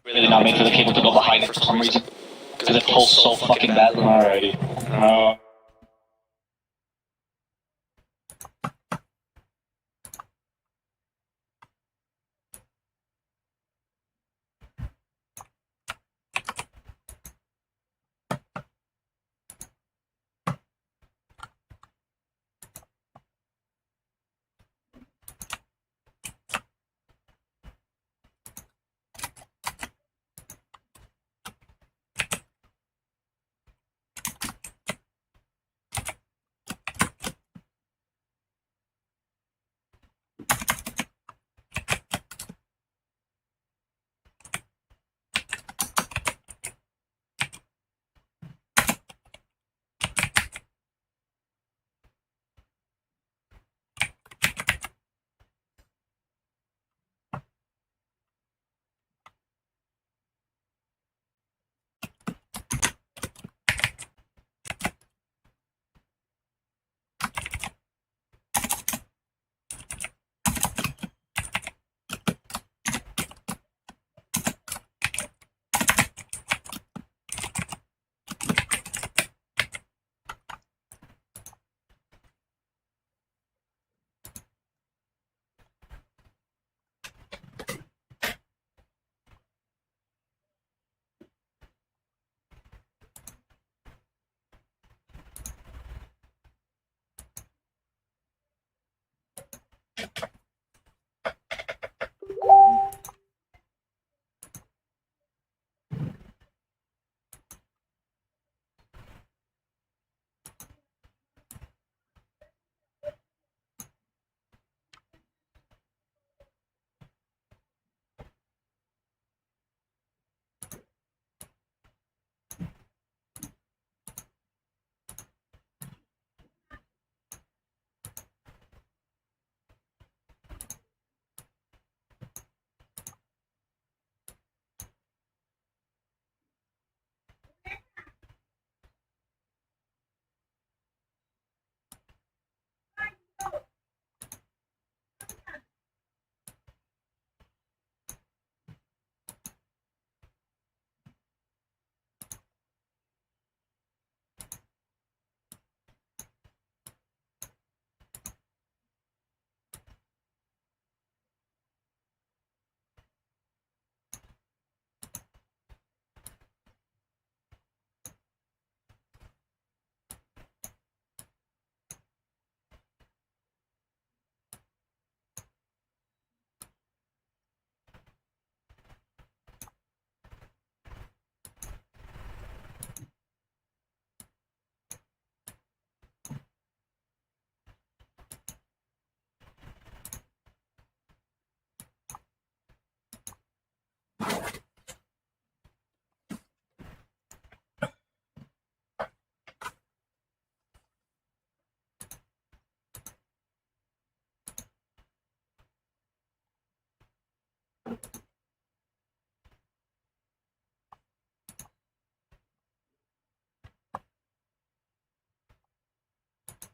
really not made for the cable to go behind it for some reason. Because it pulls so fucking badly. Alrighty.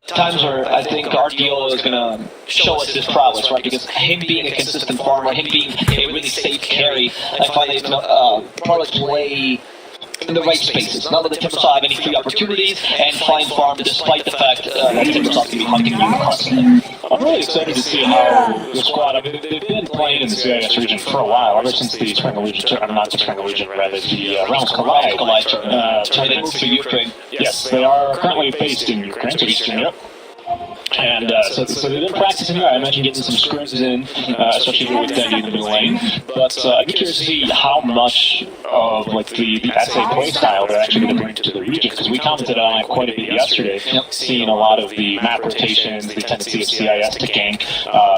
Times where I think RDO is going to show us his prowess, right? Because him being a consistent farmer, him being a really safe carry, I find that Koloks play in the right spaces. Not that the Timbersaw have any free opportunities, and find farm despite the fact that Timbersaw can be hunting you constantly. I'm really excited to see how the squad, I mean, they've been playing in the CIS region for a while, ever since the Spring Illusion, not the Spring Illusion, rather, the Realms Collide tournament. To Ukraine. Yes, they are currently based in Ukraine, so Eastern Europe. And so they've been practicing here. I imagine getting some scrims in, especially with Dendy in the new lane. But I'd be curious to see how much of like the SA play style they're actually going to bring to the region, because we commented on it quite a bit yesterday, seeing a lot of the map rotations, the tendency of CIS to gank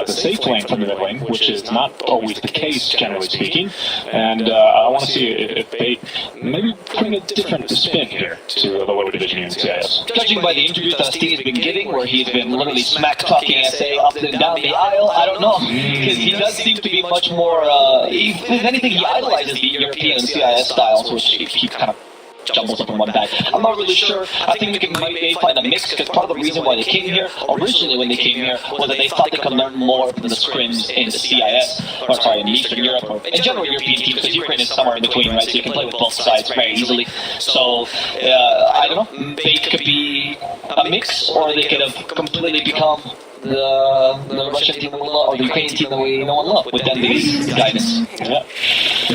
the safe lane from the mid lane, which is not always the case, generally speaking. And I want to see if they maybe bring a different spin here to the lower division in CIS. Judging by the interviews that Steve has been giving, where he's been literally smack-talking SA up and down the aisle, I don't know, because he does seem to be much more, if anything, he idolizes the European CIS styles, which he kind of jumbles up in one bag. I'm not really sure. I think we may find a mix, because part of the reason why they came here, originally when they came here, was that they thought they could learn more from the scrims in the CIS, or sorry, in Eastern Europe, or in general European teams, because Ukraine is somewhere in between, right? So you can play with both sides very easily. So, I don't know, they could be a mix, or they could have completely become the Russian team that we love, or the Ukrainian team that we know and love, with Dendy's guidance. Yeah.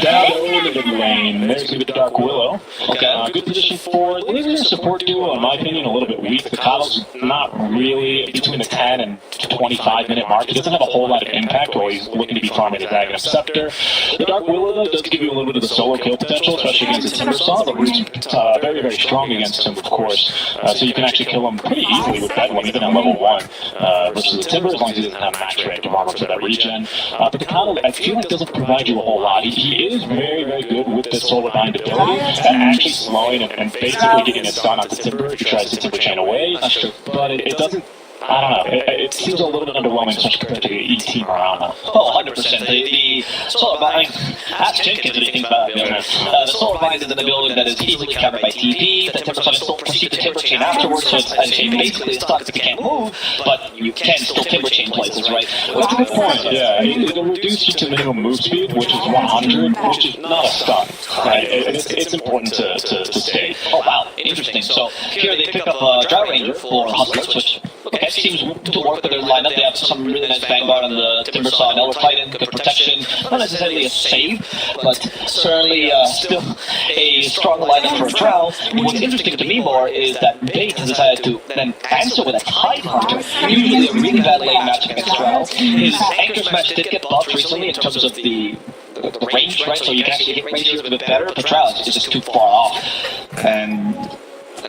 Down in the mid lane, there's going to be the Dark Willow. Okay. Good position for the support duo, in my opinion, a little bit weak. The Koloks not really between the 10 and 25-minute mark. He doesn't have a whole lot of impact while he's looking to be farming his Aghanim Scepter. The Dark Willow, though, does give you a little bit of the solo kill potential, especially against the Timbersaw. The root's very, very strong against him, of course. So you can actually kill him pretty easily with Bedlam, even at level 1. Versus the Timber, as long as he doesn't have max range to armor for that regen. But the Koloks, I feel like, doesn't provide you a whole lot. He is very, very good with the Solar Bind ability, at actually slowing and basically getting a stun onto Timber if he tries to Timber Chain away. That's true. But it doesn't, I don't know, it seems a little bit underwhelming, especially compared to the E-Team Marana. Oh, 100%. The Solar Bind, ask Jenkins what he thinks about it. The Solar Bind is an ability that is easily countered by TP. The Timber Sun still proceed to Timber Chain afterwards, so it's basically a stun if you can't move, but you can still Timber Chain places, right? That's a good point, yeah. It'll reduce you to minimum move speed, which is 100, which is not a stun, right? It's important to stay. Oh, wow. Interesting. So here they pick up Drought Ranger for Hustlers, which seems to work with their lineup. They have some really nice Vanguard on the Timbersaw and Elder Titan, good protection. Not necessarily a save, but certainly still a strong lineup for a Drow. What's interesting to me more is that Bait has decided to then answer with a Tide Hunter, usually a really bad lane match against Drow. His Anchor Smash did get buffed recently in terms of the range, right? So you can actually hit range here a bit better, but Drow is just too far off. And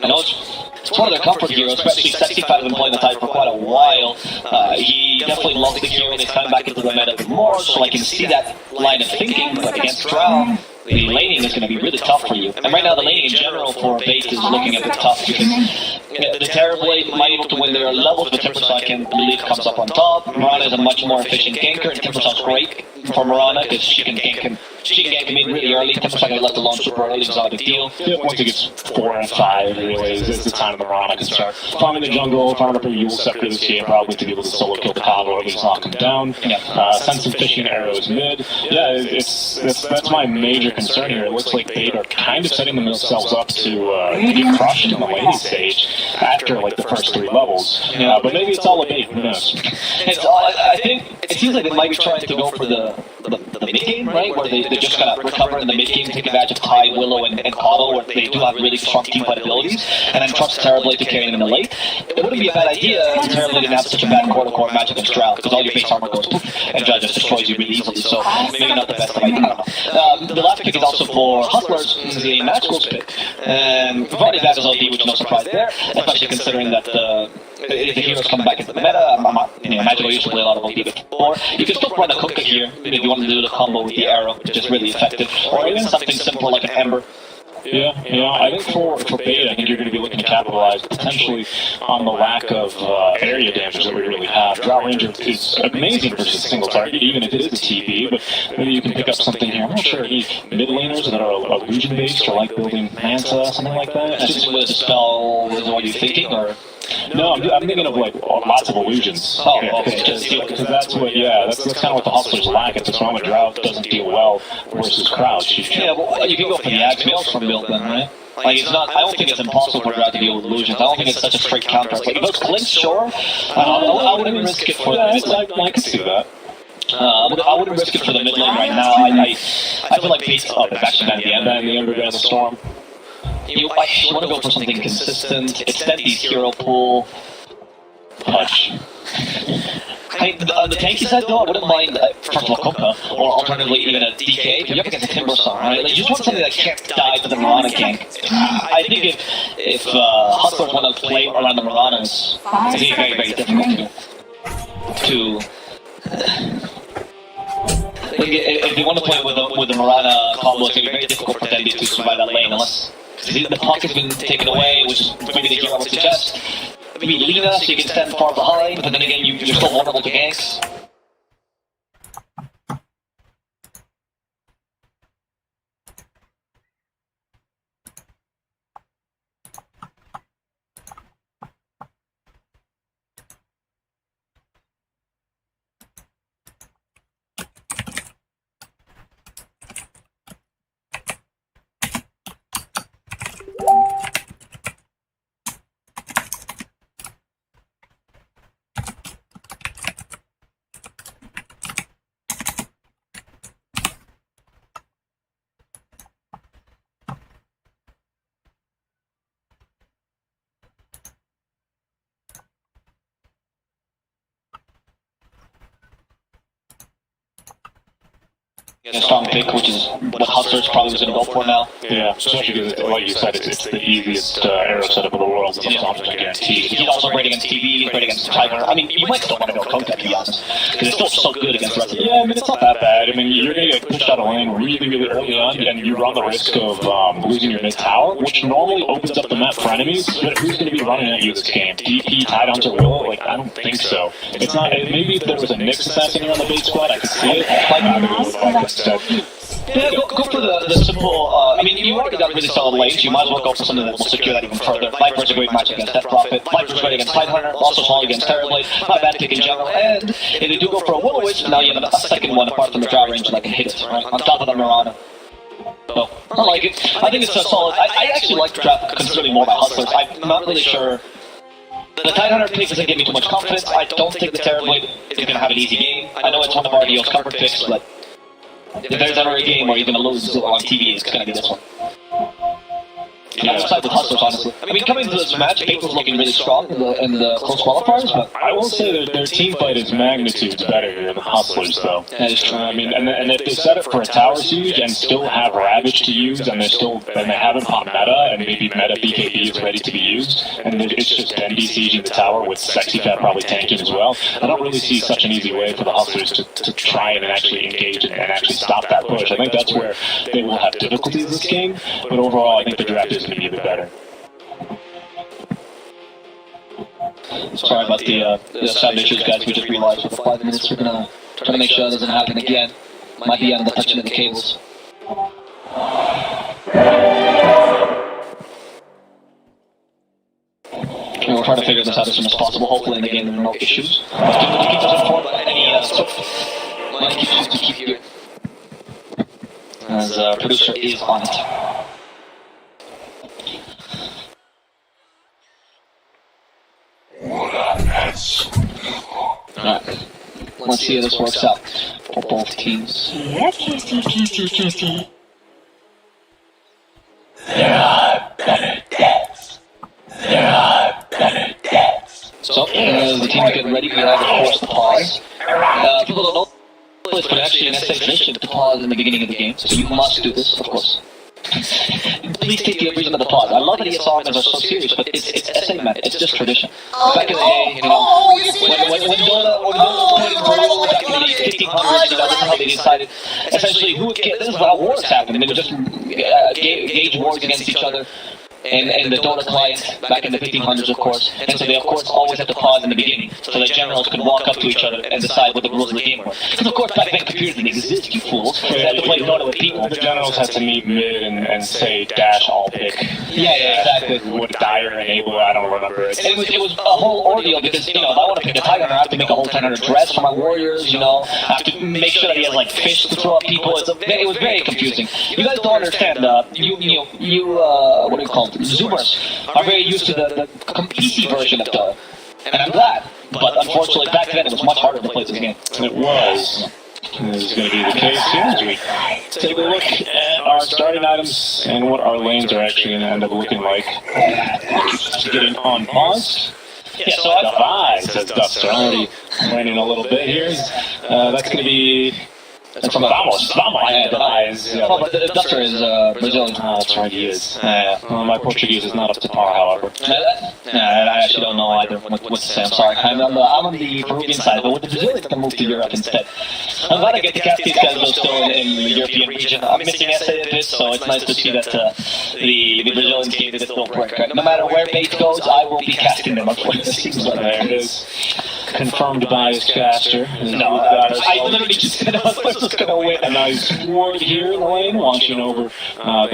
I know it's one of their comfort heroes, especially Sexy has been playing the Tide for quite a while. He definitely loves the hero and he's coming back into the meta a bit more, so I can see that line of thinking, but against Drow, the laning is going to be really tough for you. And right now the laning in general for Bait is looking a bit tough because the Terrorblade might be able to win their levels, but Timbersaw, I can believe, comes up on top. Marana is a much more efficient ganker, and Timbersaw's great for Marana because she can gank him in really early. Timbersaw can be left alone super early, it's not a big deal. Yeah, once it gets 4 and 5, really, is the time the Marana can start farming the jungle, farming up a Yule Scepter this game, probably to be able to solo kill the Kava or at least knock him down. Send some fishing arrows mid. Yeah, that's my major concern here. It looks like Bait are kind of setting themselves up to get crushed in the laning stage after like the first 3 levels. But maybe it's all a Bait, who knows? I think it seems like they might be trying to go for the mid-game, right? Where they just kind of recover in the mid-game, take advantage of Tide, Willow, and Coddle, where they do have really strong team-fight abilities, and then trust Terrorblade to carry them in the late. It wouldn't be a bad idea if Terrorblade didn't have such a bad core-to-core match against Drow, because all your base armor goes poof, and Drow just destroys you really easily, so maybe not the best of ideas. The last pick is also for Hustlers, the Maxwell's pick. And we've already back as LD, which is no surprise there, especially considering that the heroes coming back into the meta. Magical used to play a lot of LD before. You can still run a Kunkka here if you want to do the combo with the arrow, which is really effective, or even something simple like an Ember. Yeah, I think for Bait, I think you're going to be looking to capitalize potentially on the lack of area damage that we really have. Drought Ranger is amazing versus a single target, even if it is a TP, but maybe you can pick up something here. I'm not sure any mid laners that are illusion-based or like building Manta, something like that. Just with a spell, is what you're thinking, or? No, I'm thinking of like lots of illusions. Because that's what, that's kind of what the Hustlers lack at this moment. Drought doesn't deal well versus Crouch. Yeah, well, you can go for the Axe from build then, right? Like, it's not, I don't think it's impossible for Drought to deal with illusions. I don't think it's such a straight counter. Like, if it's Clint, sure. I wouldn't risk it for that. I could see that. I wouldn't risk it for the mid lane right now. I feel like Bait's up. It's actually at the end. And the Underground the Storm. You want to go for something consistent, extend the hero pool. Punch. On the tanky side though, I wouldn't mind, first of all, Kunkka, or alternatively even a DK, if you're up against a Timbersaw, right? Like, you just want something that can't die to the Marana gank. I think if Hustlers want to play around the Maranas, it's going to be very, very difficult to if you want to play with the Marana combo, it's going to be very difficult for Dendy to survive that lane unless the pocket's been taken away, which is maybe the hero I would suggest. Maybe Lina, so you can stand far behind, but then again, you're still vulnerable to ganks. a strong pick, which is what Hustlers probably was going to go for now. Yeah, especially because, like you said, it's the easiest arrow setup in the world. It's sometimes guaranteed. He's also great against TV, he's great against Tiger. I mean, you might still want to go Coke, to be honest, because it's still so good against the rest of the Yeah, I mean, it's not that bad. I mean, you're going to get pushed out of lane really, really early on, and you run the risk of losing your mid tower, which normally opens up the map for enemies. But who's going to be running at you this game? DP, Tidons, or Willow? Like, I don't think so. It's not. Maybe if there was a Nyx assassin here on the base squad, I could see it. Yeah, go for the simple. I mean, you already got really solid lanes. You might as well go for something that will secure that even further. Viper's a great match against Death Prophet. Viper's great against Tidehunter. Also solid against Terrorblade. Not a bad pick in general. And if they do go for a Will-O-Wisp, now you have a second one apart from the draw range that can hit it, right? On top of the Mirana. So, I like it. I think it's a solid. I actually like the draft considerably more by Hustlers. I'm not really sure. The Tidehunter pick doesn't give me too much confidence. I don't think the Terrorblade is going to have an easy game. I know it's one of RDO's comfort picks, but if there's ever a game where you're going to lose on TV, it's going to be this one. I would side with Hustlers, honestly. I mean, coming into this match, Pink was looking really strong in the close qualifiers, but I will say that their team fight is magnitudes better than Hustlers, though. that is true. I mean, and if they set it for a tower siege and still have Ravage to use, and they haven't popped meta, and maybe meta BKB is ready to be used, and it's just ND sieging the tower with Sexy Fat probably tanking as well, I don't really see such an easy way for the Hustlers to try and actually engage and actually stop that push. I think that's where they will have difficulties this game, but overall, I think the draft is going to be a bit better. Sorry about the sound issues, guys. We just realized with 5 minutes we're gonna try to make sure that doesn't happen again. Might be on the touching of the cables. Okay, we'll try to figure this out as soon as possible. Hopefully in the game there are no issues. But keep us informed about any mic issues to keep hearing. As producer is on it. Alright, let's see how this works out for both teams. QC. There are better deaths. There are better deaths. So, as the team's getting ready, we have, of course, the pause. People don't know this, but actually an SA tradition to pause in the beginning of the game, so you must do this, of course. Please take the reason of the pause. I love that ESL are so serious, but it's SA man. It's just tradition. Back in the day, you know, when Dota played in Peru back in the 1500s, you know, this is how they decided. Essentially, who would get this is how wars happened. They would just gauge wars against each other. And the Dota client back in the 1500s, of course. And so they, of course, always had to pause in the beginning so that generals could walk up to each other and decide what the rules of the game were. Because, of course, back then computers didn't exist, you fools. They had to play Dota with people. The generals had to meet mid and say dash all pick. Yeah, exactly. Would Dire enable? I don't remember it. And it was a whole ordeal because, you know, if I want to pick a Tiger, I have to make a whole 1000 dress for my warriors, you know. I have to make sure that he has, like, fish to throw at people. It was very confusing. You guys don't understand. What do you call it? Zubers are very used to the PC version of Dota. And I'm glad. But unfortunately, back then it was much harder to play this game. It was. This is going to be the case here as we take a look at our starting items and what our lanes are actually going to end up looking like. Getting on pause. Yeah, so Davai, says Duster, already laning a little bit here. That's going to be... That's from Vamos. Oh, but the Duster is Brazilian. Oh, that's right, he is. Well, my Portuguese is not up to par, however. I actually don't know either what to say. I'm sorry. I'm on the Peruvian side, but with the Brazilians, I moved to Europe instead. I'm glad I get to cast these guys though still in the European region. I'm missing SA a bit, so it's nice to see that the Brazilian team is still break. No matter where mate goes, I will be casting them. It seems like there it is. Confirmed by his caster. No, I literally just said I was just gonna win. A nice ward here in the lane, launching over top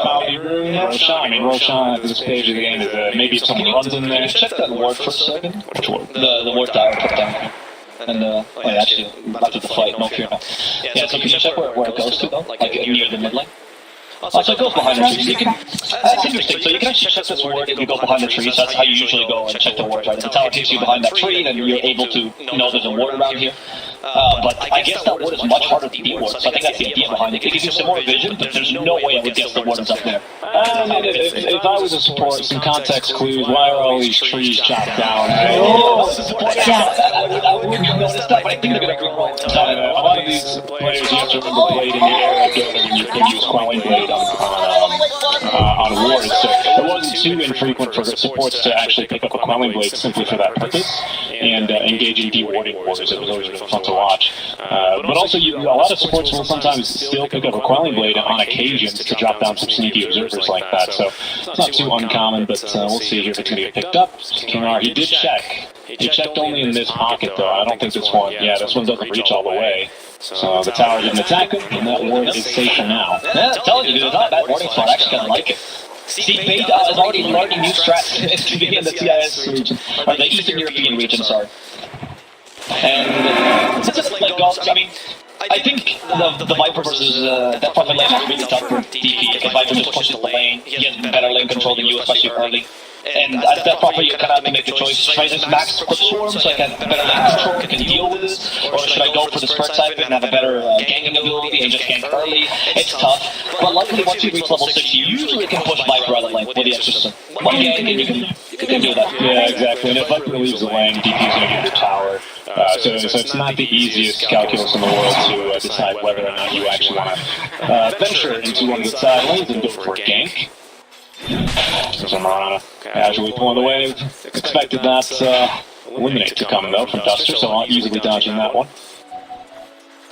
out Rune. Roshan. I mean, Roshan at this page of the game is maybe someone runs in there. Check that ward for a second. Which ward? The ward tower put down. And, actually, after the fight, no fear now. Yeah, so can you check where it goes to, though? Like, near the mid lane? So it goes behind the trees. That's interesting. So you can actually check this ward if you go behind the trees. That's how you usually go and check the ward, right? If the tower takes you behind that tree, then you're able to know there's a ward around here. But I guess that ward is much harder to beat ward, so I think that's the idea behind it. It gives you some more vision, but there's no way I would guess the ward is up there. If I was a support, some context clues, why are all these trees chopped down? I wouldn't notice that, but I think they're going to grow. A lot of these players, you have to remember Blade in the area and you can use Quelling Blade on wards. So it wasn't too infrequent for supports to actually pick up a Quelling Blade simply for that purpose and engaging dewarding wars. It was always really fun to watch. But also, a lot of supports will sometimes still pick up a Quelling Blade on occasion to drop down some sneaky observers like that. So it's not too uncommon, but we'll see here if it's going to get picked up. King R, he did check. He checked only in this pocket, though. I don't think this one, this one doesn't reach all the way. So the tower didn't attack him, and that ward is safe for now. Yeah, I'm telling you, dude, it's not a bad warding spot. I actually kind of like it. See, Bait is already learning new strats to be in the CIS region, or the Eastern European region, sorry. And since it's like golf, I mean, I think the Viper versus that part of the lane is really tough for DP, because Viper just pushes the lane, he has better lane control than you, especially early. And at that point, you kind of have to make the choice. Should I just max Quick Swarm so I can have better lane control and can deal with this? Or should I go for the Spurt type and have a better ganking ability and just gank early? It's tough. But luckily, once you reach level 6, you usually can push Viper out of lane with the extra system. One gank and you can do that. Yeah, exactly. And if Viper leaves the lane, DP is going to get the tower. So it's not the easiest calculus in the world to decide whether or not you actually want to venture into one of the side lanes and go for a gank. So Marana casually pulling the wave. Expected that eliminate to come though from Duster, so not easily dodging that one.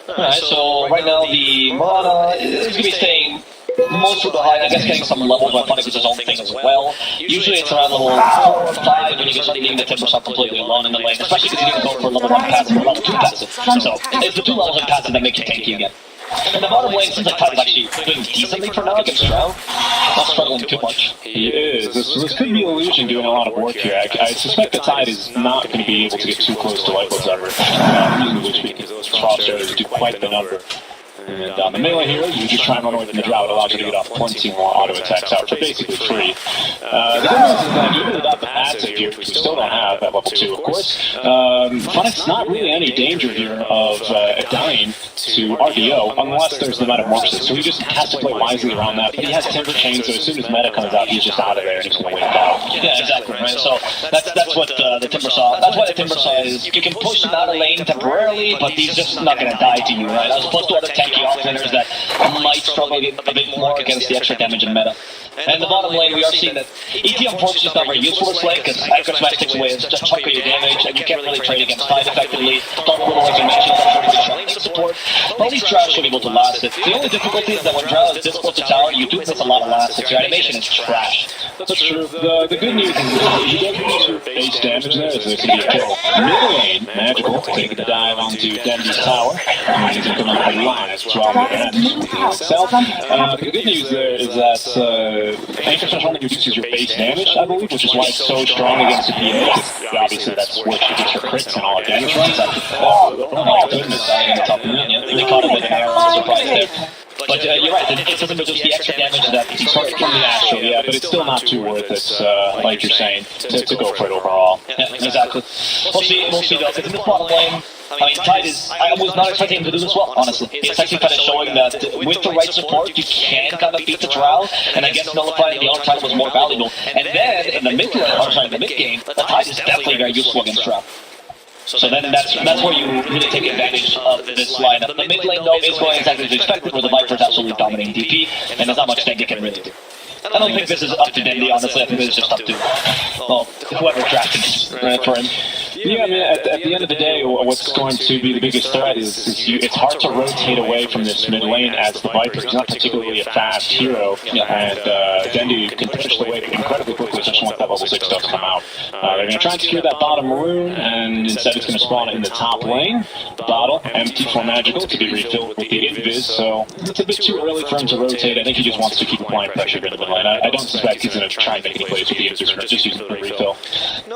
Alright, so right now the Marana is going to be staying most of the high, I guess getting some levels, but Funny is his own thing as well. Usually it's around level 4 or 5 when you start leaving the Timbersaw completely alone in the lane, especially because you can go for level 1 passive or level 2 passive. So it's the 2 levels of passive that make you tanky again. And the bottom lane seems like Tide is actually doing decently for now against Drow. Not struggling too much. He is. This could be Illusion doing a lot of work here. I suspect the Tide is not going to be able to get too close to Lightwood's ever. Usually speaking, those crosshaires do quite the number. And on the melee hero, you just try and run away from the Drow. It allows you to get off plenty more auto attacks out for basically free. The good news is that even without the passive here, which we still don't have at level 2, of course, Funnick's not really any danger here of dying to RDO unless there's the Metamorphosis. So he just has to play wisely around that. But he has Timber Chain, so as soon as meta comes out, he's just out of there and he's going to wait it out. Yeah, exactly, right? So that's what the Timbersaw, that's why the Timbersaw is. You can push him out of lane temporarily, but he's just not going to die to you, right? As opposed to other tanky offlaners that might struggle a bit more against the extra damage in meta. And the bottom lane, we are seeing that ET unfortunately is not very useful this lane because Anchor Smash takes away just a chunk of your damage and you can't really trade against Tide effectively. Dark Widow, like you mentioned, is a pretty good shot support. But at least Drow should be able to last it. The only difficulty is that when Drow is this close to tower, you do miss a lot of last hits. Your animation is trash. That's true. The good news is that you don't use your base damage there, so it can be a kill. Mid lane, Magical, taking the dive onto Dendy's tower. And he's going to come out of the line as well itself. The good news there is that Anchor Smash only reduces your base damage, I believe, which is why it's so strong against the PA. Obviously, that's where she gets her crits and all her damage runs. Oh my goodness, I am the top man. Yeah, they caught him with an arrow on the surprise there. But you're right, it doesn't reduce the extra damage that he started from the Astro, yeah, but it's still not too worth it, like you're saying, to go for it overall. Yeah, exactly. We'll see though, because in the bottom lane, I mean, Tide is, I was not expecting him to do this well, honestly. It's actually kind of showing that with the right support, you can kind of beat the Drow, and against Nullify, the other Tide was more valuable. And then, in the mid lane, or sorry, in the mid game, the Tide is definitely very useful against Drow. So then that's where you really take advantage of this lineup. The mid lane, though, is going exactly as expected, where the Viper is absolutely dominating DP, and there's not much Dendy can really do. I don't think this is up to Dendy, honestly. I think this is just up to, well, whoever drafted for him. Yeah, I mean, at the end of the day, what's going to be the biggest threat is it's hard to rotate away from this mid lane as the Viper is not particularly a fast hero, and Dendy can push the wave incredibly quickly, especially once that level 6 does come out. They're going to try and secure that bottom rune, and instead it's going to spawn in the top lane. Bottle, empty for Magical to be refilled with the Invis, so it's a bit too early for him to rotate. I think he just wants to keep applying pressure in the mid lane. I don't suspect he's going to try and make any plays with the Invis, or just using the refill.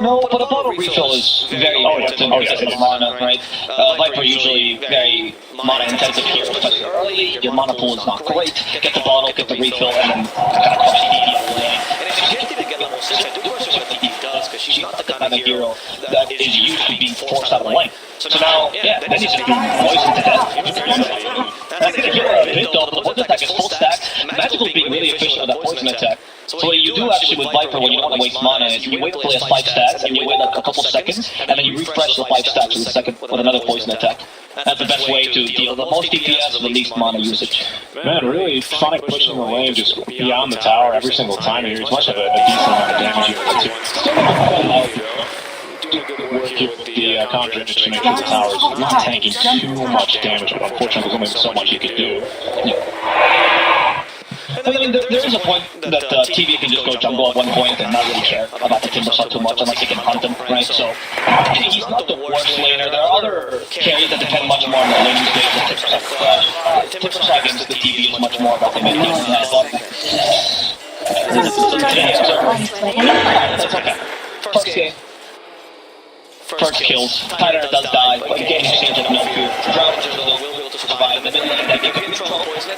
No, but a bottle refill is very important because of mana, right? Viper usually very mana intensive here, especially early. Your mana pool is not great. Get the bottle, get the refill, and then kind of crush the ED on the lane. And if you get to get level 6, I do question what the ED does because she's not the kind of hero that is used to being forced out of the lane. So now, yeah, then he's just being poisoned to death. That's going to kill her a bit though, but the poison attack is full stack. Magical is being really efficient with that poison attack. So what you do actually with Viper when you don't want to waste mana is you wait till he has 5 stacks, and you wait like a couple seconds, and then you refresh the 5 stacks with another poison attack. That's the best way to deal the most DPS with the least mana usage. Man, really, Sonic pushing the lane just beyond the tower every single time here. He's much of a decent amount of damage here. Still doing good work here with the conjure to make sure the tower is not tanking too much damage, but unfortunately there's only so much he can do. I mean, there is a point that TV can just go jungle at one point and not really care about the Timbersaw too much unless he can hunt him, right? So, he's not the worst laner. There are other carries that depend much more on the laning stage than Timbersaw. Timbersaw against the TV is much more about the mid game. That's okay. First game. First kills. Tyler does die, but again, he seems like no fear. Drowners will be able to survive in the middle lane. They can control poison.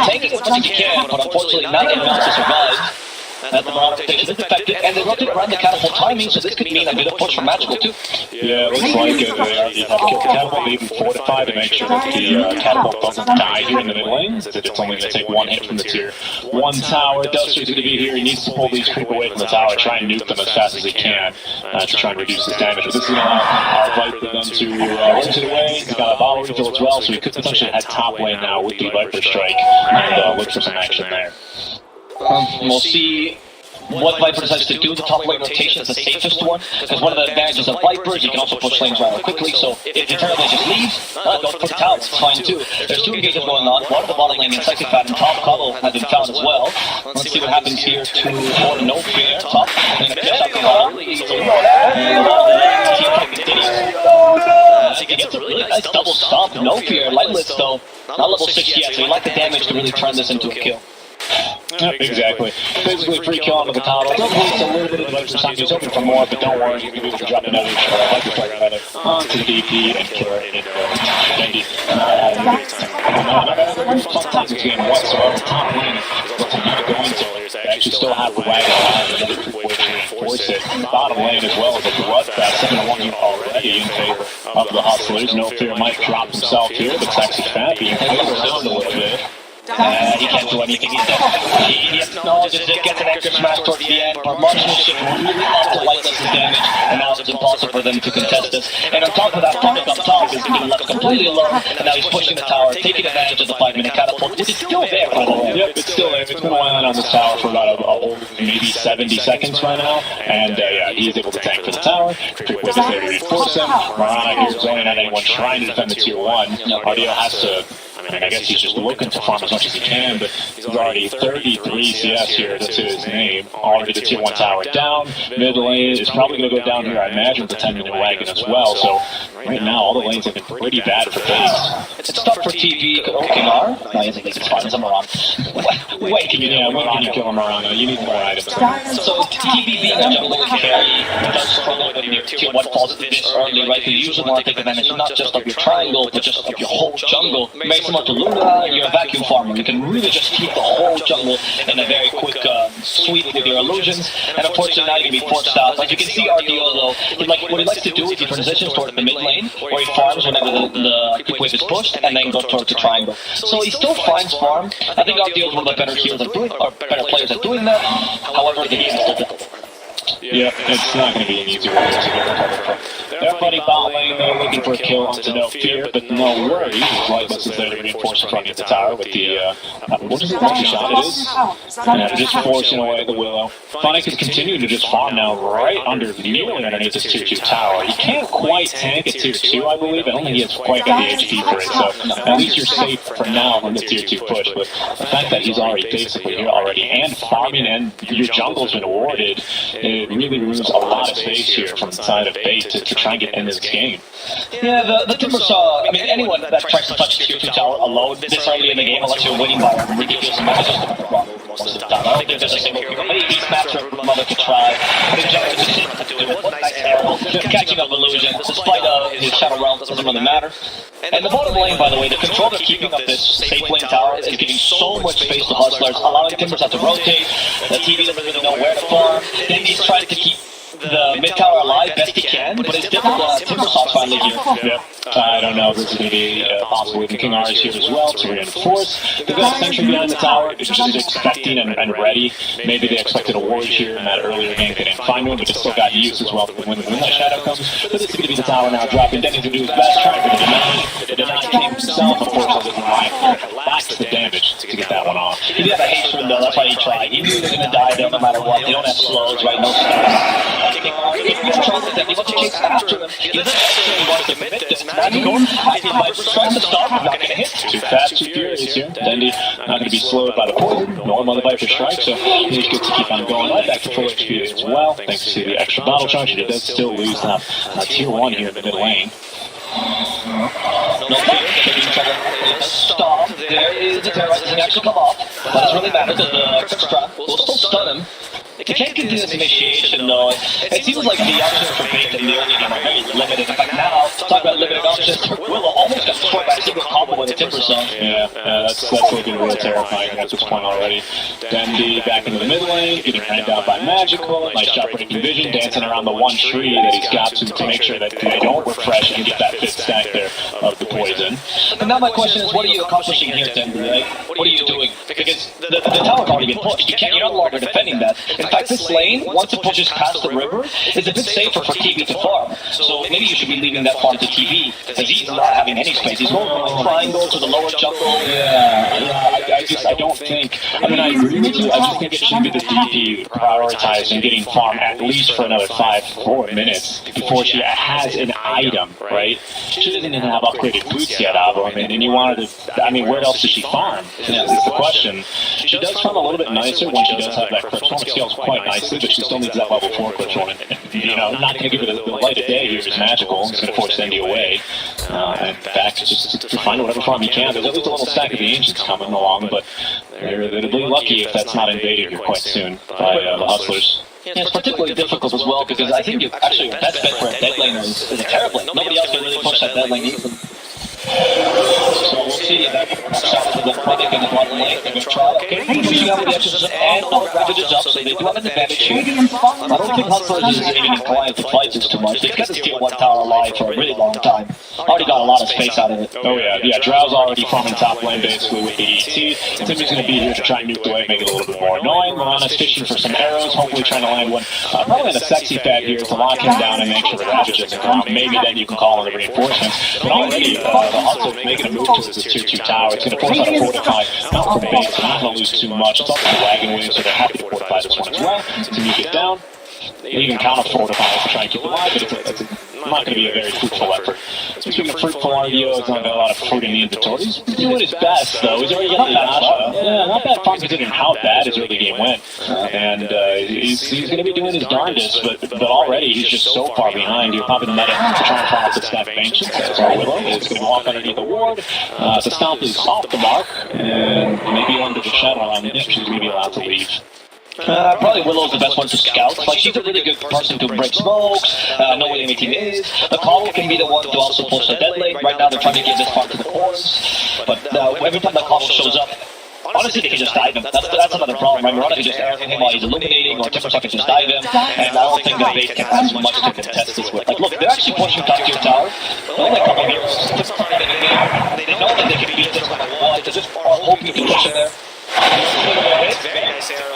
Taking as much as he can, but unfortunately not enough to survive. As the Marauder rotation is effective, and they rotate around the catapult timing, so this could mean a bit of push for Magical too. Yeah, it looks like they already have killed the catapult, even fortified to make sure that the catapult doesn't die here in the mid lane. It's only going to take one hit from the tier 1 tower. Duster's going to be here. He needs to pull these creep away from the tower, try and nuke them as fast as he can to try and reduce his damage. But this is going to allow our Viper then to run to the way. He's got a bottle refill as well, so he could potentially head top lane now with the Viper Strike and look for some action there. We'll see what Viper decides to do. The top lane rotation is the safest one, because one of the advantages of Vipers, you can also push lanes rather quickly, so if the turret lane just leaves, go for the tower, it's fine too. There's two engagements going on, one of the bottom lane and second fat, and top Kolo has been found as well. Let's see what happens here to No Fear, top, and then a Kolo. He gets a really nice double stomp, No Fear, lightless though, not level 6 yet, so you like the damage to really turn this into a kill. Yep, exactly. Basically, free kill onto the tower. Does waste a little bit of the Viper time. He's hoping for more, but don't worry, he'll be able to drop another Viper Strike onto the DP and kill her in Bendy. Sometimes this game whatsoever. Top lane is not going to. They actually still have the wagon on another quick way to reinforce it. Bottom lane as well as a bloodbath, 7-1 unit already in favor of the Hustlers. No Fear might drop himself here, but Sexy Fat being played around a little bit. He can't do anything. He acknowledges it, gets an extra smash towards the end. Our marksmanship really loves to lightless his damage, and now it's impossible for them to contest this. And on top of that, Puppet up top is being left completely alone, and now he's pushing the tower, taking advantage of the 5-minute catapult, which is still there, by the way. Yep, it's still there. It's been lying on this tower for about maybe 70 seconds right now, and yeah, he is able to tank for the tower. Quick way to reinforce him. Marana here is zoning on anyone trying to defend the tier 1. RDO has to. I guess he's just looking to farm as much as he can, but he's already 33 CS here, that's his name. Already the tier 1 tower down. Mid lane is probably going to go down here, I imagine, with the 10-minute wagon as well. So right now, all the lanes have been pretty bad for base. It's tough for TV. King R? No, he's fine. I'm wrong. Wait, can you kill him, Marana? You need more items. So TV being a jungle carry does struggle when your tier 1 falls this early, right? You usually want to take advantage not just of your triangle, but just of your whole jungle. Makes him to Luna, you're a vacuum farmer. You can really just keep the whole jungle in a very quick sweep with your illusions, and unfortunately now you can be forced out. Like you can see RDO though, what he likes to do is he transitions toward the mid lane, where he farms whenever the quick wave is pushed, and then goes towards the triangle. So he still finds farm. I think RDO is one of the better healers at doing, or better players at doing that. However, the game is still difficult. Yeah, it's not going to be an easy way to get recovered from. Everybody bot lane, they're looking for a kill onto No Fear, but no worries. Lightless is there to reinforce in front of the tower with the, what is it, multi-shot it is? And just forcing away the Willow. Phonic is continuing to just farm now right nearly underneath this tier 2 tower. He can't quite tank at tier 2, I believe. I don't think he has quite got the HP for it, so at least you're safe for now on the tier 2 push. But the fact that he's already basically here already, and farming, and your jungle's been awarded, it really removes a lot of space here from the side of base to try and get in this game. Yeah, the Timbersaw, I mean, anyone that tries to touch tier 2 tower alone this early in the game, unless you're winning by a ridiculous amount, is just going to be wrong most of the time. I don't think there's a single people. Maybe each matchup mother could try. I think Jack just seems to do it. What nice arrow. Catching up illusion, despite his Shadow Realm, doesn't really matter. And the bottom lane, by the way, the control of keeping up this safe lane tower is giving so much space to Hustlers, allowing Timbersaw to rotate. The TV doesn't really know where to farm. Then he's trying to keep the mid tower alive best he can, but it's difficult. Timbersaws finally here. Yep. I don't know if this is going to be possible. Even King R is here as well to reinforce. They've got a sentry behind the tower. They're just expecting and ready. Maybe they expected a warrior here in that earlier game. They didn't find one, but they still got use as well when that shadow comes. But this is going to be the tower now dropping. Denny's going to do his best, trying to deny game himself. Unfortunately, doesn't lacks the damage to get that one off. He did have a haste room though, that's why he tried. He knew he was going to die there no matter what. They don't have slows, right? No stuns. King R, he wants to chase after them. He doesn't necessarily want to commit this. Magical, I think Viper tries to stop him, not going to hit. Too fast, too furious here. Dendy not going to be slowed by the poison, nor by the Viper strike, so he's good to keep on going right back to full HP as well. Thanks to the extra battle charge, he does still lose now tier 1 here in the mid lane. No fear, stop. There is the terror doesn't actually come off. But it doesn't really matter because the Extra will still stun him. They can't get this initiation though. It seems like the options for Faith and the early game are very limited. In fact, now, talk about limited options, Willow almost got destroyed by a single combo with a Timbersaw. Yeah, that's looking real terrifying at this point already. Dendy back into the mid lane, getting ran down by Magical. Nice job breaking vision, dancing around the one tree that he's got to make sure that they don't refresh and get that 5th stack there of the poison. And now my question is, what are you accomplishing here, Dendy? Right? What are you doing? Because the tower's already been pushed. You're no longer defending that. In fact, this lane, once it pushes past the river, is a bit safer for TV to farm. So maybe you should be leaving that farm to TV, because he's not having any space. He's going from the triangle to the lower jungle. I don't think, I mean, I agree with you. I just think it should be the DP prioritizing getting farm at least for another 5-4 minutes before she has an item, right? She doesn't even have upgraded boots yet, Avo. I mean, and you wanted to, I mean, where else does she farm? Is the question. She does farm a little bit nicer when she does have that Clip Storm. It scales quite nicely, but she still needs that level 4 Clip Storm. You know, not going to give it the light of day here is Magical. It's going to force Dendy away. And back just to find whatever farm you can. There's at least a little stack of the Ancients coming along, but they'll be lucky if that's not invaded here quite soon by the Hustlers. Yeah, it's particularly difficult as well because I think your best bet for a dead laner is a Terror Blade. Nobody else can really push that dead lane either. So we'll see if that shot to the front and the bottom lane. They're going to try. Okay, pushing out with the exorcism and all the ravages up, so they do have an advantage here. I don't think Hustlers is even inclined to fight this too much. They've got this tier 1 tower alive for a really long time. Already got a lot of space out of it. Oh yeah, Drow's already farming top lane basically with the ET. Timmy's going to be here to try and nuke the wave, make it a little bit more annoying. Lana's fishing for some arrows, hopefully trying to land one. Probably in a sexy pad here to lock him down and make sure the Ravage doesn't come out. Maybe then you can call in the reinforcements. But already, the Hustle making a move to this tier 2 tower. It's going to force out a fortify, not for base, so not going to lose too much. It's also the wagon wave, so they're happy to fortify this one as well. To nuke it down. They even counter fortify to try and keep it alive, but it's not going to be a very fruitful effort. Speaking of fruitful, RDO has not got a lot of fruit in the inventory. He's doing his best, though. He's already got the Asha. Yeah, not bad fun considering how bad his early game went. And he's going to be doing his darndest, but already he's just so far behind. He'll probably net it to try and follow up the stack of Ancients. That's our Willow. He's going to walk underneath the ward. The stomp is off the mark, and maybe under the shadow line. She's going to be allowed to leave. Probably Willow's the best one to scout. Like, she's a really good person to break smokes, know where the enemy team is. The Koloks can be the one to also push the dead lane. Right now, they're trying to get this far to the cores. But every time the Koloks shows up, honestly, they can just dive him. That's another problem, right? Mirana can just arrow him while he's illuminating, or Timbersaw can just dive him. And I don't think the base can have much to contest this with. Like, look, they're actually pushing top tier tower. Only a couple of heroes. They know that they can beat this one. They just are hoping to push in there. Very nice arrow.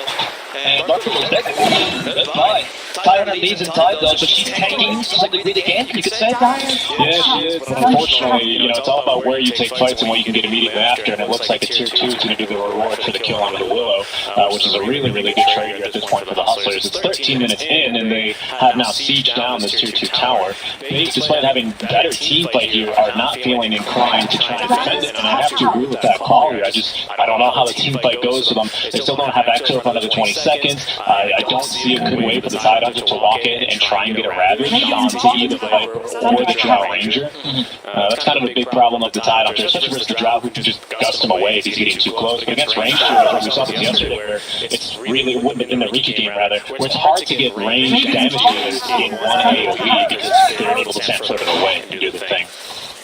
And Darkle is dead. Goodbye. Tyrant leads in tide though, so she's tanking just like they did again, you could say. Yeah, she is. Unfortunately, you know, it's all about where you take fights and what you can get immediately after, and it looks like a tier 2 is going to be the reward for the kill onto the Willow, which is a really, really good trade here at this point for the Hustlers. It's 13 minutes in, and they have now sieged down this tier 2 tower. They, despite having better team fight here, are not feeling inclined to try and defend it, and I have to agree with that call here. I don't know how the team fight goes for them. They still don't have Exo for another 20 seconds. I don't see a good way for the Tide Hunter to walk in and try and get a Ravage onto either the Viper or the Drow Ranger. That's kind of a big problem of the Tide Hunter, especially versus the Drow who can just gust him away if he's getting too close. But against ranged heroes, we saw this yesterday, where it's really, in the Riki game rather, where it's hard to get ranged damage dealers in 1 AoE because they're able to stand further away and do the thing.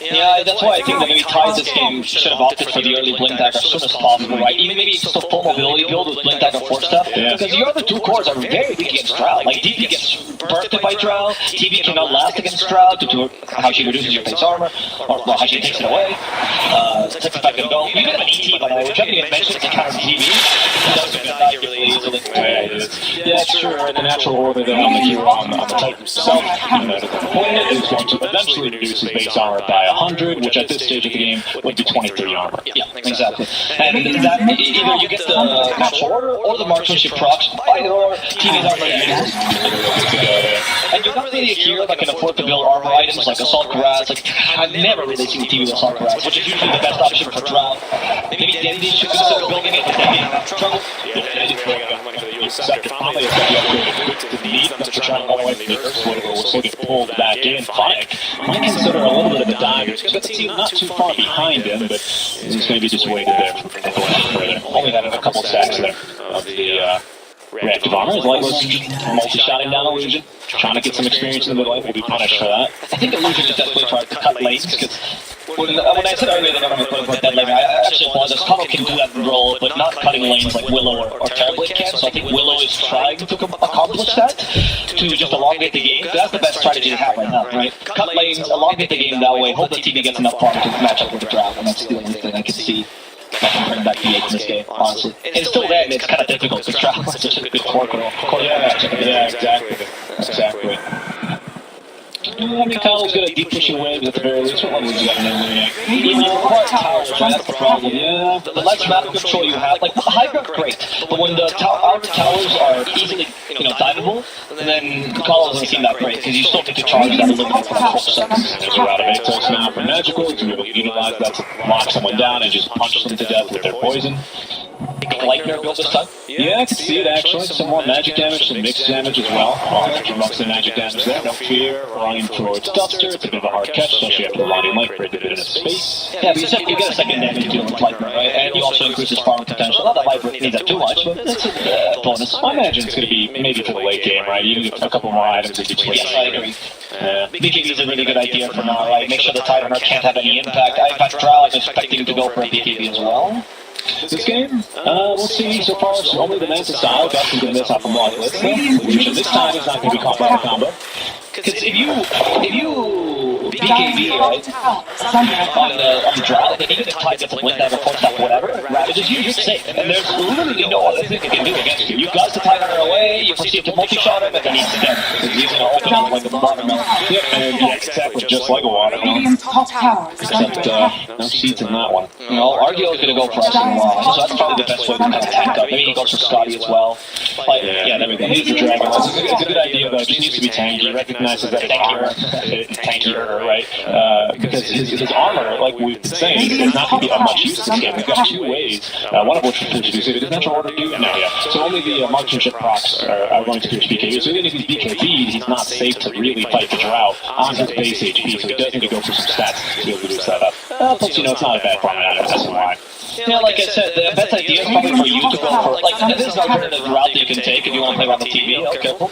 Yeah, that's why I think that maybe Ties this game should have opted for the early blink dagger as soon as possible, right? Even maybe just a full mobility build with blink dagger 4-step, because your other two cores are very weak against Drow. Like, DP gets bursted by Drow, TB cannot last against Drow due to how she reduces your base armor, or well, how she takes it away. 65 can go. You can have an ET, by the way, which I haven't even mentioned to counter TB. Yeah, sure, in the natural order that on the hero on the type himself, the component is going to eventually reduce his base armor by 100, which at this stage of the game would be 23 armor. Yeah, exactly. And that either you get the natural order or the marksmanship procs, either or TV's armor uses. And you're not really a hero that can afford to build armor items like Assault Cuirass. Like, I've never really seen TV with Assault Cuirass, which is usually the best option for Drow. Maybe Dendi should consider building it, but Dendi in trouble. Second, finally, it's going to be upgraded to the need to try and avoid the Earth Sliver was getting pulled back in. Fonic might consider a little bit of a dive. He's got the team not too far behind him, but he's maybe just waited there from going further. Only having a couple stacks there of the reactive armor. His light was multi-shotting down Illusion, trying to get some experience in the middle. Will be punished for that. I think Illusion is definitely trying to cut lanes, because when I said earlier that I'm going to put like that lane, I actually apologize. Kolo can do that role, but not cutting lanes like Willow or Terrorblade can. So I think Willow is trying to accomplish that, to just elongate the game. That's the best strategy to have right now, right? Cut lanes, elongate the game that way, hope the TV gets enough farm to match up with the Drow, and that's the only thing I can see that can bring back the 8 in this game, honestly. And still then, it's kind of difficult because Drow is such a good core control. Yeah, exactly. I mean, Kyle's good at deep pushing waves at the very least. What levels you got in there? You know, towers, right? That's the problem. Yeah, the less map control you have, like, the high ground, great. But when the outer towers are easily, diveable, then Kylo doesn't seem that great, because you still need to charge that a little bit for that whole seconds. There's a route of Atos now for Magical to be able to utilize that to lock someone down and just punch them to death with their poison. Lightner build this time? Yeah, I can see it actually. Some more magic damage, some mixed damage as well. Amongst the magic damage there, no fear. Running towards Duster, it's a bit of a hard catch, especially after the Lonnie Light break a bit of space. Yeah, but you get a second damage deal with Lightner, right? And you also increase his farming potential. Not that Light break needs that too much, but it's a bonus. I imagine it's going to be maybe for the late game, right? You get a couple more items in between. Yes, I agree. BKB is a really good idea for now, right? Make sure the Titan can't have any impact. In fact, Drow is expecting to go for a BKB as well. This game, we'll see. So far, it's only the Manta style got some goodness off of Markless, which this time is not going to be combo on combo. Because if you BKB, right, on the Drow, then even if Tide gets a blink dagger, force whatever, Ravages you're safe. And there's literally no other thing they can do against you. You guys to Tide her away, you proceed to multi-shot him, and then he's dead. He's going to open up like a watermelon. Yep, and yeah, exactly just like a watermelon. Except, no seeds in that one. Argio is going to go for us in a while, so that's probably the best way to kind of tank up. Maybe he goes for Scotty as well. Like, yeah, there we go. He's the dragon. It's a good idea, though. It just needs to be tanky. Recognizes that it's tankier, right? Because his armor, like we've been saying, is not going to be of much use in this game. We've got two ways, one of which will produce either natural order do. No, yeah. So only the marksmanship procs are going to produce BKB. So even if he's BKB'd, he's not safe to really fight the Drow on his base HP. So he does need to go for some stats to be able to boost that up. Plus, it's not a bad farming item. That's why. Yeah, like I said, the best idea is probably for you to go for, like, this is an alternative route that you can take if you want to play around the TV. Oh, careful.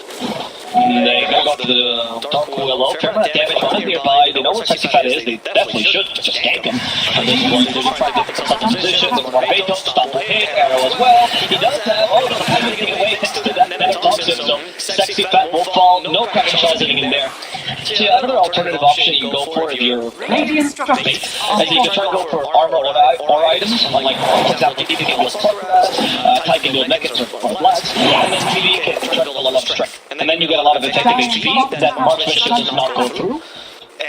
They gotta go to the Dark Willow. Permanent damage on nearby. They know what Sexy Fat is. They definitely should just gank him. At this point, they're trying to get some position. They want to bait him, stop the hit, arrow as well. He does have, the time getting away thanks to that dog system. Sexy Fat will fall. No cracking shots hitting in there. So yeah, another alternative option you can go for if you're bait, is you can try to go for armor or items, like, for example, if you can go support Tide can do a Mechanism or Blast, and then TV can try to level up Strength. And then you get a lot of effective HP that marksmanship does not go through.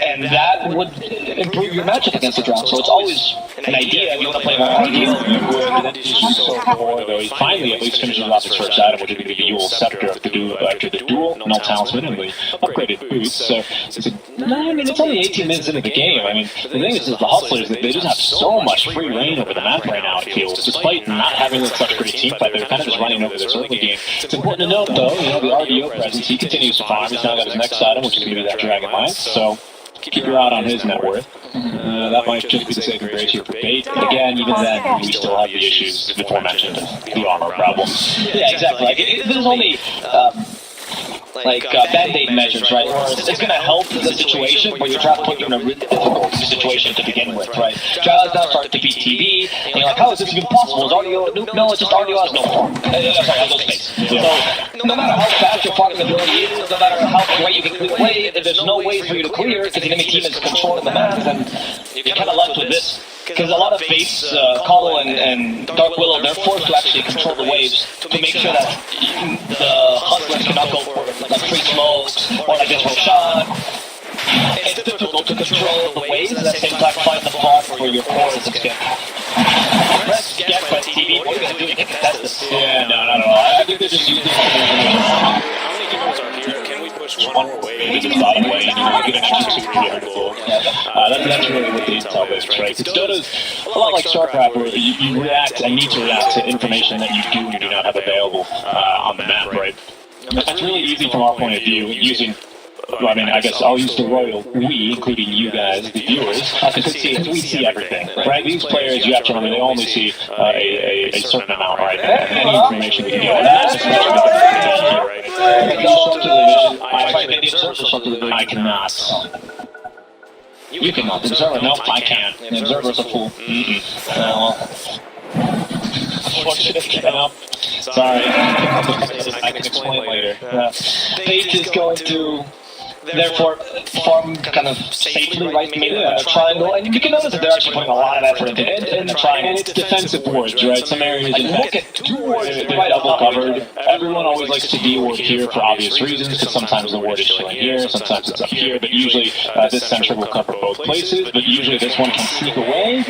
And that would improve your matchup against the Drow. So it's always an idea if you want to play more ideal. Though he finally at least finishes off his first item, which would be the Yule Scepter after the duel, Null Talisman, and the upgraded boots. So it's only 18 minutes into the game. I mean, the thing is the Hustlers, they just have so much free reign over the map right now, it feels. Despite not having such great team fight, they're kind of just running over this early game. It's important to note, though, the RDO presence, he continues to farm. He's now got his next item, which is going to be that Dragon Lance. So keep your eye on his net worth. That might just be the saving grace here for bait. Again, even then, we still have the issues before mentioned, the armor problem. Yeah, exactly. Like, there's only band-aid measures, right? Or it's going to help the situation where you're trying to put you in a really difficult situation to begin with, right? Trials now start to beat TV, and you're like, how is this even possible? Is audio, no, it's just audio has no form. Sorry, has no space. So, no matter how fast your farming ability is, no matter how great you can clear away, if there's no way for you to clear, because the enemy team is controlling the map, then you're kind of left with this. Because a lot of Fates, Kolo and Dark Willow, they're forced to actually control the waves to make sure that the hustlers cannot go for like free smokes or like this shot. It's difficult to control the waves at the same time find the ball for your cores and skip. Press skip by TV, what are you going to do? You can contest this. Yeah, no, not at all. I think they're just using How many heroes are here? Can we push one more wave? Maybe just bottom lane, get an extra 2 here. That's really what the intel is, right? Because Dota's a lot like StarCraft, where you react and need to react to information that you do and do not have available on the map, right? It's really easy from our point of view, using... Well, I mean, I guess I'll use the royal we, including you guys, the viewers, because we see everything, right? These players, you have to remember, they only see a certain amount, right? And any information we can get on that, I cannot. You cannot. The observer, no, I can't. The observer's a fool. Sorry. I can explain later. Fate is going to... Therefore, farm kind of safely right in the triangle, and you can notice that they're actually putting a lot of effort into it in the triangle. And it's defensive wards, right? Some areas look at 2 wards, they're right double covered. Everyone always likes to de-ward here for obvious reasons, because sometimes the ward is chilling here, sometimes it's up here, but usually this sentry will cover both places, but usually this one can sneak away.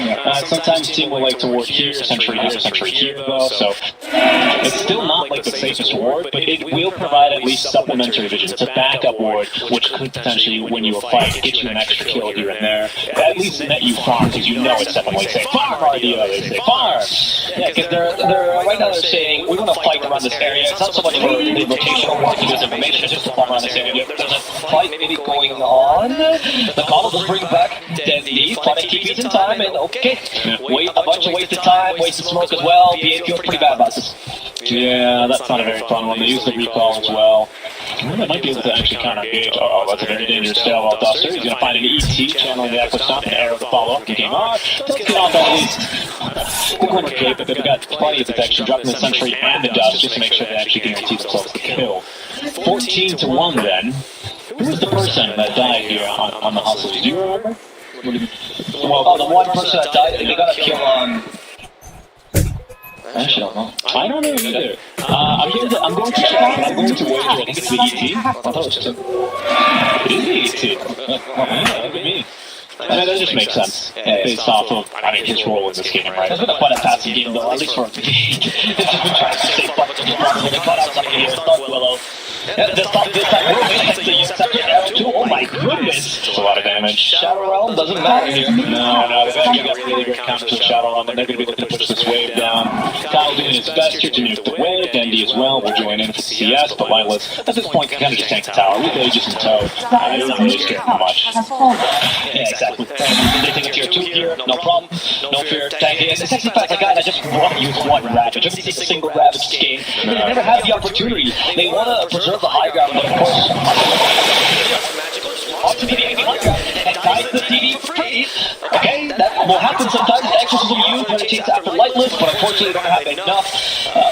Sometimes team will like to ward here, sentry here, though, so it's still not like the safest ward, but it will provide at least supplementary vision. It's a backup ward, which could potentially win you a fight, get you an extra kill here and there. At least net you farm, because you know it's someone like say farm RDO, they say farm. Yeah, because they're right now they're saying we want to fight around this area. It's not so much for the rotational work to get information, it's just to farm around this area. There's a fight maybe going on. The Kolo will bring back Deadly, planting TPs in time, and okay, wait a bunch of wasted time, wasted smoke as well. BA feels pretty bad about this. Yeah, that's not a very fun one. They use the recall as well. They might be able to actually counter-engage. Oh, that's a very dangerous stairwell duster. He's going to find an ET, channeling the Equistomp, and arrow the follow-up. He came off. Let's get off at least. The corner cape, but they've got plenty of protection, dropping the sentry and the dust just to make sure they actually guarantee themselves the kill. 14-1 then. Who was the person that died here on the hustle? Do you remember? Well, the one person that died, they got a kill on... I actually don't know. I don't know either. I'm going to check, but I'm going to wager. I think it's the ET. I thought it was 2. It is the ET. Yeah, look at me. That just makes sense, based off of, his role in this game, right? It's been quite a passing game, though, at least for a It's just been trying to stay focused on the problem. They cut out something here, Dark Willow. This time, the second arrow, too. Oh my goodness! It's a lot of damage. Shadow Realm doesn't matter here. No, they've actually got really great counters to Shadow Realm, and they're going to be looking to push this wave down. Kyle doing his best here to mute the wave. Dendy as well will join in for CS, but Lightless, at this point, can kind of just tank the tower with Aegis in tow. They don't really care too much. Yeah, exactly. They take a tier 2 here, no problem, no fear, tank it. It's actually like a guy that just want to use one Ravage, just a single Ravage game. They never have the opportunity. They want to preserve the high ground, but of course, to be the high ground and guide the TV for free. Okay, that will happen sometimes. Exorcism used when it takes after Lightless, but unfortunately they don't have enough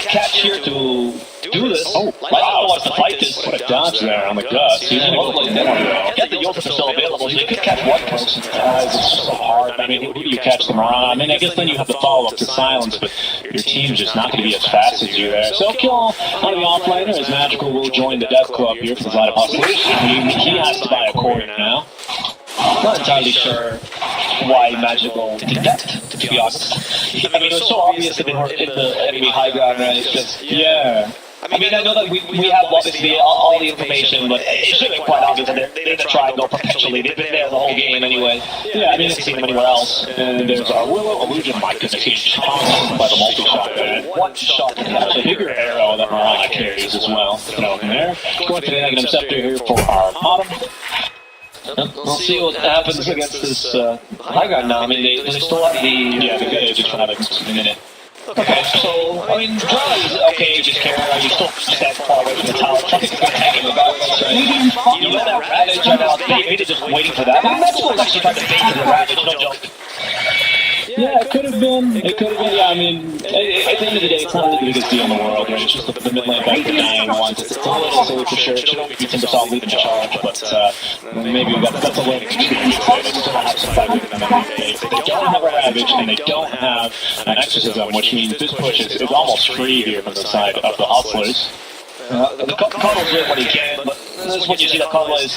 catch here to do this. Oh, wow, wants to fight this. What a dodge there on the Gus. He's going to go like that. Get the Yolks are still available, so you could catch one person. It's so hard. Who do you catch them around? I guess then you have to follow up to silence, but your team's just not going to be as fast as you there. So kill one of the offlaner as Magical will join the Death Club here for the Light of Hustlers. He has to buy a core now. Not entirely sure why Magical did that, to be honest. It was so obvious that they were in the enemy high ground, right? Yeah. I know that we have obviously all the information, but it should have been quite obvious that they're in the triangle perpetually. They've been there the whole game anyway. Yeah, I didn't see them anywhere else. And there's our Willow Illusion. My goodness, he's chomped by the multi-shot there. One shot. The bigger arrow that Marana carries as well. Throw him there. Going to the negative scepter here for our bottom. We'll see what happens against this high ground now. They still have the... Yeah, they just have a minute. Okay, so, I mean, Drow is okay, just care, you still stand far away from the tower. I think it's going to hang him regardless, right? You know that Ravage right now, maybe just waiting for that. I mean, that's what actually trying to bait the Ravage, no joke. Yeah, it could have been. It could have been. Yeah, I mean, at the end of the day, it's not really the biggest deal in the world, right? It's just the mid lane bank dying once. It's a little silly for sure. It should only be Timbersaw leading the charge, but maybe that's a learning experience today. They still have some fight within them. They don't have a Ravage, and they don't have an Exorcism, which means this push is almost free here from the side of the Hustlers. The Cardinal's doing what he can, but this is when you see that Cardinal is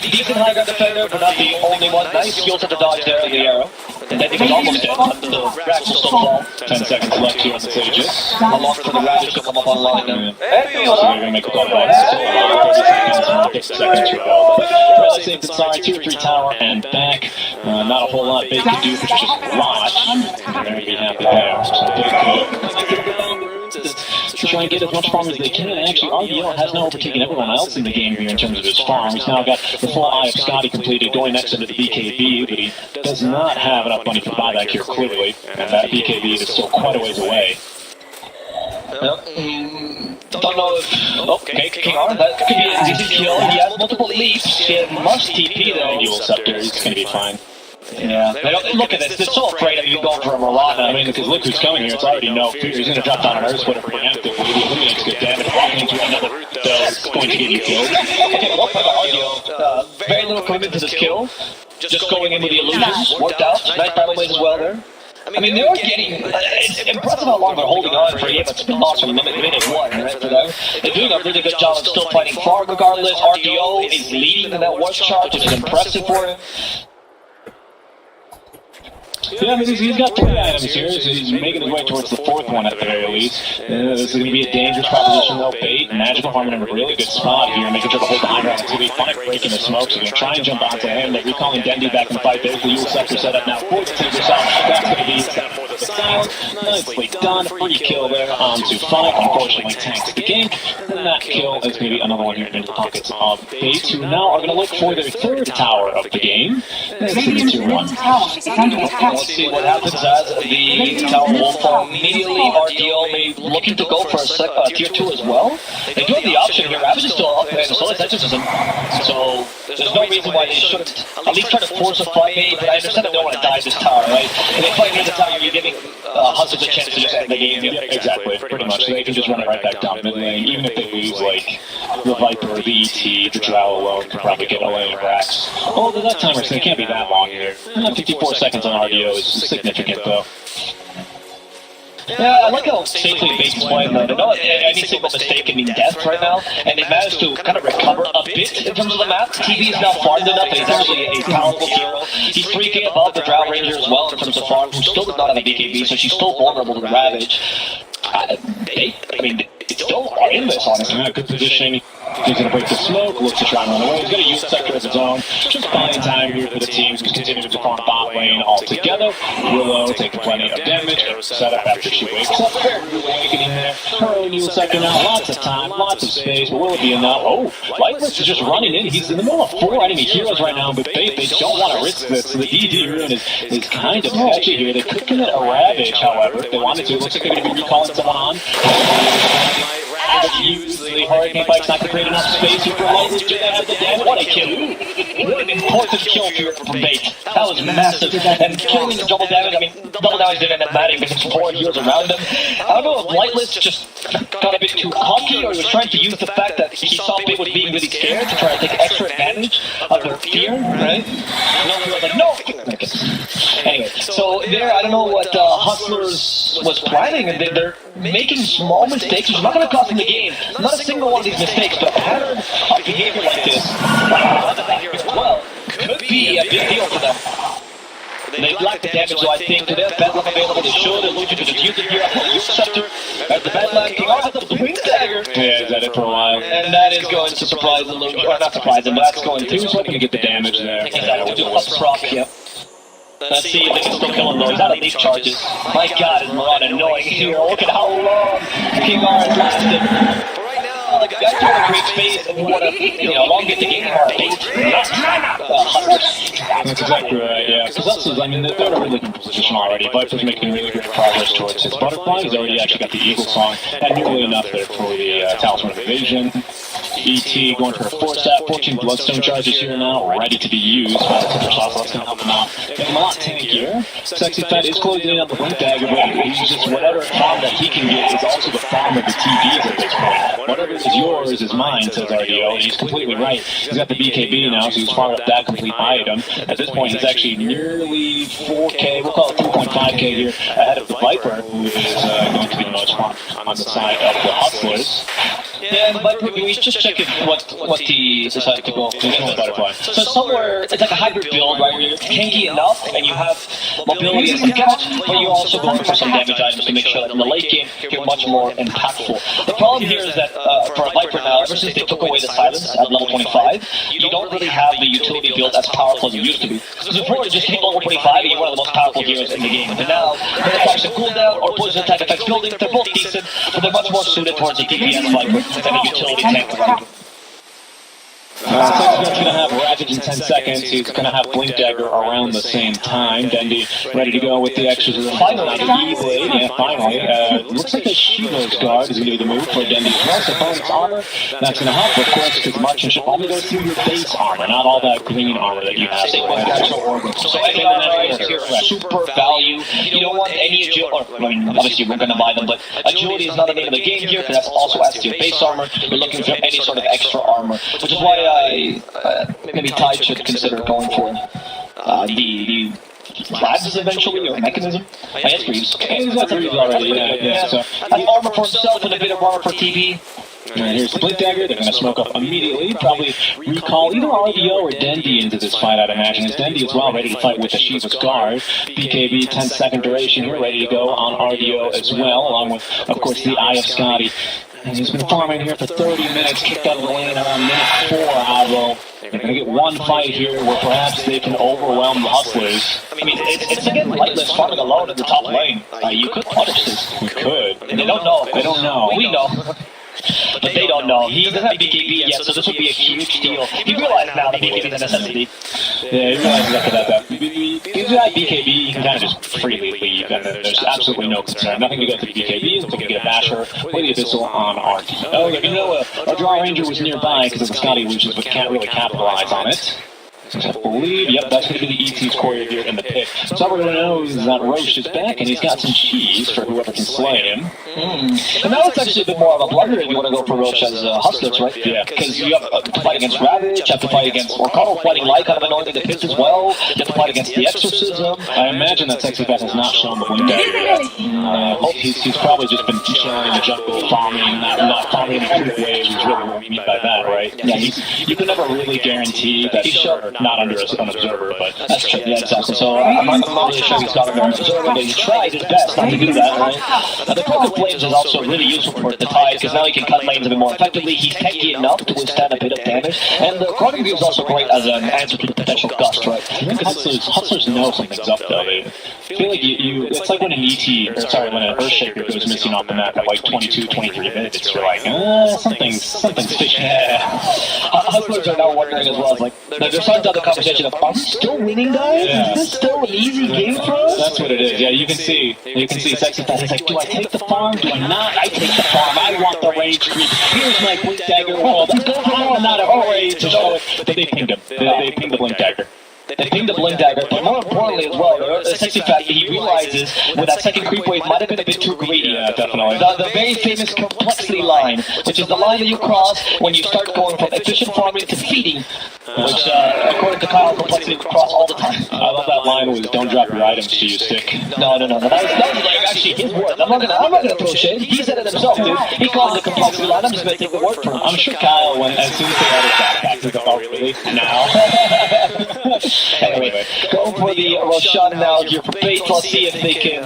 decent high ground defender, but not the only one. Nice skill set to dodge there in the arrow. And then he was almost dead, but the Rax will still fall. 10 seconds left here on the stages. How long for the Ravage to come up online now? So they're going to make a comeback. 30 seconds to go. Really safe inside, 2 or 3 tower and back. Not a whole lot Big can do, but just watch. And they're going to be happy there. So Big to try and get as much farm as they can. And actually, RDL has now overtaken everyone else in the game here in terms of his farm. He's now got the full Eye of Scotty completed, going next into the BKB, but he does not have enough money for buyback here, clearly. And that BKB is still quite a ways away. Don't know if... Okay, King R, that could be an easy kill. He has multiple leaps. He must TP though. Dual Scepter, he's going to be fine. Yeah, look at this. They're so afraid of you going for a Marana. I mean, because look who's coming here. It's already no fear. He's going to drop down an Earth Splitter preemptively. He eliminates good damage. Walking into another that's going to get you killed. Okay, well, for the RDO, very little commitment to this kill. Just going in with the illusions. Worked out. Nice battle blade as well there. I mean, they are getting... It's impressive how long they're holding on for a game that's been lost from minute 1, right, for them. They're doing a really good job of still fighting far regardless. RDO is leading in that War Charge, which is impressive for him. Yeah, I mean, he's got 3 items here. He's making his way towards the 4th one at the very least. This is going to be a dangerous proposition, though. Bait, Magical Harmon in a really good spot here, making sure to hold the high ground until we find breaking the smoke. So they're going to try and jump onto him. They're recalling Dendy back in the fight. There's the Yule Scepter set up now for the Timbersaw. That's going to be the silence. Nicely done. Free kill there onto Funk. Unfortunately, tanks the gank. And that kill is going to be another one here into the pockets of Bait, who now are going to look for their 3rd tower of the game. It's 2-1. Let's see what happens as the tower will fall immediately. RDO may looking to go for a tier 2 as well. They do have the option here. Ravage is still up and so is Exorcism. So there's no reason why they shouldn't at least try to force a fight maybe, but I understand that they don't want to die this tower, right? If they fight near the tower, you're giving Hustlers a chance to just end the game. Yeah, exactly, pretty much. So they can just run it right back down mid lane. Even if they lose, like, the Viper or the ET, the Drow alone can probably get a lane of racks. Although that timer still can't be that long here. 54 seconds on RDO is significant, though. Yeah, I like how safely Bait's playing though. No, any single mistake can mean death right now, and they managed to kind of recover a bit in terms of the map. TV is now farmed enough, and he's actually a powerful hero. He's 3k above the Drow Ranger as well in terms of farm, who still does not have a BKB, so she's still vulnerable to the Ravage. They still are in this, honestly. Yeah, good positioning. He's going to break the smoke, looks to try and run away. He's going to use Sector as his own. Just buying time here for the teams, continuing to farm bot lane all together. Willow taking plenty of damage. Set up after she wakes up. Awakening there. Her own new Sector now. Lots of time, lots of space. But will it be enough? Oh, Lifeless is just running in. He's in the middle of 4 enemy heroes right now, but they don't want to risk this. So the DD rune is kind of sketchy here. They could commit a Ravage, however, if they wanted to. It looks like they're going to be recalling someone on. Use the Hurricane Bike's not going to create enough space here for Lifeless to have the damage. What a kill. What an important kill here from Bait. That was massive. And killing the double damage, I mean, double damage didn't end up mattering because it's 4 heroes around him. I don't know if Lightless just got a bit too cocky or he was trying to use the fact that he saw Bait was being really scared to try to take extra advantage of their fear, right? No, like, no! Okay. Anyway, so there, I don't know what Hustlers was planning, and they're making small mistakes, which is not going to cost them the game. Not a single one of these mistakes, but a pattern of behavior like this, well, could be a big deal for them. They lack the damage, so I think to their bedlam available, they should. Illusion to just use it here after the Yule Scepter. At the bedlam, King R has the Wind Dagger. Yeah, he's at it for a while. And that is going to surprise Illusion, or not surprise him, but that's going to. He was hoping to get the damage there. Exactly, do a proc, yep. Let's see if they can still kill him though. He's out of leaf charges. My god, is Miranda annoying here. Look at how long King R has lasted him. The guys who want to create space and want to, elongate the game are Hunters. That's exactly right, yeah. Because Hustlers, I mean, they're in a really good position already. Viper's making really great progress towards his butterfly. He's already actually got the Eagle Song, and nearly enough there for the Talisman of Evasion. ET going for a 4-stat, 14 Bloodstone charges here now, ready to be used by the Super Sauce. That's going to help him out. Make him a lot tankier. Sexy Fat is closing in on the Blink Dagger, but he's just whatever farm that he can get is also the farm of the TVs at this point. Whatever is yours is mine, says RDO, and he's completely right. He's got the BKB now, so he's farmed up that complete item. At this point, he's actually nearly 4K, we'll call it 3.5K here, ahead of the Viper, who is going to be the most farmed on the side of the Hustlers. Yeah, but we just check what he decided to go to get the butterfly. So somewhere, it's like a hybrid build, right, where you're tanky enough and you have mobility and some catch, but you're also going for some damage items to make sure that in the late game, you're much more impactful. The problem here is that for a Viper now, ever since they took away the silence at level 25, you don't really have the utility build as powerful as it used to be. Because before, you just hit level 25 and you're one of the most powerful heroes in the game. But now, whether it's a cooldown or poison attack effects building, they're both decent, but they're much more suited towards the DPS Viper than a utility tank. He's going to have Ravage in 10 seconds. He's going to have Blink Dagger around the same time. Dendy ready to go with the extras. Finally, the E-Blade. Yeah, finally. Looks like the Shiva's Guard is going to be the move for Dendy as well. So bonus armor, that's going to help, of course, because marksmanship only goes through your base armor, not all that green armor that you have. So any armor is here for super value. You don't want any agility, I mean, obviously we're going to buy them, but agility is not the name of the game here, because that's also adds to your base armor. You're looking for any sort of extra armor, which is why maybe Tide should consider going for the labs eventually, or mechanism. I guess he's got 3 already, yeah. So, an armor for himself and a bit of armor for TB. And here's the Blink Dagger. They're going to smoke up immediately. Probably recall either RDO or Dendy into this fight, I'd imagine. Is Dendy as well ready to fight with the Shiva's Guard. BKB 10-second duration here, ready to go on RDO as well, along with, of course, the Eye of Scotty. And he's been farming here for 30 minutes, kicked out of the lane around minute 4, Avo. They're going to get one fight here where perhaps they can overwhelm the Hustlers. I mean, it's again lightless farming alone in the top lane. You could punish this. We could. And they don't know. They don't know. We know. But they don't know. He doesn't have BKB yet, so this would be a huge deal. He realized now that BKB is a necessity. Yeah, he realizes after that. If you have BKB, you can kind of just freely leave, and there's absolutely no concern. Nothing to go through BKB, so we can get a Basher, play the Abyssal on RT. Oh, you know, a Draw Ranger was nearby because of the Scotty Lucius, but can't really capitalize on it. I believe, yep, that's going to be the ET's courier here in the pit. So everyone knows that Roche is back, and he's got some cheese for whoever can slay him. And now it's actually a bit more of a blunder if you want to go for Roche as Hustlers, right? Yeah. Because you have to fight against Ravage, you have to fight against Orcano, fighting Light kind of annoying in the pits as well. You have to fight against the Exorcism. I imagine that Sexy Fat has not shown the Blink Dagger yet. He's probably just been chilling in the jungle, farming, not farming in a true way, is really what we mean by that, right? Yeah, you can never really guarantee that he's not under an observer, but that's true. Yeah, exactly. So I'm not really sure he's got under an observer, but he tried his best not to do that, right? The Broken Flames is also really useful for the Tide, because now he can cut lanes a bit more effectively. He's tanky enough to withstand a bit of damage, and the Chronic View is also great as an answer to the potential Gust, right? I think Hustlers know something's up, though. They feel like it's like when an when an Earthshaker goes missing off the map at like 22, 23 minutes. You're like, something's fishy. Hustlers are now wondering as well, like, they're starting to have the conversation of, are we still winning, guys? Yeah. Is this still an easy game for us? That's what it is. Yeah, you can see Sexy Fat. He's like, do I take the farm? Do I not? I take the farm. I want the rage creep. Here's my Blink Dagger. Well, I'm not a hurry to show it. But they pinged him. They pinged the Blink Dagger. They pinged the Blink Dagger, but more importantly as well, the Sexy Fat, he realizes with that second creep wave might have been a bit too greedy. Yeah, definitely. The very famous complexity line, which is the line that you cross when you start going from efficient farming to feeding, which, according to Kyle, complexity would cross all the time. I love that line was, don't drop your items to use stick. No. That was like actually his word. I'm not gonna throw shade. He said it himself, dude. He called it the complexity line. I'm just gonna take the word for him. I'm sure Kyle, as soon as they added backpack, he's like, oh, really? Now? Anyway, go for the Roshan now here for bait. Let's see if they can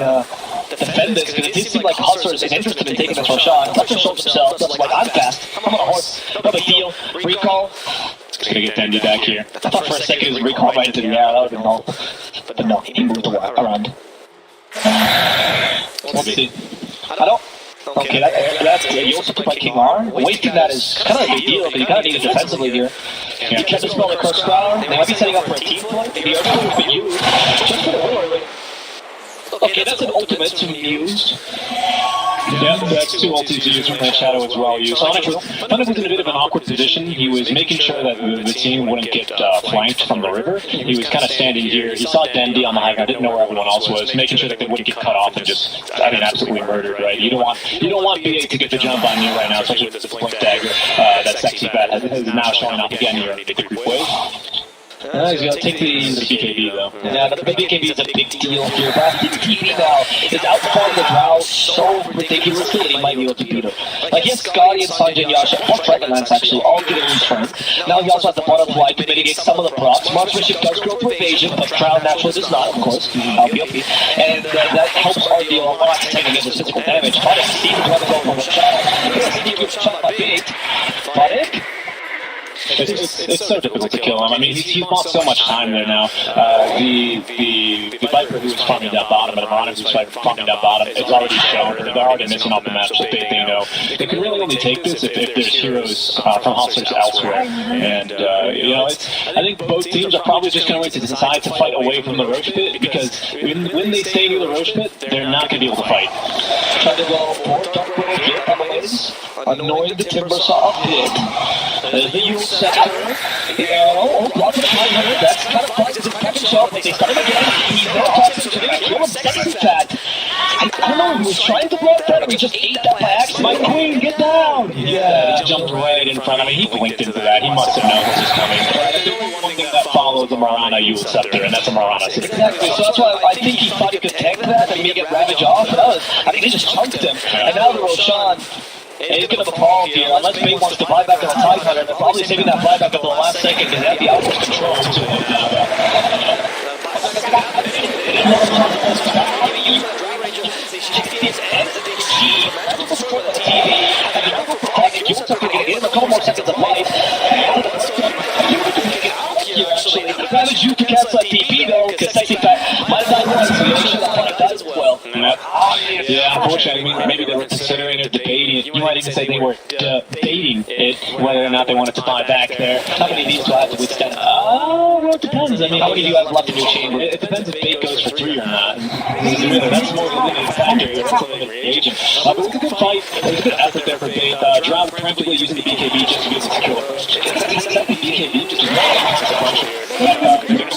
defend this, because it did seem like Hustlers is interested in taking this Roshan. Hustlers shows himself. That's like, I'm fast. I'm on a horse. No big deal. Recall. It's gonna get Dendy back here. I thought for a second it was recall right into the air. That would have been all. But no, he moved around. Let's see. I don't. Okay, that's good. You also took my King R. Wasting that is kind of a big deal, but you kind of need it defensively here. You kept the spell the Curse Crown. They might be setting up for a team play. here. It's been used. Just for the war. Okay, that's an ultimate to be used. Yeah, that's two ultis used from that shadow as well. Sonic was in a bit of an awkward position. He was making sure that the team wouldn't get flanked from the river. He was kind of standing here. He saw Dendy on the high ground, didn't know where everyone else was, making sure that they wouldn't get cut off and just, absolutely murdered, right? You don't want BA to get the jump on you right now, especially with this blink dagger that Sexy Bat is now showing off again here. He's going to take the BKB though. Yeah, the BKB is a big deal here. But TV now is outperforming the Drow so ridiculously that he might be able to beat him. Like, he has Scotty and Sanjay and Yasha, plus Dragonlance actually, all getting in strength. Now he also has the Butterfly to mitigate some of the procs. Marksmanship does grow to evasion, but Drow naturally does not, of course. And that helps RDO a lot to take against the physical damage. But Steve is going to go for the shot. Steve gets shot by Big. But it's so difficult to kill him. I mean, he's lost so much time there now. The Viper who's farming down bottom and Ivanov who's farming down bottom, it's already shown. They're already missing off the map, so they know. They can really only take this if there's heroes from hustlers elsewhere. And, I think both teams are probably just going to wait to decide to fight away from the Roach Pit, because when they stay near the Roach Pit, they're not going to be able to fight. Try to go for Dark Widow here, anyways. Annoying the Timbersaw up big. There's the Yule sector. The arrow. Block the 500. That's kind of fun. It's a second shot, but they start him again. He's no toxic. They're going to kill him. Second chat. I don't know if he was trying to block that or he just ate that by accident. My queen, get down! Yeah, he jumped right in front. I mean, he blinked into that. He must have known this was coming. There's only one thing that follows the Marana Yule scepter, and that's a Marana scepter. Exactly. So that's why I think he thought he could tank that and maybe get Ravage off. But I think they just chunked him. And now the Roshan. And he's going to fall here, unless Bait wants to buy back on the Tide Hunter. They're probably saving that buyback up to the last second because they have the outpost control to a couple more seconds of life. Ravage you to cancel that TP though, because Sexy Fat might not want to, so you should have done as well. Yeah, unfortunately, I mean, maybe they were considering it, debating it. You might even say they were debating it, whether or not they wanted to buy back there. How many of these do I have to withstand? Well, it depends. I mean, how many do you have left in your chamber? It depends if Bait goes for 3 or not. That's more of a limiting factor here. That's a limiting agent. But it was a good fight. It was a good effort there for Bait. Drow practically using the BKB just to be able to secure the first. Exactly, BKB just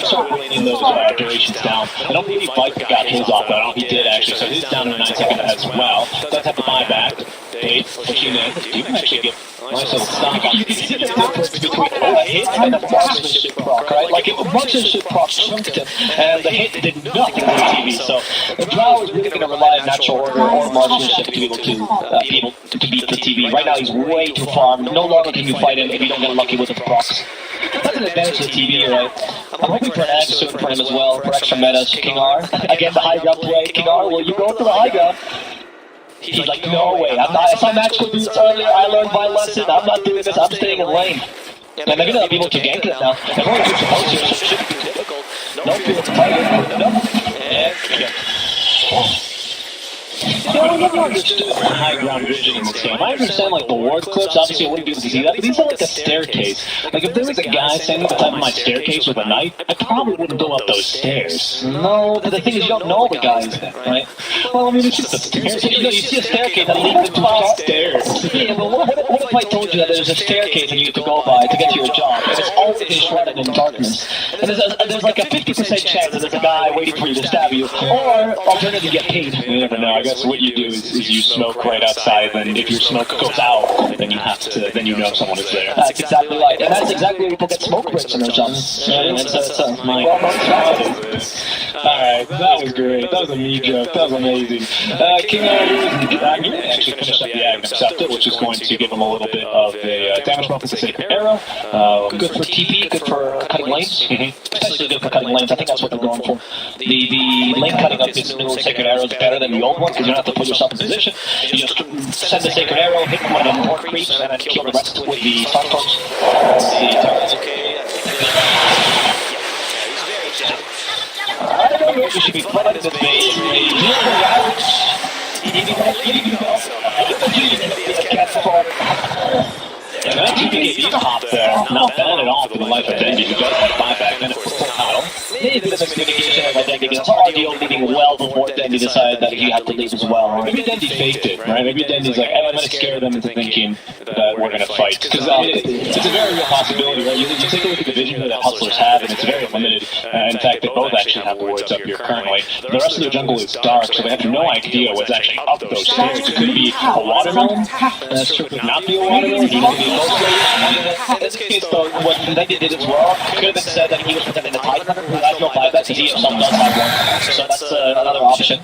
start winning those durations down. I don't believe Viper got his off, but I don't know if he did actually. So he's down to 9 seconds as well. Does have to buy back. Bait pushing in. You can actually get nice little stock on. You can see the difference between a hit and a marksmanship proc, right? Like, if a marksmanship proc chunked him, and the hit did nothing with the TV. So the Drow is really going to rely on natural order or marksmanship to be able to beat the TV. Right now, he's way too farmed. No longer can you fight him if you don't get lucky with the procs. That's an advantage to the TV, right? I'm hoping for an egg soon for him as well, for extra metas. King R. Again, the high ground play. King R, will you go to the high ground? He's like, no way. I saw Maxwell do this earlier. I learned my lesson. I'm not doing this. I'm staying in lane. And they're going to be able to gank it now. They're going to supposed to, so it shouldn't be difficult. No fear to fight it. And I never understood the high ground vision in this game. I understand, like, the ward clips, obviously I wouldn't be able to see that, but these are like a staircase. Like, if there was a guy standing at the top of my staircase with a knife, I probably wouldn't go up those stairs. No, but the thing is, you don't know the guy's there, right? Well, I mean, it's just a staircase. You see a staircase that leads to 12 stairs. Yeah, but what if I told you that there's a staircase that you have to go by to get to your job, and it's always shrouded in darkness? And there's like a 50% chance that there's a guy waiting for you to stab you, or alternatively get paid. You never know. I guess what you do is you smoke right outside, and if your smoke goes out, then you know someone is there. That's exactly right, and that's exactly where people get smoke breaks in their jobs. Alright, that was great. That was a me joke. That was amazing. King R actually finished up the Agam Scepter, which is going to give him a little bit of a damage buff with the Sacred Arrow. Good for TP, good for cutting lanes. Especially good for cutting lanes. I think that's what they're going for. The lane cutting of this new Sacred Arrow is better than the old one, because you don't have to put yourself in position. You just send the Sacred Arrow, hit one of the more creeps, and then kill the rest with the Stun Torch. I don't know if you should be fighting the base. Yeah, that TPK hop there, not bad at all for the life of Dendy, who does have buyback, and it's full title. maybe a bit of miscommunication by Dendy. I saw RDO leaving well before Dendy decided that he had to leave as well. Maybe Dendy faked it, right? Maybe Dendy's like, hey, I'm going to scare them into thinking that we're going to fight. Because it's a very real possibility, right? You take a look at the vision that Hustlers have, and it's very limited. In fact, they both actually have wards up here currently. The rest of their jungle is dark, so they have no idea what's actually up those stairs. It could be a watermelon. That's true. It could not be a watermelon. It could be both ways. In this case, though, what Dendy did as well could have been said that he was protecting the Titan, who has no buyback, because he himself does have one. So that's another option.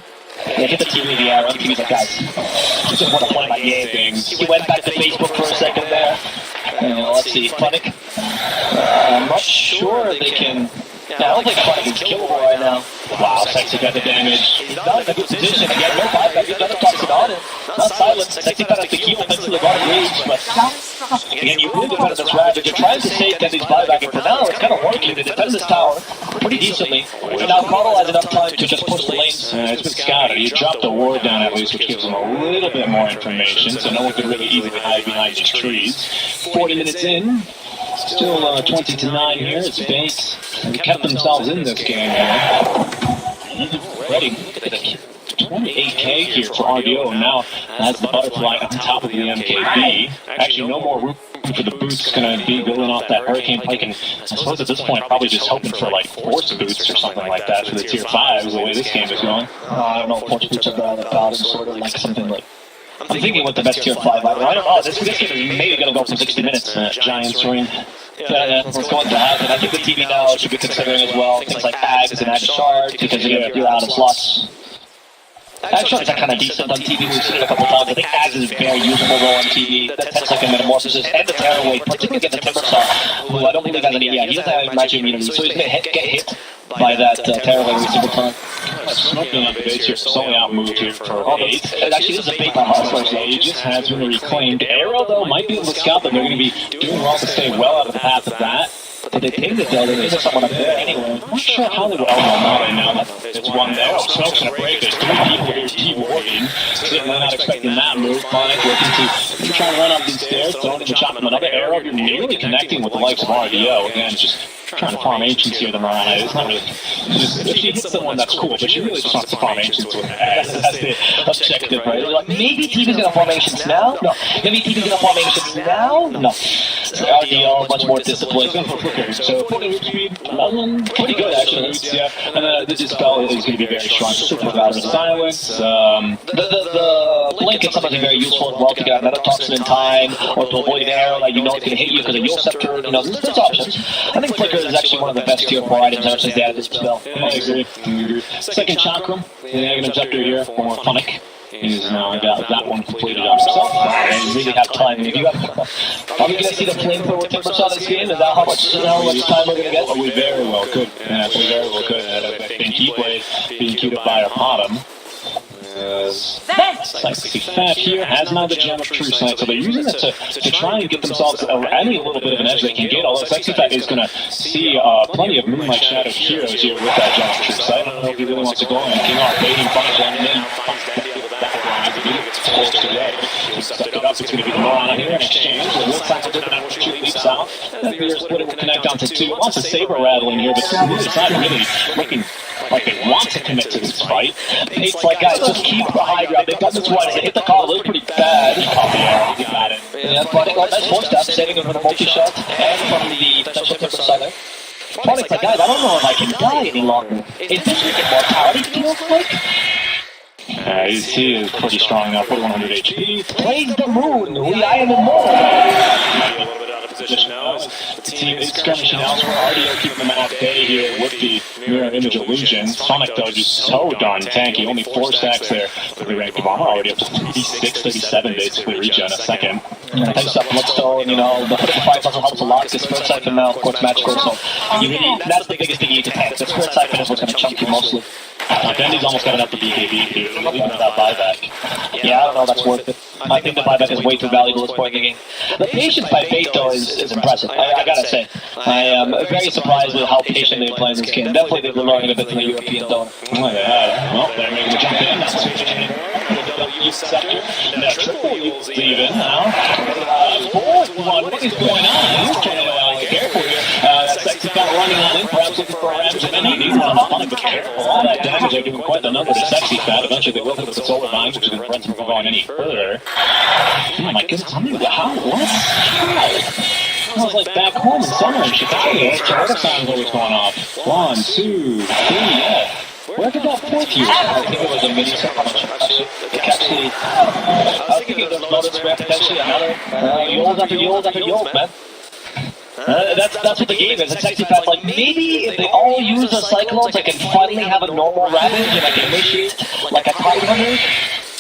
They hit the TV in the air, and TV's like, guys, I just want to play my game. He went back to Facebook for a second there. Let's see, Funnick. I'm not sure they can... I don't think Funnick is killable right now. Wow, Sexy got the damage. He's not in a good position. Again, no buyback. He's got the toxic on him. Not silent. Sexy got the heal into the bottom range, but again, you really defend this Ravage. You're trying to take Dendy's buyback, and for now, it's kind of working. They defend this tower pretty decently. And now Kolo has enough time to just push the lanes. It's been scouted. He dropped a ward down at least, which gives him a little bit more information, so no one could really easily hide behind these trees. 40 minutes in. Still 20-9 here. It's Banks. They kept themselves in this game here. Ready. 28k here for RDO, and now that's the butterfly on top of the MKB. Actually, no more room for the boots. Going to be building off that Hurricane Pike, and I suppose at this point, probably just hoping for like Force Boots or something like that for the tier 5s, the way this game is going. I don't know if Force Boots are better than Paladin, sort of like something like. I'm thinking with the best tier 5 item. I don't know. This game is maybe going to go for 60 minutes. Giant swing. Yeah, let's go into happen. I think the TV now should be considering as well things like Ags and Ag Shard, because you're out of slots. Ag Shard is kind of decent on TV. We've seen it a couple times. I think Ags is a very usable role on TV. That 10-second metamorphosis and the Tearaway, particularly against the Timbersaw, who I don't think has any. Yeah, he doesn't have magic immunity, so he's going to get hit by that Tearaway every single time. Smoking on the base here, solely outmoved here for 8. It actually is a bait by Hustlers. Aegis has been reclaimed. Arrow, though, might be able to scout them. They're going to be doing well to stay well out of the path of that. But they pinged it though, there isn't someone up there anyway. I'm not sure how they will. Oh, no, not right now. It's one there. Smoke's going to break. There's 3 people here T-warping. Certainly not expecting that move. Fine, looking to try to run up these stairs, throwing him and chopping him another arrow. You're nearly connecting with the likes of RDO. Again, just trying to farm Ancients here, the Mariah. It's not really... If she hits someone, that's cool, but she really just wants to farm Ancients with her. That's the objective, right? Like, maybe TV's going to farm Ancients now? No. Maybe TV's going to farm Ancients now? No. RDO, much more disciplined. So, 40 root speed, pretty good actually. Yeah. And the Dispel is going to be very strong. Super Valor Silence. The Blink is something very useful as well to get another toxin in time, or to avoid an arrow that you know it's going to hit you because of your scepter. There's options. I think Flicker is actually one of the best tier 4 items ever since they added this spell. I agree. Second Chakram, the Negative Scepter here for Funnick. He's now got that one completed himself. And really have time. If you have, are we going to see the flamethrower with Timbersaw this game? Is that how much time we're going to get? We very well could. Yeah, we very well could. I think Heatblade being queued up by our bottom. Sexy Fat here has now the Gem of True Sight, so they're using it to try and get themselves any little bit of an edge they can get, although Sexy Fat is going to see plenty of Moonlight Shadow heroes here with that Gem of True Sight. I don't know if he really wants to go in. King R baiting Funnick on him in. Close to that. It's going to be the Moron here in exchange. The Wolf Sack leaps out. And the Splitter will connect onto 2. Lots of saber rattling here, but it's not really looking like they want to commit to this fight. It's like, guys, just keep the high ground. They've done this once. They hit the call. It was pretty bad. Oh, yeah, you got it. Yeah, but that's one step, saving him from the multi-shot and from the potential Timber side there. Funnick's like, guys, I don't know if I can die any longer. Is this freaking mortality feels like? He is pretty strong now, 4100 HP. Praise the moon, we I am immortal. Position now. The team is skirmishing elsewhere. RDO keeping them at bay here with the mirror image illusion. Sonic, though, just so darn tanky. Only 4 stacks there for the ranked bomber. Already up to 36, 37 basically. Regen a second. Thanks up Bloodstone, the 5 also helps a lot. The Spirit Siphon now, of course, magical. So that's the biggest thing you need to tank. The Spirit Siphon is what's going to chunk you mostly. Dendy's almost got enough to BKB here. Even without buyback. Yeah, I don't know if that's worth it. I think the buyback is way too valuable at this point in the game. The patience by Fate, though, is impressive. I gotta say. I am very surprised with how patient they're playing this game. Definitely they've been learning a bit from the European Dota. Oh, yeah. Well, they're making the jump in. The W sector. The triple U's even now. Fourth one. What is going on? He's trying to careful here. Sexy Fat grinding on in, perhaps looking for a Rams, and then he needs a lot of money, but careful. All that damage, they're doing quite the number to Sexy Fat. Eventually, they will hit with the Solar Vines, which is going to prevent them from going any further. Oh my goodness, what? Sounds like back home in summer in Chicago. Toyota sounds always going off. 1, 2, 3, yeah. Where did that fourth use? I think it was a mini actually. I was thinking there's Lotus Rare potentially another Yold after Yold, man. That's what the game is. It's Sexy Fat's like, maybe if they all use the Cyclones, I can finally have a normal Ravage and I can initiate like a Tide Hunter.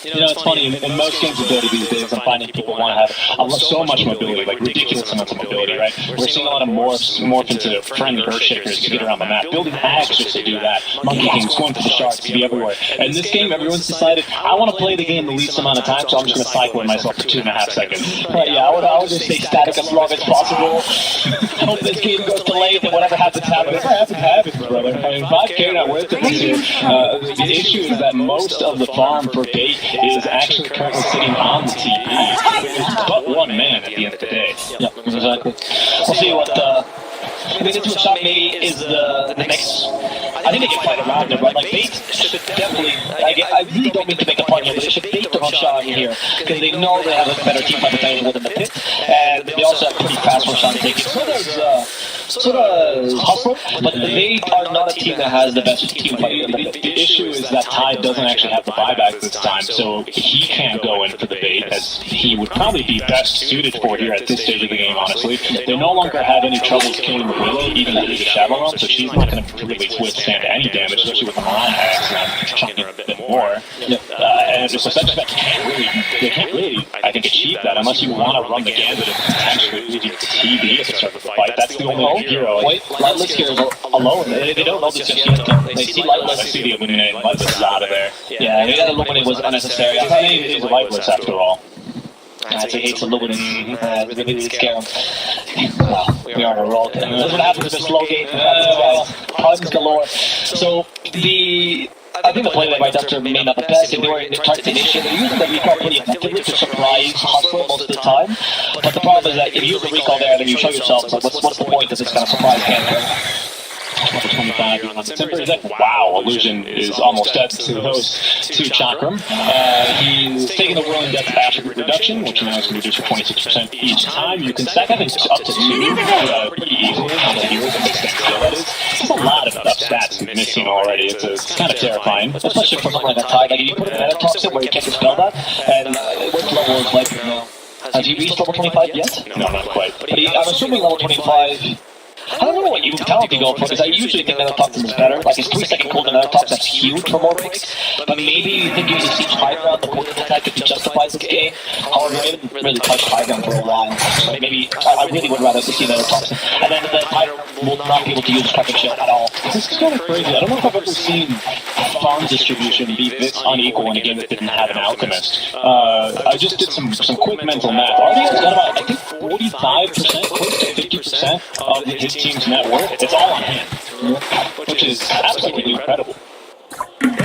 You know, it's funny, in most games of Dota these days, I'm finding people want to have so much mobility, like ridiculous amounts of mobility, right? We're seeing a lot of morph into friendly Earthshakers to get around the map, building hags just to do that, Monkey Kings, going for the sharks, to be everywhere. And in this game, everyone's decided, I want to play the game the least amount of time, so I'm just going to cycle in myself for 2.5 seconds. But yeah, I would just stay static as long as possible. I hope this game goes delayed and whatever happens, happens. Whatever happens, brother. I mean, 5K not worth it this year. The issue is that most of the farm for bait is actually currently sitting on the TV. There's but one man at the end of the day. Yeah, exactly. We'll see what I think this shot maybe is the next. I think they can fight around it, right? Like bait should definitely. I really don't mean to make a point here, but they should bait the shot here because they know they have a better team fight potential within the pit, and they also have pretty fast shot taking. So does Hustle, but they are not a team that has the best team fight in the pit. The issue is that Tide doesn't actually have the buyback this time, so he can't go in for the bait as he would probably be best suited for here at this stage of the game, honestly. They no longer have any troubles killing the Willow, even though he's a Shadow Realm, so she's not going to really withstand any damage, especially with the Milan Axe and chunking her a bit more. And just essentially they can't really, I think, achieve that unless you want to run the gambit and potentially leave it to TV to start the fight. That's the only hero. Wait, Lightless here is alone. They don't know this yet. They see Lightless. I see the Illuminate. Lightless is out of there. Yeah, maybe that Illuminate was unnecessary. His name is Lightless after all. He hates Illuminate. Really scare him. Well, we are on a roll. That's what happens with a slow game. Puns galore. So I think the play they might after may not the best. If they were in the target initiative, they're using the recall pretty effectively to surprise Hustler most of the time. But the problem is that if you use the recall there, then you show yourself, like, what's the point of this kind of surprise campaign? 25 on September. Is that wow? Illusion is almost dead to those two Chakram. He's taking the Whirling Death attribute reduction, which now is going to reduce for 26% each time. You can stack, I think, up to 2 pretty easily on the heroes and make that is. There's a lot of stats missing already. It's kind of terrifying, especially for something like a Tide. Like, if you put it in an toxic where you can't dispel that, and what level is like now? Has he reached level 25 yet? No, not quite. But I'm assuming level 25. I don't know what you talent you go for, because I usually think Nether Toxin is better. Like, his 3-second cooldown Nether Toxin is huge for more picks. But maybe you think using Siege High Ground, the potent attack could be justified this game. However, I haven't really touched High Ground for a while. So maybe I really would rather see Nether Toxin. And then the Tiger will not be able to use Cracker Shield at all. This is kind of crazy. I don't know if I've ever seen farm distribution be this unequal in a game that didn't have an Alchemist. I just did some quick mental math. RDL's got about, I think, 45%, close to 50% of his team's net worth. It's all on him, which is absolutely incredible.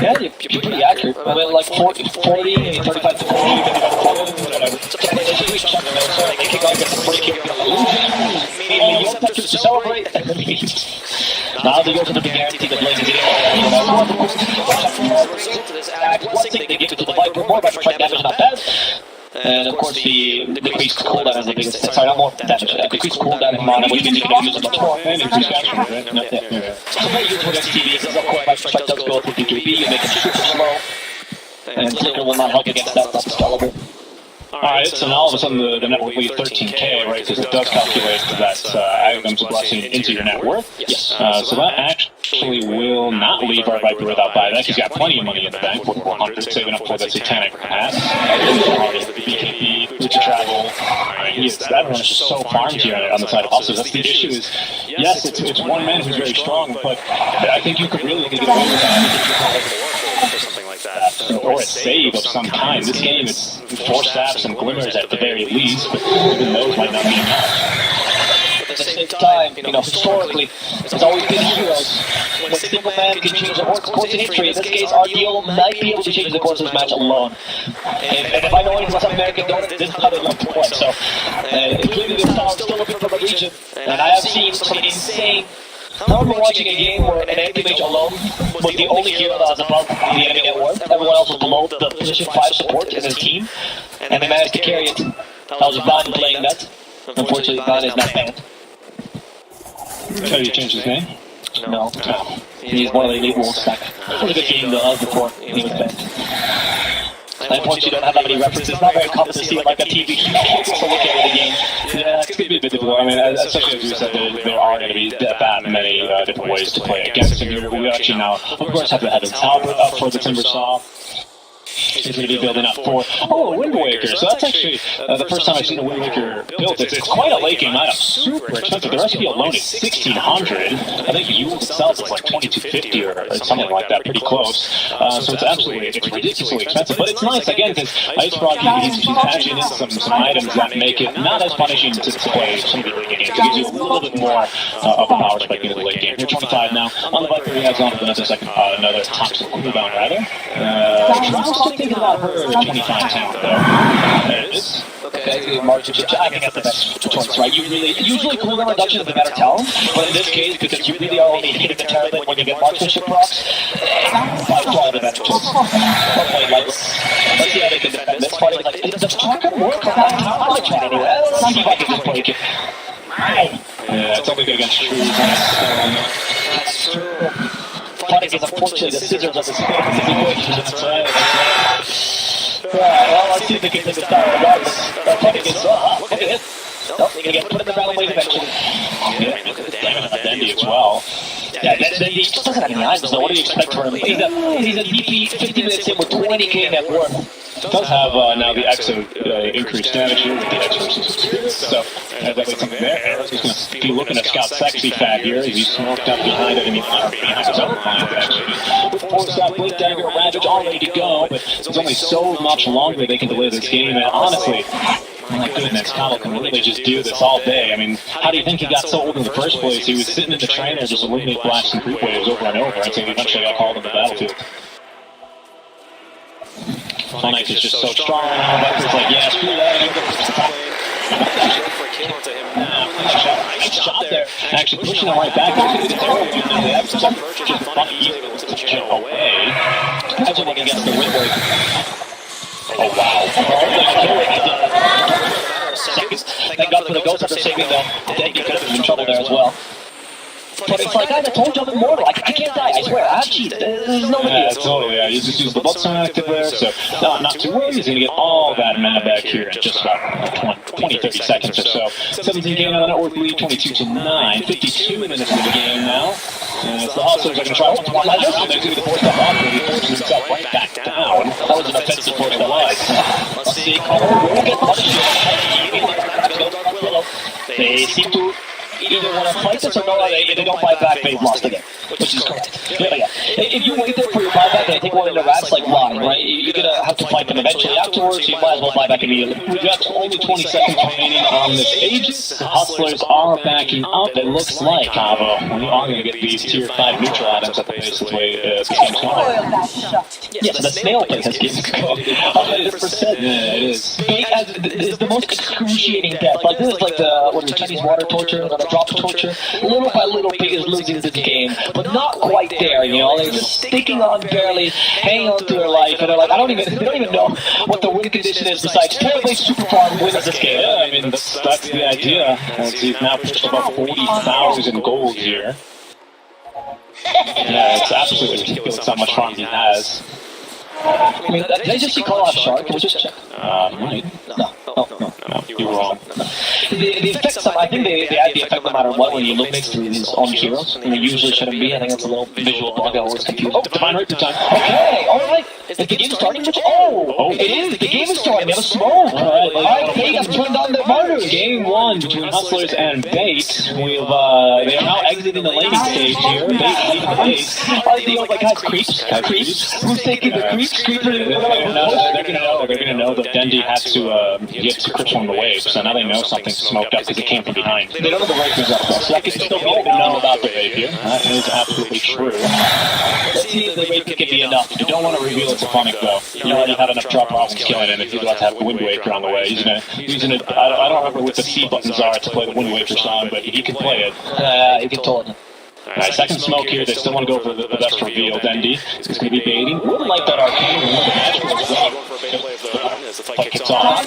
Yeah, you're pretty accurate. I mean, like 40, maybe 35 to 40, 55 to 40, whatever. So they kick off, get the free kick. Maybe you don't have to celebrate. Now they go to the big guarantee that Blaze is in. One thing, they give it to the Viper more, but try damage not bad. And of course the decreased cooldown is the biggest, sorry, not more damage, decreased cooldown in mana, which means you can use it much more. And increased action, right? So very useful against TV, because of course my strike does go through PKB, you make it super slow, and Flicker will not help against that, that's scalable. Alright, so now all of a sudden the net worth will be 13k, right, because it does calculate that items blessing into your net worth. Yes. So that actually will not leave our Viper without buyback. He's got plenty of money in the bank, with 400, saving up for that Satanic Pass. BKB, Boots of Travel. That run is just so farmed here on the side of Hustlers. That's the issue is, yes, it's one man who's very strong, but I think you could really get away with that. Or a save of some kind. This game is 4 staffs and glimmers at the very least, but even those might not be enough. At the same time, historically, there's always been heroes. When a single man can change the course of history, in this case, RDO might be able to change the course of this match alone. And if I know anything about South American Dota, this is how they love to play. So, clearly this style is still looking for a region. And I have seen some insane I remember watching a game where an anti-mage alone was the only hero that was above the enemy net worth. Everyone else was below the position 5 support in his team, and they managed to carry it. That was Van playing that. Unfortunately, Van is not banned. So you changed his name? No. He's one of the elite wolves back. It was a good game though, that was before he was banned. Unfortunately, you don't have that many references. Not very common to see it like a TV show. So look at the game. Yeah, it's going to be a bit difficult. I mean, especially as we said, there are going to be that many different ways to play against him. We actually now, of course, have the head of Talbot up for the Timbersaw. He's going to be building up for, Wind Waker. So that's actually the first time I've seen a Wind Waker built. It's quite a late game item. Super expensive. The recipe alone is $1,600. I think the Yule itself is like $2,250 or something like that. Pretty close. So it's ridiculously expensive. But it's nice, again, because Ice Rock he's patching in some items that make it not as punishing to play some of the early games. It gives you a little bit more of a power spike in the late game. You're 25 now. On the Viper, we have on another toxic cooldown, rather. Still thinking about her 25 town though. There it is. Okay, March, I think that's the best choice, right? Usually cooldown reduction is the better talent, but in this case, because you really are only hitting the target when you get marksmanship procs, by far the better choice. Let's see how they can defend this fight. Like, does Parker work on that tower like that anyway? Let's see if I can just break it. Yeah, it's only good against trees. That's true. Fighting is unfortunately the scissors of the spin. That's right. Well, let's see if they can take the tower regardless. Fighting is look at it. Nope, they get put in the battle wave eventually. Yeah, look at the damage on Dendy as well. Yeah, Dendy just doesn't have any items though. What do you expect from him? He's a DP 50 minutes in with 20k net worth. Does have now the EXO increased damage here with the EXO experience, so definitely something there. Eric's just going to be looking at Scout Sexy Fat here as he's smoked up behind it, behind his own plant actually. With Force Out, Blink Dagger, Ravage all ready to go, but there's only so much longer they can delay this game, and honestly, my goodness, Kyle can really just do this all day. I mean, how do you think he got so old in the first place? He was sitting in the trainer just eliminating blast and creep waves over and over until he eventually got called on the battlefield. Knight is just so strong. Viper's like, yeah, screw that. Nice job there. Actually pushing him right back. They have some just away. That's when he gets the Wind Waker. Oh, wow. Seconds. Thank God for the Ghost after saving them. Dendy could have been in trouble there as well. But it's like, I told you I'm immortal. I can't die, I swear. I cheat. There's no way. Yeah, totally. Yeah, you just use the Buckstone active there, so not too worried. He's going to get all that mana back here in just about 20, 30 seconds or so. 17k now, network lead, 22-9. 52 minutes into the game now. And the Hustlers are going to try one more. They're going to do the force up off, and he forces himself right back down. That was an offensive force that was. Let's see. We'll get punished. They seem to either want to fight this or no, if they don't fight back, they've lost the game. Which is correct. Yeah. If you wait there for your buyback and take one in the rats, like why, right? You're going to have to fight them eventually afterwards, so you might as well buy back immediately. We've got only 20 seconds remaining on this stage. The Hustlers are backing up, it looks like. We are going to get these tier 5 neutral items at the base of the way this game's going. Yes, the snail play has games go. 100%. Yeah, it is. It's the most excruciating death. Like, this is like the Chinese water torture, or the drop torture. Little by little, Pig is losing this game, but not quite there, you know? They're just sticking on barely, hanging on to their life, and they're like, they don't even know what the win condition is besides totally super farm wins this game. Yeah, I mean, that's the idea. He's now pushed about 40,000 gold here. Yeah, it's absolutely ridiculous how much farm he has. I mean, did I just see call out Shark? Can we just check? Right. No, you were wrong. The effects, I think they add the effect no matter what when you eliminate these own heroes. And they usually shouldn't be. I think that's a little visual bug. I always confuse. Oh, Divine right to time. Okay, alright. Is the game starting? It is. The game is starting. We have a smoke. Alright, Bait has turned on the monitor. Game 1 between Hustlers and Bait. They are now exiting the laning stage here. Bait leading the base. Creeps. Who's taking the creeps? They're gonna know that Dendy had to get to Crips on the wave, so now they know something's smoked up because it came from behind. They don't know the Rapiers up there, so that can still be know about the Rapier. That is absolutely true. Let's see if the Rapier can be enough. You don't want to reveal its opponent though. You already had enough drop problems killing him if you'd like to have the Wind Waker on the way. Using it. I don't remember what the C buttons are to play the Wind Waker song, but he can play it. You can tell it. Alright, second smoke here. They still want to go for the best reveal. Dendy is going to be baiting. Wouldn't like that arcane. Fight kicks off.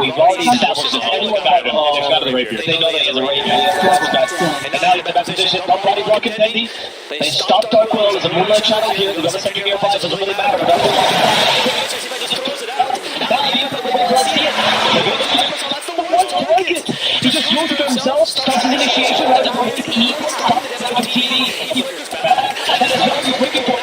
We've already established that Everyone got him. They've got the rapier. they know that he has a rapier. And now in the best position, not body blocking Dendy. They stop Dark Will. There's a moonlight channel here. They're going to send you near 5. Doesn't really matter. But he just used it himself, starts his initiation, right away to eat, stops on TV, and then he's breaking point.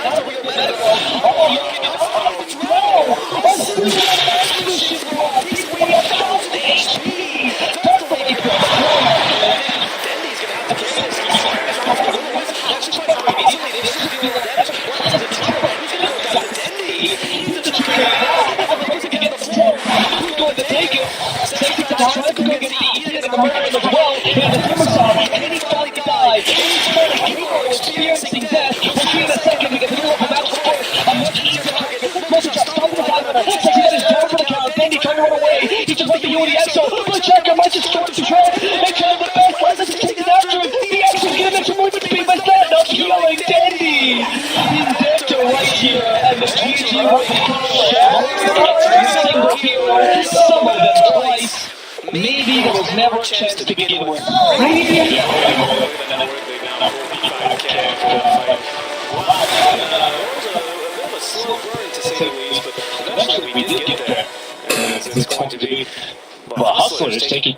Maybe there was never a chance to begin with. Slow burn to say the least, but eventually we did get there. And it's going to be Well, Hustler is taking.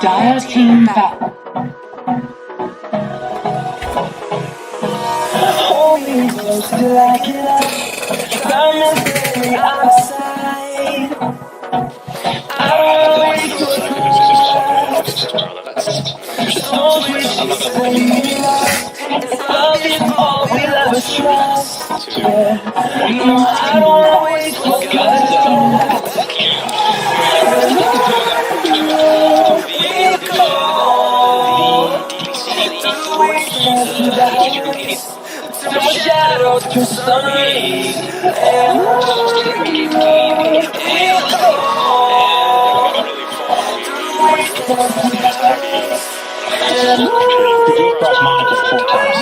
Dire team battle. Hold me close till I get up. Promise baby I'm aside. I don't always go just always say you lost. If love is all we'll ever trust. Yeah. No, I don't always till my shadows turn sun rays. Across Monaco 4 times.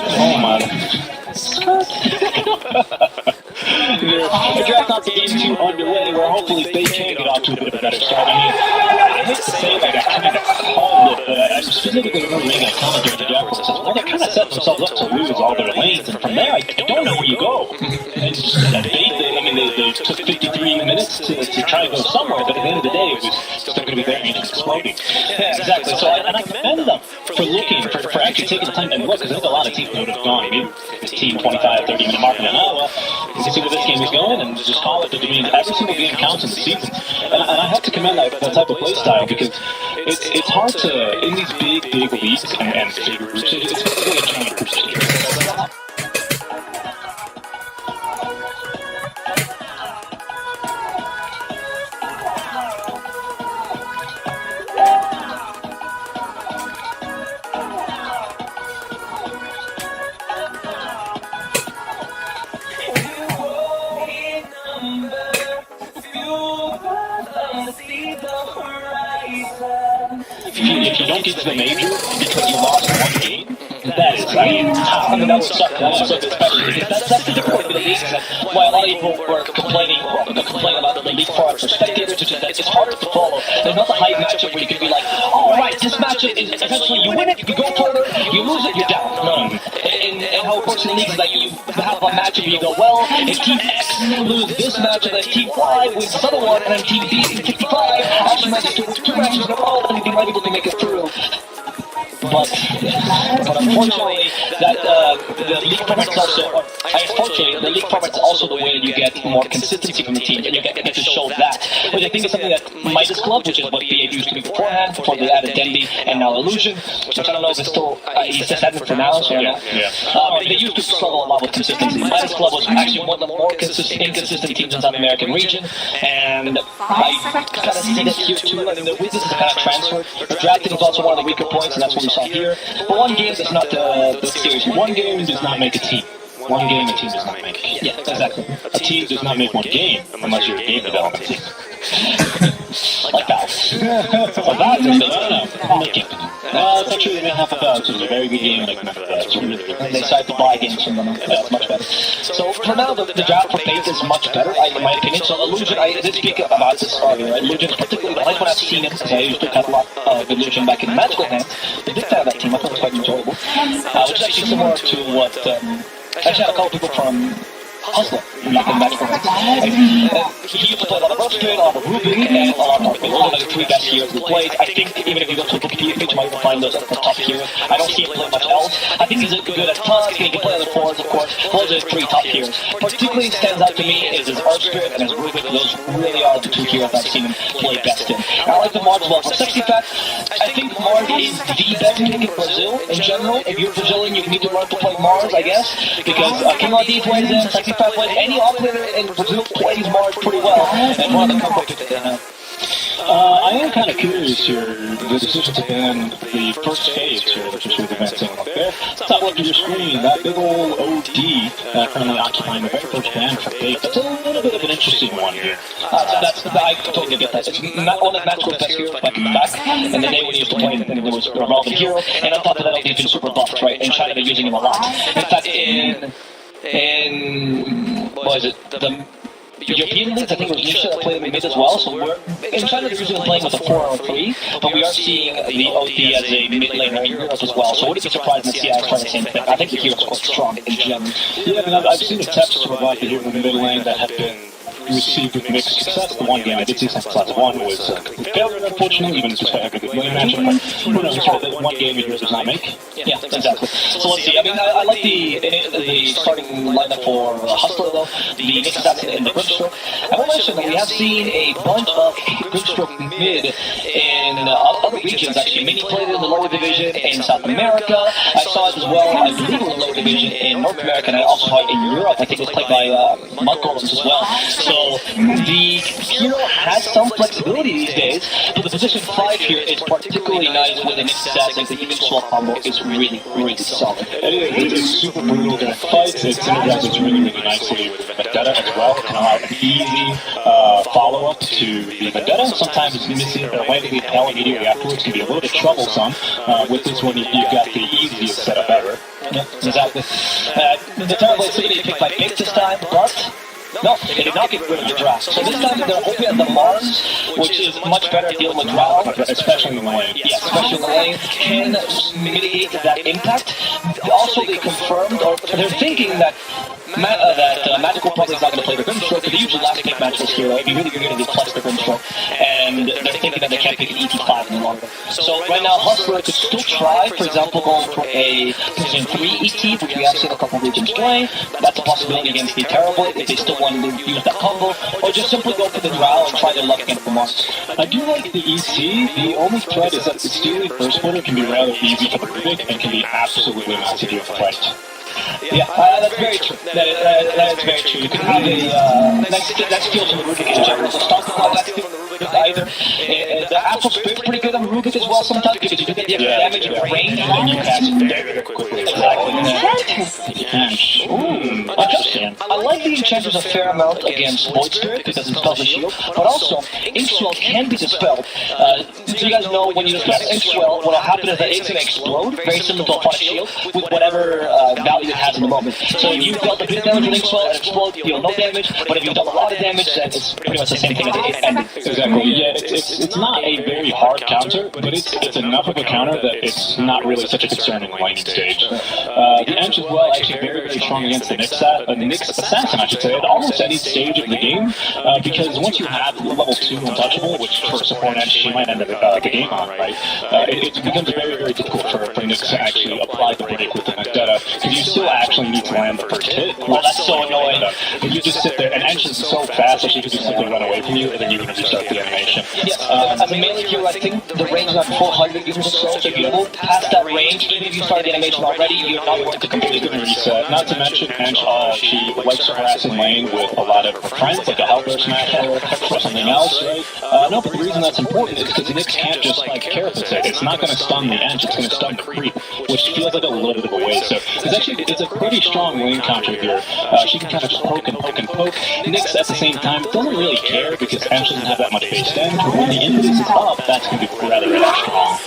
Oh my. The draft out game 2 underway, where hopefully they can get off to a bit of a better start. I mean, I hate to say it, like, I kind of called it, but I specifically remember making a comment during the draft process. Well, they kind of set themselves up to lose all their lanes, and from there, I don't know where you go. And they took 53 minutes to try to go somewhere, but at the end of the day, it was still going to be there and exploding. Yeah, exactly. So I commend them for looking, for actually taking the time to look, because I think a lot of teams would have gone, maybe this team 25, 30 minute mark, and then, oh, well, you can see where this game is going, and just call it. I mean, every single game counts in the season. And I have to commend that type of play style, because it's hard to, in these big leagues and big groups, it's really a giant group. If you don't get to the major because you lost one game, that is, I mean, that would suck. That would suck especially because that's the difference with the league. Why a lot of people were complaining about the league for spectators, which is that it's hard to follow. There's not the hype matchup where you can be like, oh, right, this matchup is eventually you win it, you go further, you lose it, you're down. No. And how it works in the league is that you have a matchup and you go, well, if Team X loses this match, and then Team Y wins this other one, and then Team B in 55 actually manages to win 2 matches in a row, and they might be able to make it through. But unfortunately, that the league format's also, unfortunately, the league format's also the way that you get more consistency from the team, and you get to show that. Which I think is something that Midas Club, which is what BA used to be beforehand, before they added Dendy and now Illusion, which I don't know if it's still, he's just added for now, so I don't know. They used to struggle a lot with consistency. Midas Club was actually one of the more inconsistent teams in the South American region, and I kind of see that here too. I mean, the weakness is kind of transferred. The drafting is also one of the weaker points, and that's what we saw here. But one game does not the series. One game does not make a team. One game, a team does not make. Yeah, exactly. A team does not make one game unless you're a game development team. Like Valve. Well, Valve is no. Making. It's actually the half of Valve, which is a very good game. Like, they decided to buy games from them. That's much better. So for now, the draft for Faith is much better, in my opinion. So Illusion, I did speak about this earlier. Right? Illusion is particularly the nice when I've seen it, because I used to have a lot of Illusion back in the Magical Hands. The big fan of that team, I thought it was quite enjoyable. Which is actually similar to what actually had a couple people from Hustler back in Magical Hands. He used to play a lot of Rostrate, a lot of Rubik, and a lot of those are the 3 best heroes we played. I think even if you go to the Wikipedia page, you might even find those as the top heroes. I don't see him play much else. I think he's good at Tusk, and he can play on the fours, of course. Those are his 3 top heroes. Particularly stands out to me is his Earthstrip and his Rubik. Those really are the 2 heroes I've seen him play best in. And I like the Mars as well. For 60 pack, I think Mars is the best pick in Brazil in general. If you're Brazilian, you need to learn to play Mars, I guess, because King LD plays it, 65 plays any operator in Brazil plays Mars pretty well, and one of the comfort picks that they have. I am kind of curious here, the decision to ban the first phase here, which is with the advancing up there. Top left of your screen, that big old OD currently occupying the very first ban for Fate. That's a little bit of an interesting one here. I totally get that. It's not one of the match's best heroes back in the day when he used to play, and there was a relevant hero, and on top of that, he's been super buffed, right? And China, they're using him a lot. In fact, in what is it? The European leagues, I think it was Nisha that played him in mid as well, so we're in China they're usually playing with a 4-3, but we are seeing the OD as a mid laner in Europe as well, so wouldn't be surprised if the CIs try the same thing. I think the hero's quite strong in general. Yeah, and I've seen attempts to revive the hero in the mid lane that have been received with mixed success. The one game I did see since class 1 was a complete failure, unfortunately, even despite having a good lane matchup. But who knows, the one game it does not make. Yeah, exactly. So let's see. I mean, I like the starting lineup for Hustler, though. The mix assassin and the Grimstroke. I will mention that we have seen a bunch of Grimstroke mid in other regions, actually. Many played in the lower division in South America. I saw it as well, I believe, in the lower division in North America, and I also saw it in Europe. I think it was played by Koloks as well. So the hero has some flexibility these days, but the position 5 here is particularly nice with an assassin. The even swap combo is really, really solid. It is super brutal during fights. It synergizes really, really nicely with Vendetta as well. It can allow an easy follow-up to the Vendetta. Sometimes it's missing or landing the hell immediately afterwards can be a little bit troublesome. With this one, you've got the easiest setup ever. Yeah, exactly. The Terrorblade City picked by Pick this time, but no, they did not get rid of the draft. So this time they're hoping at the Mars, which is much better at dealing with Drow. Especially in the lane. Yeah, especially in the lane, can mitigate that impact. Also, they confirmed, or they're thinking that Magical probably is not going to play the Grimstroke, but they usually last pick Magical's hero. It'd be really good if they plus the Grimstroke. And they're thinking that they can't pick an ET5 any longer. So right now, Hustler could still try, for example, going for a position 3 ET, which we have seen a couple of regions play. That's a possibility against the Terrible if they still want to use that combo. Or just simply go for the Drow and try their luck against the Mars. I do like the EC. The only threat is that the stealing first order can be rather easy for the Rubik and can be absolutely massive to fight. Yeah, that's very true. That is very true. You can have a that steals from the Rubik in general. So starting off that steal from the Rubik either. The Astral Spirit's pretty good on the Rubik as well sometimes because you do get the extra damage and range and you cast it very quickly. Exactly. Interesting. I like the Enchanters a fair amount against Void Spirit because it dispels the shield, but also Inkswell can be dispelled. So you guys know when you dispel Inkswell, what will happen is that it's going to explode, very similar to a Fire Shield, with whatever value it has in the moment. So if you've got the big damage with Inkswell and explode, you'll no damage, but if you've done a lot of damage, then it's pretty much the same thing as it ended. Exactly. Yeah, it's not a very hard counter, but it's enough of a counter that it's not really such a concern in the laning stage. The Ench as well, actually very, very strong against the Nyx Assassin, I should say, at almost any stage of the game, because once you have level 2 Untouchable, which for support Ench, she might end the game on, right? It becomes very, very difficult for Nyx to actually apply the break with the Vendetta, because you still actually need to land the first hit. Well, that's so annoying. If you just sit there, and Ench is so fast that she can just simply run away from you, and then you can restart the animation. Yeah, as a melee hero, I think the range is at 400 even so if you move past that range, even if you start the animation already, you're not going to completely reset. Not to mention, Ench, she likes to harass in lane with a lot of her friends, like a Hellbear Smash or something else, right? No, but the reason that's important is because Nyx can't just character it. It's not going to stun the Ench, it's going to stun the creep, which feels like a little bit of a waste. So it's a pretty strong lane counter here. She can kind of just poke and poke and poke. Nyx at the same time doesn't really care because Ench doesn't have that much base damage, but when the invis is up, that's going to be rather, rather strong.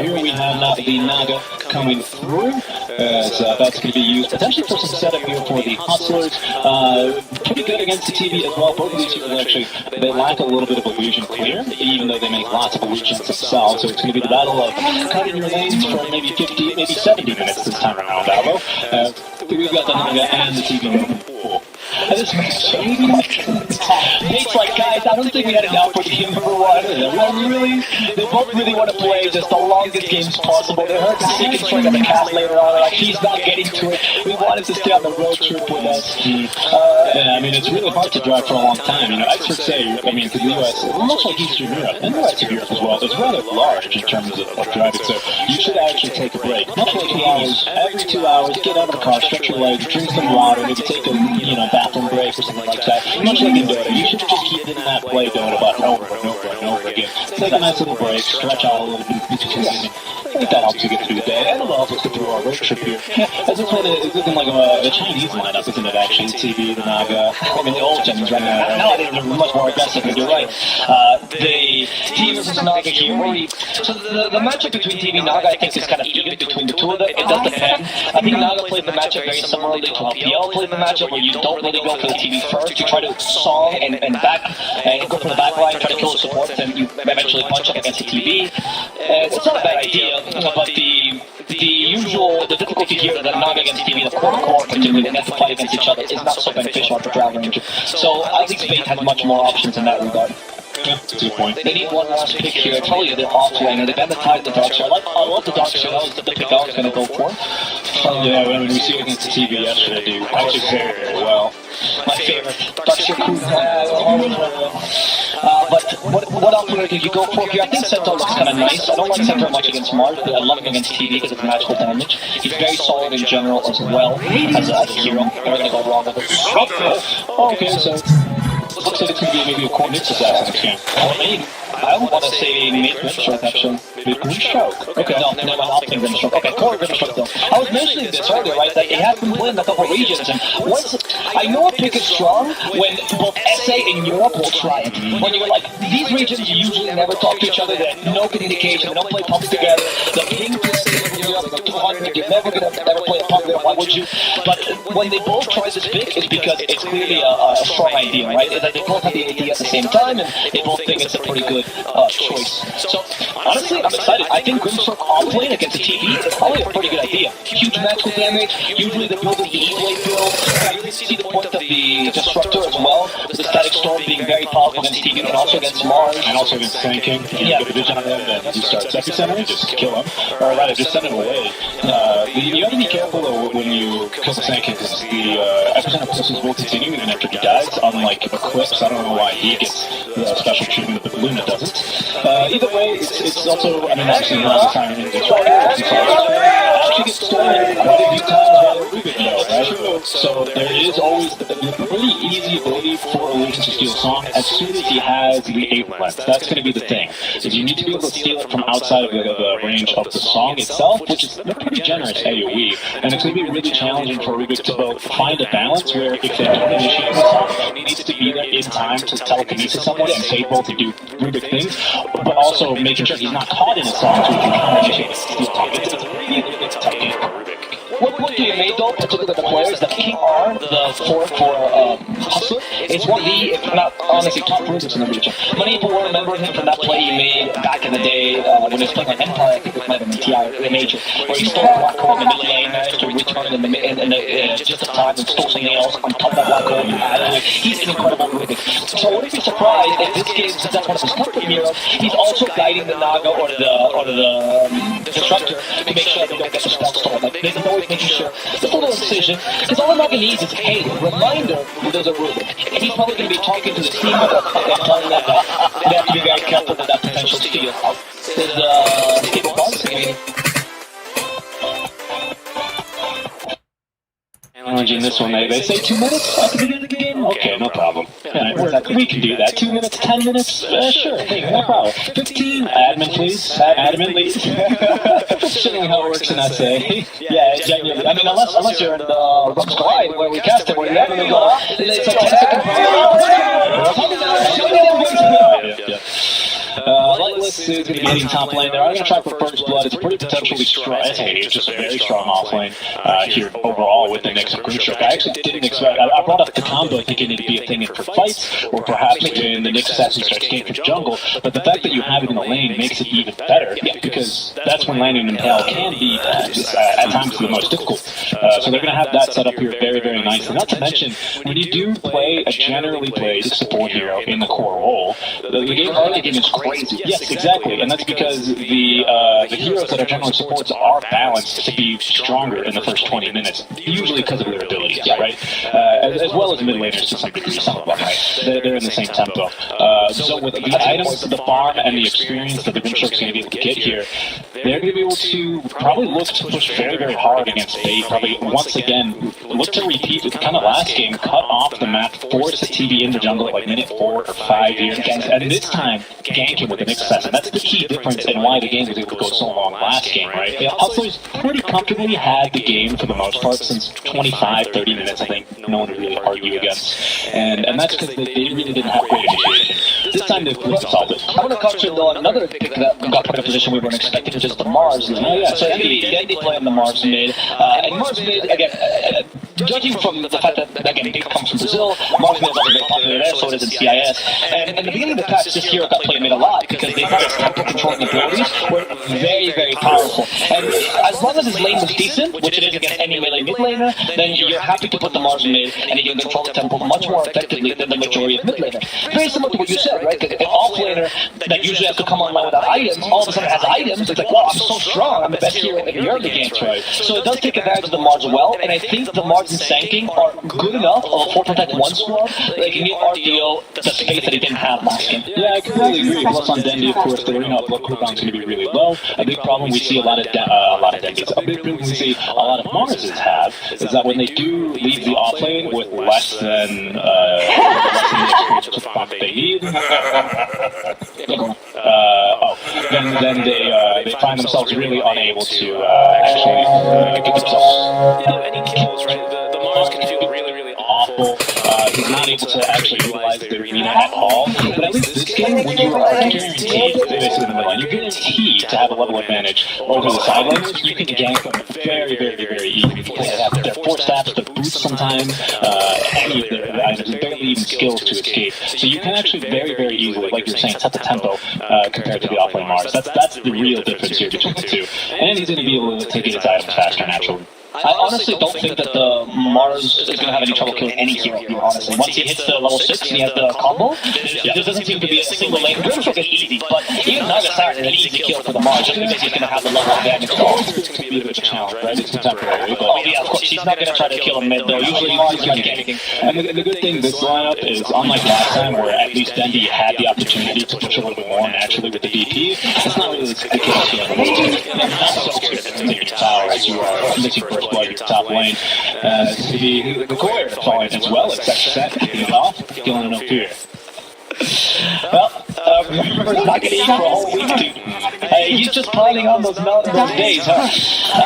Here we have now the Naga coming through, as that's going to be used potentially for some setup here for the Hustlers. Pretty good against the TV as well. Both of these heroes actually, they lack a little bit of illusion clear, even though they make lots of illusions themselves. So it's going to be the battle of cutting your lanes for maybe 50, maybe 70 minutes this time around, Albo. We've got the Naga and the TV moving full. This makes so much sense. Nate's like, guys, I don't think we had an output game number 1. They both really want to play just the longest games possible. They heard the secret swing of the cast later on. They're like, he's not getting to it. We wanted to stay on the road trip with us. Yeah, I mean, it's really hard to drive for a long time. You know, I should say, I mean, to the US, much like Eastern Europe, and the rest of Europe as well, it's rather large in terms of driving. So you should actually take a break. Much like 2 hours, every 2 hours, get out of the car, stretch your legs, drink some water, maybe take a, bathroom break or something like that. Much like in Dota, you should just keep in that play Dota about over and over and over again. good. Take a nice little break, stretch out a little bit between seasons. I think that helps you get through the day, and it'll help us get through our road trip here. As it's looking like a Chinese lineup, isn't it, actually? TV, the Naga, I mean, the old Chinese right now. Nowadays, they're much more aggressive, but you're right. The TV versus Naga here, so the matchup between TV and Naga, I think, is kind of even between the two of them. It does depend. I think Naga played the matchup very similarly to how PL played the matchup, where you don't really go for the TV first. You try to song and back, and go for the back line, try to kill the support, and you eventually punch up against the TV. It's not a bad idea, but the difficulty here that Naga against TV, the core particularly, they have to fight against each other, is not so beneficial for Dragon Ranger. So I think Fate has much more options in that regard. Yeah, that's a good point. They need one last pick here. I tell you, they're off-laner. They've advertised the Dark Share. I love the Dark Share. That was the pick I was going to go for. Yeah, I mean, we see it against the TV yesterday, dude. Actually, very, very well. My favorite. Dark Share Crew. But what else did you go for here? I think Centaur looks kind of nice. I don't like Centaur much against Mars, but I love him against TV because of magical damage. He's very solid in general as well as a hero. We're going to go wrong with it. Oh, okay, so looks like it's going to be maybe a core mix assassin game. I would want to say mid Grimstroke, actually. Mid Grimstroke? Okay, no, never mind, I'll think Grimstroke. Okay, core Grimstroke though. I was mentioning this earlier, right, that it has been playing a couple regions, and once, I know a pick is strong when both SA and Europe will try it. When you're like, these regions usually never talk to each other, they have no communication, they don't play pumps together, the ping is like 200, you're never going to ever play a pump there, why would you? But when they both try this pick, it's because it's clearly a strong idea, right? That they both have the idea at the same time, and they both think it's a pretty good choice. So, honestly, I'm excited. I think Grimstroke off-lane against the TV is probably a pretty good idea. Huge magical damage, usually the build of the E-Blade build. I really see the point of the Disruptor as well, with the Static Storm being very powerful against TV and also against Mars. And also against Sand King. If you get a vision on them, then you start Epicenter, just kill him. Or rather, just send him away. You have to be careful, though, when you kill the Sand King, because the Epicenter pulses will continue even after he dies, unlike Eclipse. I don't know why he gets the special treatment that the Luna doesn't. Either way, it's also, I mean, obviously not the time in the actually gets stolen quite a few times by the Rubik, right? So there is always the really easy ability for Illusion to steal a song as soon as he has the 8 length. That's going to be the thing. Is you need to be able to steal it from outside of the range of the song itself, which is a pretty generous AoE. And it's going to be really challenging for Rubik to both find a balance where if they don't initiate the song, it needs to be there in time to telekinesis someone and save both to do Rubik things, but also making sure he's not caught in a song so he can counter-initiate steal song. It's a really tough game for Rubik. What do you make though, particularly the players, the King R, the 4 for Hustler, is one of the, if not honestly, top runes in the region. Many people will remember him from that play he made back in the day when he was playing on Empire, I think it might have been TI, the Major, where he stole a black hole in the mid lane, managed to return in just in time and stole something else on top of that black hole. He's an incredible Rubik. So wouldn't be surprised if this game, since that's one of his comfort heroes, he's also guiding the Naga or the Disruptor to make sure they don't get the spell stolen. Like, they're always making sure, just a little incision, because all the Naga needs is, hey, reminder there's a Rubik. And he's probably going to be talking to the team and telling them that they have to be very careful with that potential steal. Is Stable Boss game. Challenging this one, they say 2 minutes at the beginning of the game? Okay, no problem. Yeah, we can do that. 2 minutes, 10 minutes? Sure, hey, no problem. 15, admin please. Admin please. Showing how it works in SA. Yeah, genuinely. I mean, unless you're in the Rock Squad where we cast it, where you have to go, it's like 10 seconds. Lightless is going to be getting top lane. They're going to try for First Blood. It's pretty potentially strong. It's just a very strong off lane here overall with the mix of Grimstroke. I actually didn't expect. I brought up the combo thinking it'd be a thing for fights or perhaps in the next Assassin starts game for jungle. But the fact that you have it in the lane makes it even better because that's when landing Impale can be at times the most difficult. So they're going to have that set up here very, very nicely. Not to mention, when you do play a generally played support hero in the core role, the game early game is crazy. Yes, exactly, and that's because the heroes that are generally supports are balanced to be stronger in the first 20 minutes, usually because of their abilities, right? As well as mid laners to some degree, some of them, right? They're in the same tempo. So with the items, the farm, and the experience that the Grimstroke's going to be able to get here, they're going to be able to probably look to push very, very hard against Fate. Probably once again look to repeat with kind of last game, cut off the map, force the TV in the jungle at like minute 4 or 5 here, and this time gank take him with an excess, and that's the key difference in why the game was able to go so long last game, right? Hustlers pretty comfortably had the game for the most part since 25, 30 minutes, I think no one would really argue against, and that's because they really didn't have great initiation. This time they've solved it. I want to touch on another pick that got put in a position we weren't expecting, which is the Mars. Oh yeah, so Dendy playing the Mars mid, and Mars mid, again, judging from the fact that, again, he comes from Brazil, Mars mid is also very popular there, so it is in CIS, and in the beginning of the patch, this hero got played mid a lot, because they thought his tempo controlling abilities were very, very powerful, and as long as his lane was decent, which it is against any melee mid laner, then you're happy to put the Mars mid, and you can control the tempo much more effectively than the majority of mid laner. Very similar to what you said, right? Because an off laner that usually has to come online without items, all of a sudden has items, it's like, wow, I'm so strong, I'm the best hero in the early games, right? So it does take advantage of the Mars well, and I think the Mars and Sanking are good enough of a 4-protect 1 squad that they can give RDO the space that he didn't have last game. Yeah, I completely agree. Plus on Dendy, of course, the arena blood cooldown is going to be really low. A big problem we see a lot of Dendys, a big problem we see a lot of Marses have is that when they do leave the off lane with less than the experience of they need, then they find themselves really unable to actually get themselves. Any kills, right? The Mars can feel really awful. He's not able to actually utilize the arena at all. But at least this game, when you are guaranteed, basically in the middle line, you're guaranteed to have a level advantage over the side laners. You can gank them very easily. They have their 4 stats, their boots sometimes, any of their items, and barely even skills to escape. So you can actually very easily, like you're saying, set the tempo compared to the offlane Mars. That's the real difference here between the two. And he's going to be able to take his items faster naturally. I honestly don't think that the Mars is going to have any trouble killing any hero here, honestly. Once he hits the level 6 and he has the combo, there doesn't seem to be a single lane. Grimstroke is easy, but even Nagasaki is an easy kill for the Mars, just because he's going to have the level of damage. It's going to be a bit of a challenge, right? It's contemporary. Oh yeah, of course, he's not going to try to kill him mid, though. Usually Mars is not anything. And the good thing this lineup is, unlike last time, where at least Dendy had the opportunity to push a little bit more naturally with the DP, it's not really the case here. You're not so scared in your tower as you are missing first blood, your top lane. The core falling as well as XACT, getting it off, feeling no fear. Well, remember, it's not going to eat for a whole week, dude. He's just planning on those days, huh?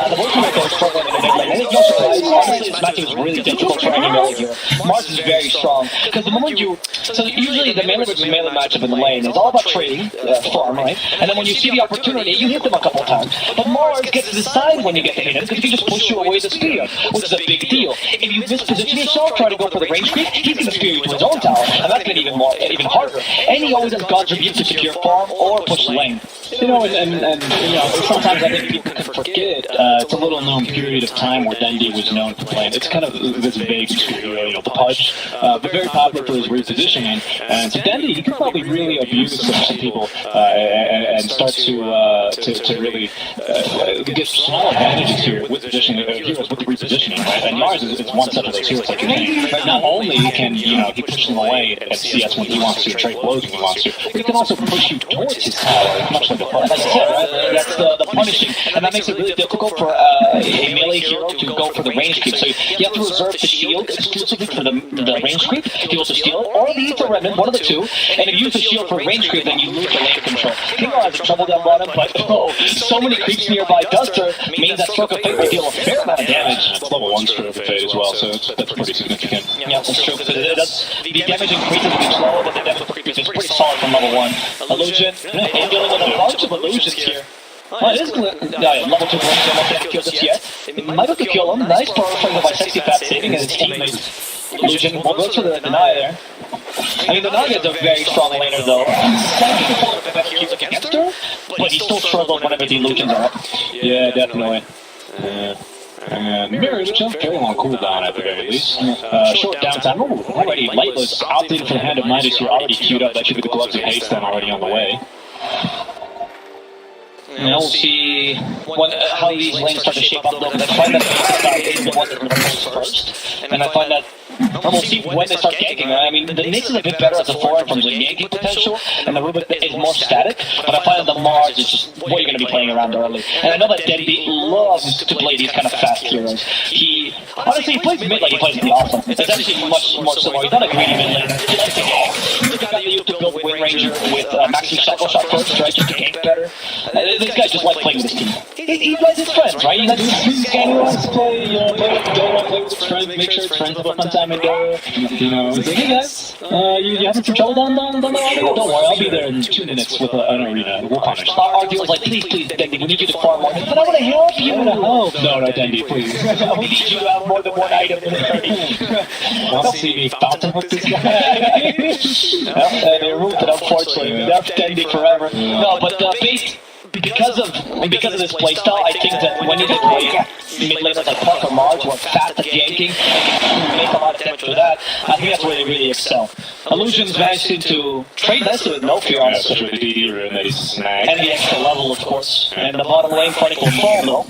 The worst one is struggling in the mid lane. I think you're surprised. Honestly, this matchup is really difficult for any melee hero. Mars is very strong. Because the moment you... So usually the melee versus melee matchup in the lane is all about trading, farm, right? And then when you see the opportunity, you hit them a couple times. But Mars gets to decide when you get to hit him, because he can just push you away the spear, which is a big deal. If you misposition yourself, try to go for the range creep, he's going to spear you to his own tower. And that's going to be even harder. And he always has God's Rebuke to secure farm or push lane. You know, and you know, sometimes I think people can forget it's a little known period of time where Dendy was known for playing. It's kind of this vague hero, you know, the Pudge, but very popular for his repositioning. And so Dendy, he can probably really abuse some people and start to really get small advantages here with positioning heroes with the repositioning. Right? And Mars is one such of those heroes like you're saying. Not only can he push them away at CS when he wants to, trade blows when he wants to, but he can also push you towards his tower, much like That's the punishing, and that makes it really difficult for a melee hero to go for the range creep. So you have to reserve the shield exclusively for the range creep to be able to steal it, or the Ether Remnant, one of the two. And if you use the shield for range creep, then you lose the lane control. Kingo has trouble down bottom, but so many creeps nearby Duster means that Stroke of Fate will deal a fair amount of damage. It's level 1 Stroke of Fate as well, so that's pretty significant. Yeah, that's true. The damage increases a bit slower, but the depth of creep is pretty solid from level 1. Illusion, and dealing with a bunch of illusions here. Well, it is level 2 Illusion, not going to kill this yet. It might have to kill him. Nice power play by Sexy Fat saving his teammates. Illusion will go to the deny there. I mean, the Nugget's a very strong laner, though. Sanky can the better keep against her, but he still struggles whenever the illusions are up. Yeah, definitely. And Mirror Illusion, very long cooldown at the very least. Short downtime. Ooh, already Lightless opted for the Hand of Midas here, already queued up. That should be the Gloves of Haste then already on the way. And we'll see how these lanes start to shape up a little bit. I find that is the one that goes first. And I find that we'll see when they start ganking. I mean, the Nyx is a bit better at the forehand from the yanking potential, and the Rubik is more static, but I find that the Mars is just what you're going to be playing around early. And I know that Dendy loves to play these kind of fast heroes. He plays mid like he plays the offense. It's actually much more similar. He's not a greedy mid laner. He's the guy that you have to build Wind Ranger with maxing cycle shot first, right, just to gank better. This guy just likes playing with his team. He likes his friends, right? He likes his guy who wants to play, play with Dota, play with his friends, make sure his friends have a fun time in Dota. It's like, hey guys, you having some trouble down the line? Don't worry, I'll be there in 2 minutes with an arena. We'll punish. Our deal was like, please, Dendy, we need you to farm more. But I want to help you. No, Dendy, please. We need you to have more than one item in the party. Don't see me fountain hook this guy. They removed it, unfortunately. That's Dendy forever. No, but because of this playstyle, I think that when you play mid laners like Park or Mars, who are fast at ganking, and make a lot of damage with that, I think that's where they really excel. Illusion's managed to trade nicely with no fear, honestly. Especially with the DD rune that he's snagged. And the extra level, of course. And the bottom lane fighting will fall, though.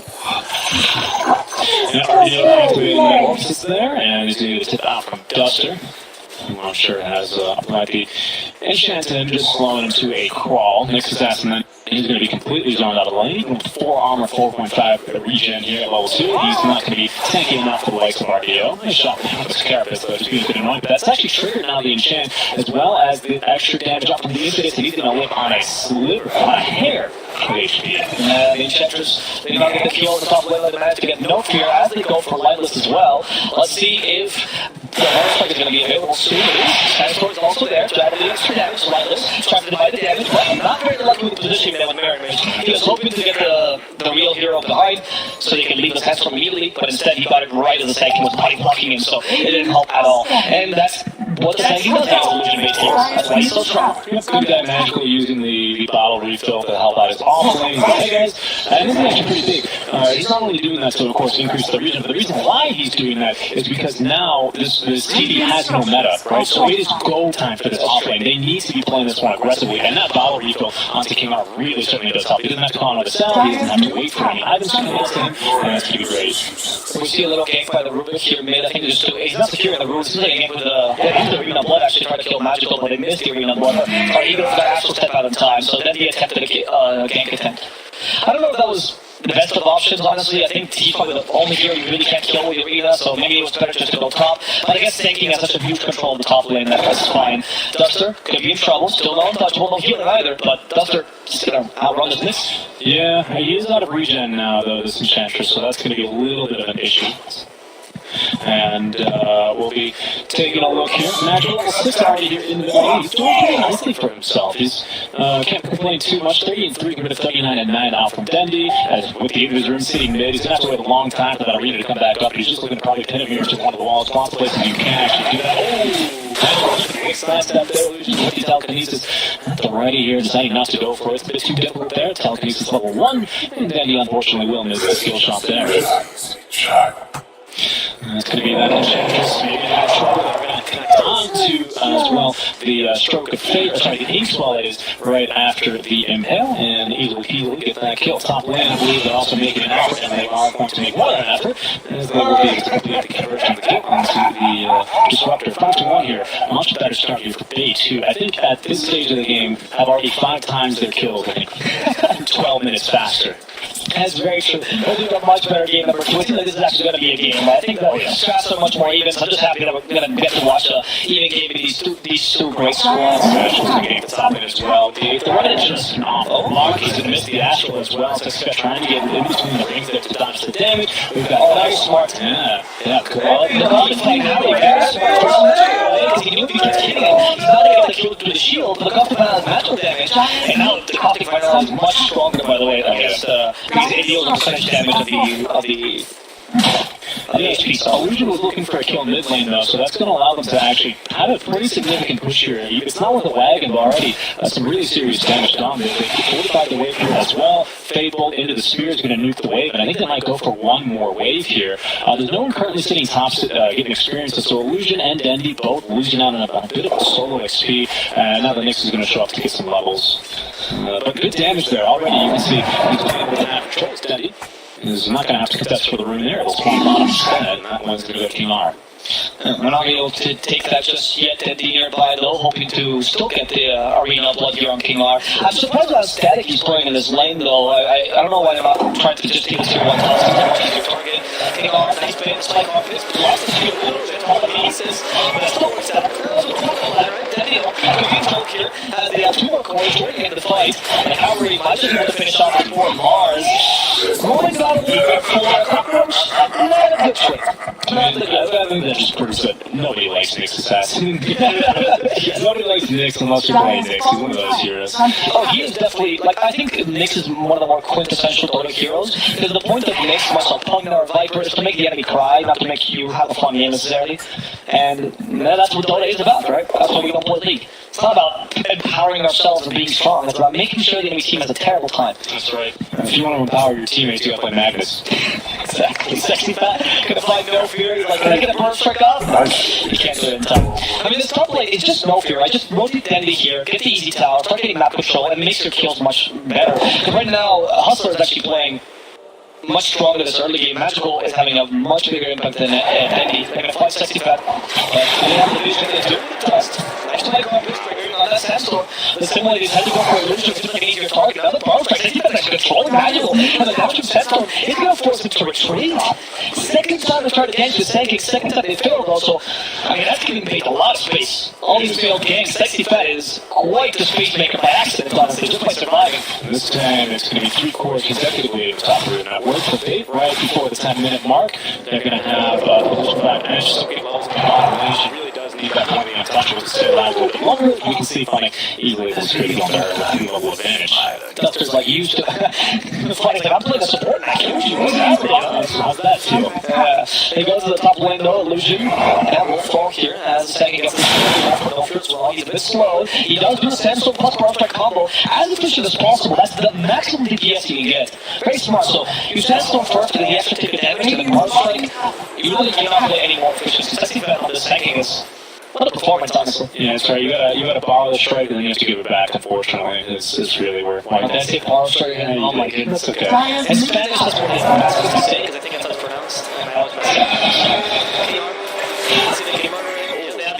Yeah, RDO activating the Orpsis there, and he's going to tip out from Duster. I'm not sure it has might be enchanted him, just slowing him to a crawl. Next assassin then he's going to be completely zoned out of lane. With 4 armor, 4.5 regen here at level 2. He's not going to be tanky enough for the likes of RDO. Nice shot from the Scarabus, though, just being a bit annoying. But that's actually triggered now the enchant, as well as the extra damage off from the impetus, and he's going to live on a sliver, on a hair of HP. The Enchantress, they not get the kill at the top lane, they manage to get no fear as they go for Lightless as well. Let's see if the Hurricane is going to be available soon. It is. Sandstorm is also there to add the extra damage. Lightless trying to divide the damage, but not very lucky with the positioning there with Mirror Image. He was hoping to get the real hero behind so they could leave the Sandstorm immediately, but instead he got it right as the second was body blocking him, so it didn't help at all. And that's what the Sandy does now, illusion-based heroes. That's why he's so strong. Good guy magically using the bottle refill to help out his off lane. Hey guys, and this is actually pretty big. He's not only doing that to, of course, increase the region, but the reason why he's doing that is because now this TD has no meta, right? So it is go time for this off lane. They need to be playing this one aggressively, and that bottle refill onto King Art really certainly does help. He doesn't have to call on the cell, he doesn't have to wait for any items to come to him, and that's going to be great. We see a little gank by the Rubik here mid. I think there's just he's not securing the runes. He's like a gank with the Arena Blood actually tried to kill Magical, but they missed the Arena Blood. He goes for that Astral Step out in time, so then he attempted a gank attempt. I don't know if that was the best of options, honestly. I think he's probably the only hero you really can't kill with the Arena, so maybe it was better just to go top. But I guess tanking has such a huge control of the top lane that that's fine. Duster could be in trouble, still not untouchable, no healing either, but Duster is going to outrun this miss. Yeah, he is out of regen now, though, this Enchantress, so that's going to be a little bit of an issue. And we'll be taking a look here. Magical level 6 already here in the middle. He's doing pretty nicely for himself. He's can't complain too much. 30-3, compared to 39-9 out from Dendy. As with the his room sitting mid, he's going to have to wait a long time for that arena to come back up. He's just looking to probably pin him here to one of the walls. Lots of places you can actually do that. Oh! Last step there, with the telekinesis. The righty here deciding not to go for it. It's a bit too difficult there. Telekinesis level 1. And Dendy unfortunately will miss the skill shot there. It's going to be that Enchantress, maybe that trouble. They're going to connect onto as well the Stroke of Fate, or sorry, the Inkswell that is right after the Impale, and easily peasily get that kill. Top lane, I believe they're also making an effort, and they are going to make more than an effort, as they will be able to complete the conversion of the kill onto the Disruptor. 5-1 here, a much better start here for Bay 2. I think at this stage of the game, have already 5 times their kills, I think, 12 minutes faster. That's very true. We'll do a much better game number 2. I think this is actually going to be a game. I think that scraps are much more even, so I'm just happy that we're going to get to watch an even game with these two great squads. Specials the game to top it as well. The right is just an awful block. He's going to miss the Astral as well, so he's trying to get in between the rings there to dodge the damage. We've got very smart. Yeah, good. He's playing how he cares. He knew if he gets hitting it, he's not going to get the kill through the shield, but the Caustic Final has magical damage. And now the Caustic Final is much stronger, by the way, against these ADOs and percentage damage of the HP. So Illusion was looking for a kill mid lane though, so that's going to allow them to actually have a pretty significant push here. It's not with a wagon, but already some really serious damage done. They fortified the wave here as well. Fade Bolt into the spear is going to nuke the wave, and I think they might go for one more wave here. There's no one currently sitting top getting experience, so Illusion and Dendy both losing out on a bit of a solo XP, and now the Nyx is going to show up to get some levels. But good damage there already. You can see he's playing with an half controls. Dendy is not going to have to contest for the room there. It'll spawn bottom instead, and that one's going to go to King R. We're not able to take that just yet. Dendy nearby though, hoping to still get the arena blood here on King R. I'm surprised how static he's playing in this lane though. I don't know why they're not trying to just keep it to one target. King R, nice bait, spike off his, lost his few little bit, all the pieces, but it still works out. Dendy, confused joke here, as they have two more coins during the end of the fight, and however he might just be able to finish off before Mars. Going down a little bit for Cockroach, not a good trick. I think that just proves that nobody likes Nyx Assassin. Nobody likes Nyx unless you're playing Nyx. He's one of those heroes. Oh, he is definitely, like, I think Nyx is one of the more quintessential Dota heroes, because the point of Nyx, much like Pugna or Viper, is to make the enemy cry, not to make you have a fun game necessarily. And that's what Dota is about, right? That's why we don't play League. It's not about empowering ourselves and being strong, it's about making sure the enemy team has a terrible time. That's right. If you want to empower your teammates, you gotta play Magnus. Exactly. Sexy Fat, gonna find no fear. He's like, can I get a burst strike off? You can't do it in time. I mean, this top lane is just no fear, right? Just rotate Dendy here, get the easy tower, start getting map control, and it makes your kills much better. Because right now, Hustler is actually playing much stronger this early game. Magical is having a much bigger impact than Dendy. They're gonna fight Sexy Fat. They have the vision to do the dust. Nice play on this trigger on that Sandstorm. The Simulated had to go for Illusion, just like an easier target. Another power strike. Sexy Fat's actually controlling Magical. And the damage from Sandstorm is gonna force him to retreat. Second time they tried to gank the Sand second time they failed also. I mean, that's giving Pate a lot of space. All these failed ganks, Sexy Fat is quite the space maker by accident, honestly, just by surviving. This time it's going to be 3 cores consecutively at the top of the network. For Fate, right before the 10-minute mark, they're going to have the position back bench, so getting levels in the bottom lane. She really does need that money untouchable to stay alive a little bit longer. We can see Funny easily able to create a level advantage. Duster's like used to Funny's like, I'm playing a support and I can't use How's that feel? He goes to the top lane though, Illusion. And will fall here as the second gets the shield as well. He's a bit slow. He does do the Sandstorm plus Power Strike combo as efficient as possible. That's the maximum DPS you can get. Very smart. So you Sandstorm first, and then he has to take the damage to the Power Strike. You really cannot play any more efficient. Sexy Fat on this tanking is what a performance, honestly. Yeah, that's right. You gotta borrow the strike and then you have to give it back, unfortunately. It's really where That's it, Power Strike, and oh my goodness. Okay. In Spanish, that's what it's to say, because I think that's how it's pronounced. And I always mess it up.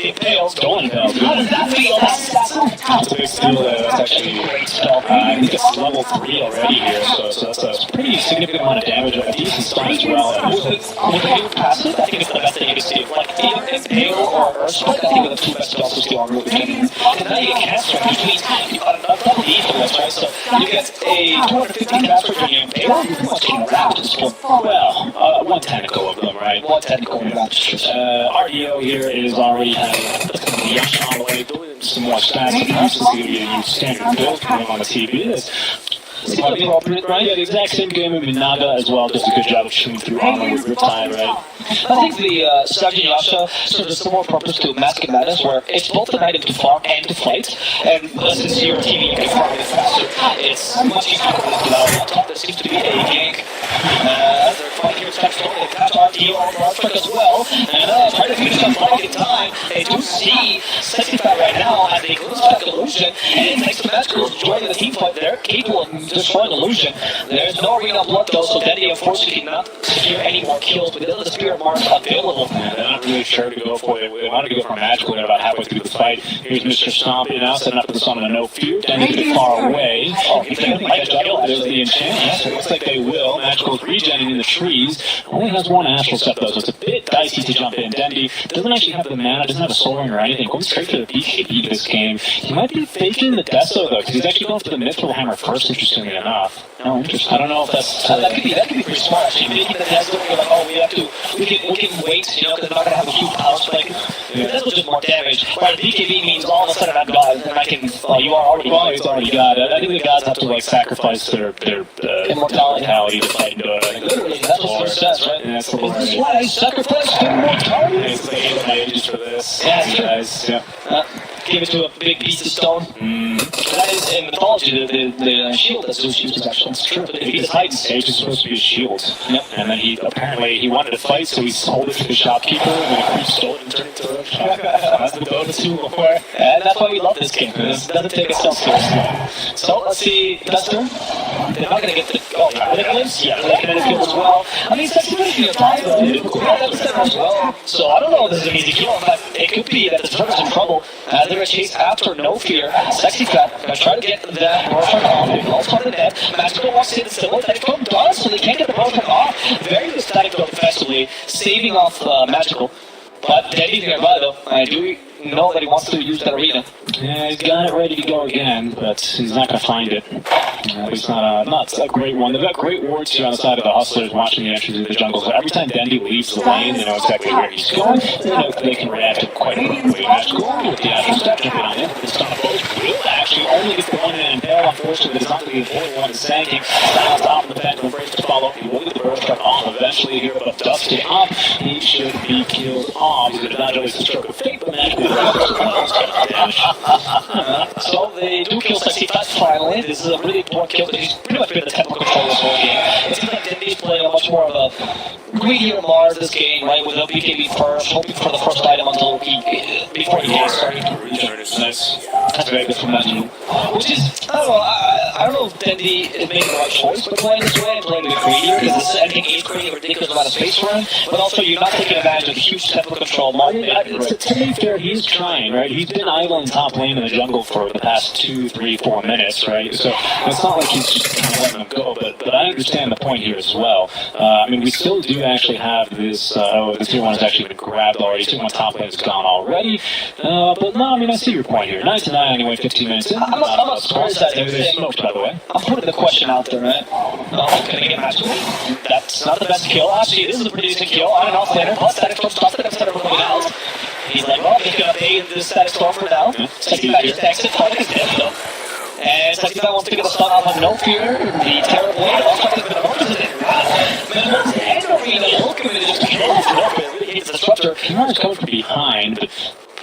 Impales. Don't impale. How does that feel? That's a big steal there. That's actually a great spell. I think it's level 3 already here, so that's a pretty significant amount of damage, a decent stun as well. With the passive, I think it's the best thing you can see. Like, either Impale or Earthstrike, I think are the 2 best spells to steal on Root. And now you get Cancer, which means you got double the influence, right? So you get a 250 caster when you Impale, you're pretty much getting wrapped at this point. Well, one technical of them, right? One technical of them. RDO here is already having the Yasha on the way, building some more stats. Perhaps this is going to be a new standard build coming on the TV. It's appropriate, right? Yeah, the exact same game with Minaga as well. Does a good job of shooting through armor with Riptide, right? I think the Sergeant Yasha serves a similar purpose to Mask and Madness, where it's both an item to farm and to fight. And since you're a TV, you can farm it faster. It's much easier to lift it out. On top, there seems to be a gank. They're fighting here, they patch RDO on Earthstrike as well. And trying to finish up fight in time. They do see Sexy Fat right now as they close back Illusion. And thanks to Magical joining the team fight, they're capable of destroying Illusion. There's no arena blood though, so Dendy unfortunately cannot secure any more kills, but there's a Spirit Mark available. Yeah, they're not really sure to go for it. They wanted to go for Magical about halfway through the fight. Here's Mr. Stomp now setting up for the sun on a no fear. Dendy's a bit far away. Oh, he's going to fight There's the enchant. Yes, it looks like they will. Magical's regenerating in the trees. Only has 1 Astral Step though, so it's a bit dicey to jump in. Dendy doesn't actually have the mana, doesn't have a soul ring or anything. Going straight for the BKB this game. He might be faking the Deso though, because he's actually going for the Mithril Hammer first, interestingly enough. Oh, interesting. I don't know if that's... that could be pretty smart, actually. Making the Deso, you're like, oh, we can wait, you know, because they're not going to have a huge power spike. Yeah. That's just more damage. While BKB means all of a sudden I've got it, and I can, you are already well, he's already got it. I think the guys have to, like, sacrifice their immortality to fight Dota. Literally, that's what says, right? Yeah, that's a little This is right. why I sacrificed immortality. It's like 8 of my ages for this. Yeah, it's true. Guys, yeah. Give it to a big piece of stone. That is in mythology, the shield that Zeus uses actually. It's true. If he hides, Age is supposed to be a shield. Yep. And then he wanted to fight, so he sold it to the shopkeeper, and then the creep stole it and turned it to the shop. That's the Dota 2 lore. and that's why we love this game. It doesn't take itself seriously. So let's see, Duster. They're not going to get the Nicholas. Yeah, they're going to kill as well. I mean, Sexy Fat is time though. As well. So I don't know if this is an easy kill. In fact, it could be that the Turtle's in trouble. They're going to chase after No Fear. Sexy Fat going to try to get that Rorschach off. They've all started the net. Magical wants to hit the similar static dome does, so they can't get the Rorschach off. Very good static dome defensively, saving off Magical. But Denny's nearby though. I do know that he wants to use that arena. Yeah, he's got it ready to go again, but he's not going to find it. At least not a great one. They've got great wards here on the side of the Hustlers watching the entrance of the jungle. So every time Dendy leaves the lane, they know exactly where he's going. They know they can react to quite quickly. Magical with the Astral Step jumping on him. This time will actually only get the one in and Impale. Unfortunately, it's not going to be the only one that's sanking. Styles top of the Phantom Embrace to follow. He will get the burst truck off eventually here, but dusted up. He should be killed off. It's not always a stroke of fate, but magically damage. So they do kill Sexy Fat finally. This is a really important kill. He's pretty much been the tempo control this whole game. It seems like Dendy's playing a much more of a greedier Mars this game, right? With a BKB first, hoping for the first item until before he hits. Nice. That's very good from Magical. Which is, I don't know if Dendy is making the right choice by playing this way and playing a bit greedier, because this ending is creating a ridiculous amount of space for him, but also you're not taking advantage of the huge tempo control. To be fair, he's trying, right? He's been idling top lane in the jungle for the past 2, 3, 4 minutes, right? So it's not like he's just kind of letting them go, but I understand the point here as well. I mean, we still do actually have this, the tier 1 has actually been grabbed already. Tier 1 top lane is gone already. But no, I mean, I see your point here. 9-9 anyway, 15 minutes in. I'm not surprised that they're smoked, by the way. I'm putting the question out there, right? Oh, can I get Magical? That's not the best kill. Actually, this is a pretty decent kill. On and off laner, but Static Storm stops it instead of going out. He's like, well, he's gonna pay this Static Storm for now. Sexy Fat just exit, Koloks is dead though. And Sexy Fat wants to get a stun off on No Fear. The Terror Blade also has been a Minimal's and Arena look at it, just kill off No Fear. Really hates the Disruptor. He's coming from behind, but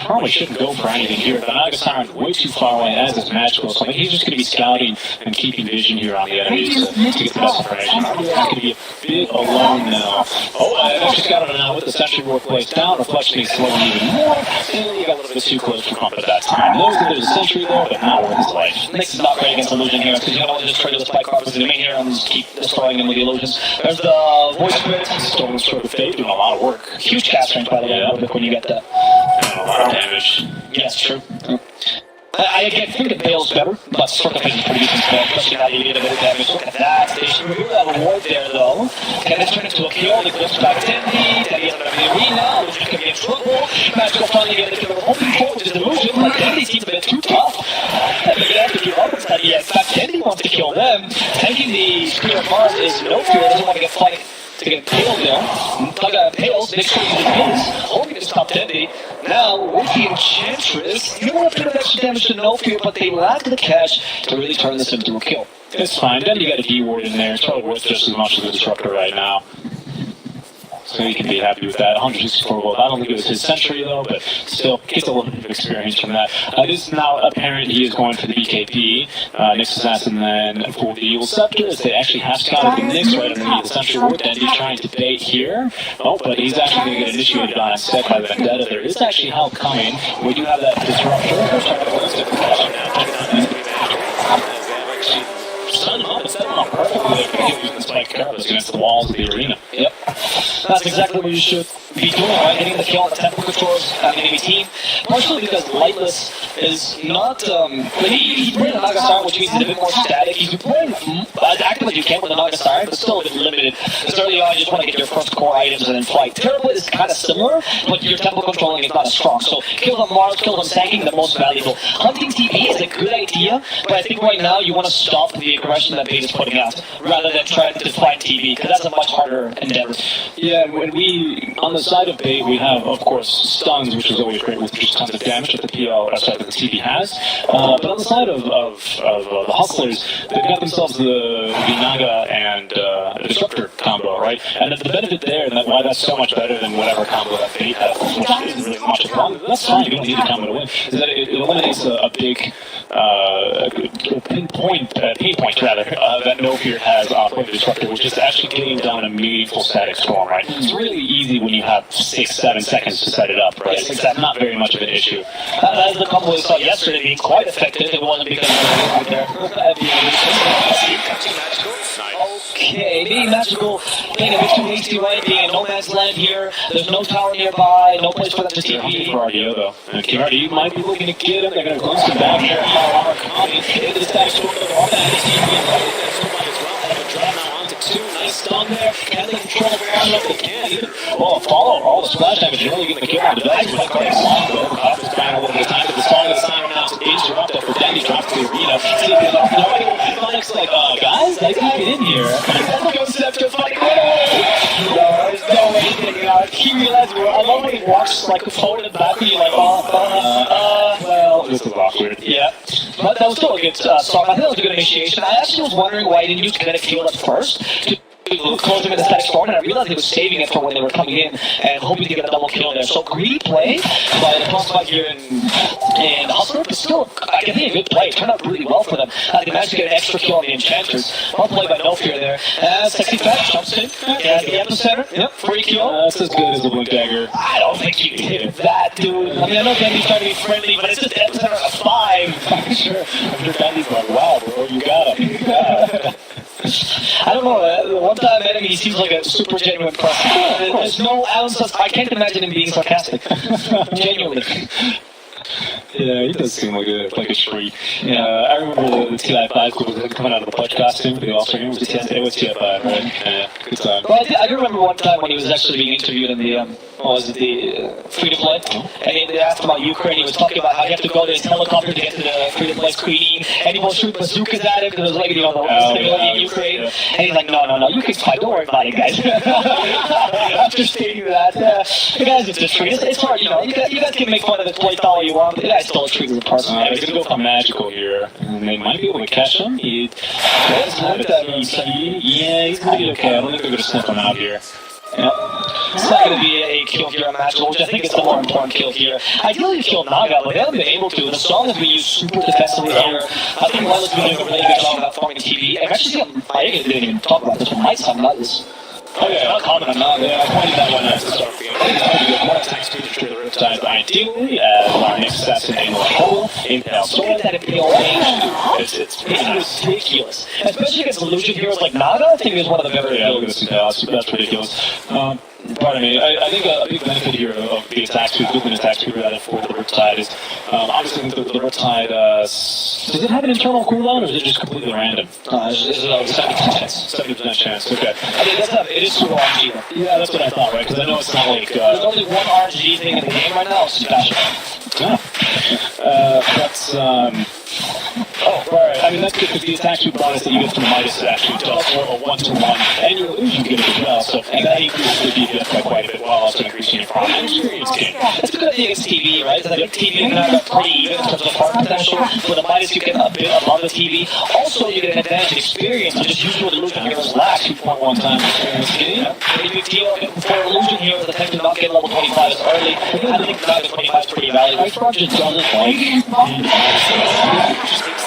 probably shouldn't go for anything here. The Nagasara is way too far away as is Magical, so I think he's just going to be scouting and keeping vision here on the enemies to get the best information. He's going to be a bit alone now. Oh, I actually scouted it now with the Sentry War placed down. Reflection is slowing even more. And he got a little bit too close to comp at that time. Knows that there's a Sentry there, but not worth his life. Nyx is not great against illusion here, because you can only just trigger the spike cards in the main here and just keep destroying them with the illusions. There's the Voice Spirit. Stolen Stroke of Fate, doing a lot of work. Huge cast range, by the way, when you get that. And a lot of damage. Yes, true. I think it Bale's better, but Stroke of Fate is pretty decent spell, especially now you get a bit of damage. Look at that. They should review that reward there, though. Can this turn into a kill? They goes back Dendy. Dendy has another arena, which is going to be in trouble. Magical finally getting the kill of hoping for, which is illusion. Like, Dendy seems a bit too tough. They have to give up instead. Yeah, in fact, Dendy wants to kill them. Tanking the Spear of Mars is No Fear. Doesn't want to get flanked. To get impaled there. Plug out Impales, next one uses his, hoping to stop Dendy. Now, with the Enchantress, you want a bit of extra damage to No Fear, but they lack the cash to really turn this into a kill. It's fine. Then you got a D-ward in there. It's probably worth just as much as the Disruptor right now. So he can be happy with that. 164 gold. I don't think it was his Sentry though, but still gets a little bit of experience from that. It is now apparent he is going for the BKB. Nyx Assassin then for the Evil Scepter, as they actually have scouted the Nyx right underneath the Sentry Ward, and he's trying to bait here. Oh, but he's actually going to get initiated on instead by the Vendetta. There is actually help coming. We do have that Disruptor. Stun him up and set him up perfectly. Using the Spike Careless against the walls of the arena. Yep. That's exactly what you should be doing, right? Getting the kill on the tempo controls on the enemy team. Partially because Lightless is not, he's playing the Nagasara, which means he's a bit more static. He's playing as active as you can with the Nagasara, but still a bit limited. Because early on, you just want to get your first core items and then fight. Terrorblade is kind of similar, but your tempo controlling is not as strong. So kills on Mars, kills on tanking, the most valuable. Hunting TP is a good idea, but I think right now you want to stop the aggression that Bait is putting out, rather than trying to fight TP, because that's a much harder endeavor. Yeah, when we, on the the side of bait, we have, of course, stuns, which is always great with just tons of damage that the TV has. But on the side of the Hustlers, they've got themselves the Naga and the Disruptor combo, right? And the benefit there, and why that's so much better than whatever combo that bait has, which isn't really much of fun. That's fine, you don't need a combo to win, is that it eliminates a big pain point that No Fear has for the Disruptor, which is actually getting down a meaningful static storm, right? It's really easy when you have 6-7 seconds to set it up, right? It's not very much of an issue. As the combo we saw yesterday being quite effective, it wasn't because of the there. Okay, being magical, playing a bit too hasty, right? Being in no man's land here. There's no tower nearby, no place for them to TP. For RDO though. And KRD might be looking to get him. They're going to close him down here. This guy's still going on that stun there, can they control the ground enough they can? Well, follow all the splash damage, you're really getting the kill on the dice. But quite long though. Cobb is trying a little bit of time, but the song of the sign now to interrupt that for Dandy drops to the arena. Phoenix like, guys, I got it in here. Goes up to fight. No, there's no way he's getting out. He realized, I love when he walks like forward and back, and you're like, well, this is awkward. Yeah. But that was still a good song. I think that was a good initiation. I actually was wondering why he didn't use kinetic field at first to close him in the static storm, and I realized he was saving it for when they were coming in and hoping to get a double kill there. So greedy play by the plus 5 here in Hustler, but still, I think a good play. It turned out really well for them. They managed to get an extra kill on the Enchanters. Well played by No Fear there. Sexy Fat jumps in. Yeah, the epicenter. Yep, free kill. That's as good as a Blink Dagger. I don't think you can hit that, dude. I mean, I know Dandy's trying to be friendly, but it's just the epicenter of 5. I'm sure Dandy's like, wow, bro, you got him. Yeah. I don't know, the one time I met him, he seems like a super genuine person. There's no ounce of, I can't imagine him being sarcastic. Genuinely. Yeah, he does seem like a treat. Yeah, I remember the TI5 coming out of the Pudge costume for the All-Star game. It was TI5, right? Yeah, good time. Well, I do remember one time when he was actually being interviewed in the, the free-to-play, and they asked him about Ukraine. He was talking about how he had to go to his helicopter to get to the free-to-play screening, and he was shooting bazookas at him because it was like, the stability in Ukraine. Yeah. And he's like, no, Ukraine's fine, don't worry about it, guys. After stating that, the guy's just a treat. It's hard, you guys can make fun of his play style all you want, but the guy's still a treat as a person. He's going to go for magical here, and they might be able to catch him. He does have that EC. Yeah, he's going to be okay. I don't think they're going to sniff him out here. Yeah. It's not going to be a kill here on Magical, which I think is the more important kill here. Ideally, you kill Naga, but they haven't been able to. The song has been used super defensively here. I think Lila's been doing a really good job of forming TV. And actually, I didn't even talk about this, but Mike's on Nuggets. Oh yeah, I'll comment on Naga. Yeah, I pointed that one out to start the game. I think it's more attack speed to trigger the Riptide ideally, as our next assassin in the hole, Impale. So that Impale range, it's ridiculous. Especially against illusion heroes like Naga, I think is one of the better. Yeah, look at this Impale. That's ridiculous. Pardon me. I think a big benefit here of the attack speed, movement attack speed that for the Riptide is obviously the Riptide. Does it have an internal cooldown, or is it just completely random? This is a 70% chance. 70% chance. Okay. I mean, it is super RNG. Yeah, that's what I thought, right? Because I know it's not like. There's only one RNG thing in the game right now. It's special. Yeah. That's right. I mean, that's good because the attack speed bonus that you get from Midas actually does for a 1-to-1, and your illusion get it as well. So that increases the DPS by quite a bit while also increasing your farm and experience gain. It's a good idea against TV, right? Because I think TV is not pretty even in terms of farm potential. With the Midas, you get a bit above the TV. Also, you get an advantage experience, which is usually what illusion heroes lack. 2.1 times experience gain. Pretty big deal for illusion heroes that tend to not get level 25 as early. I think level 25 is pretty valuable. Icebarge just doesn't like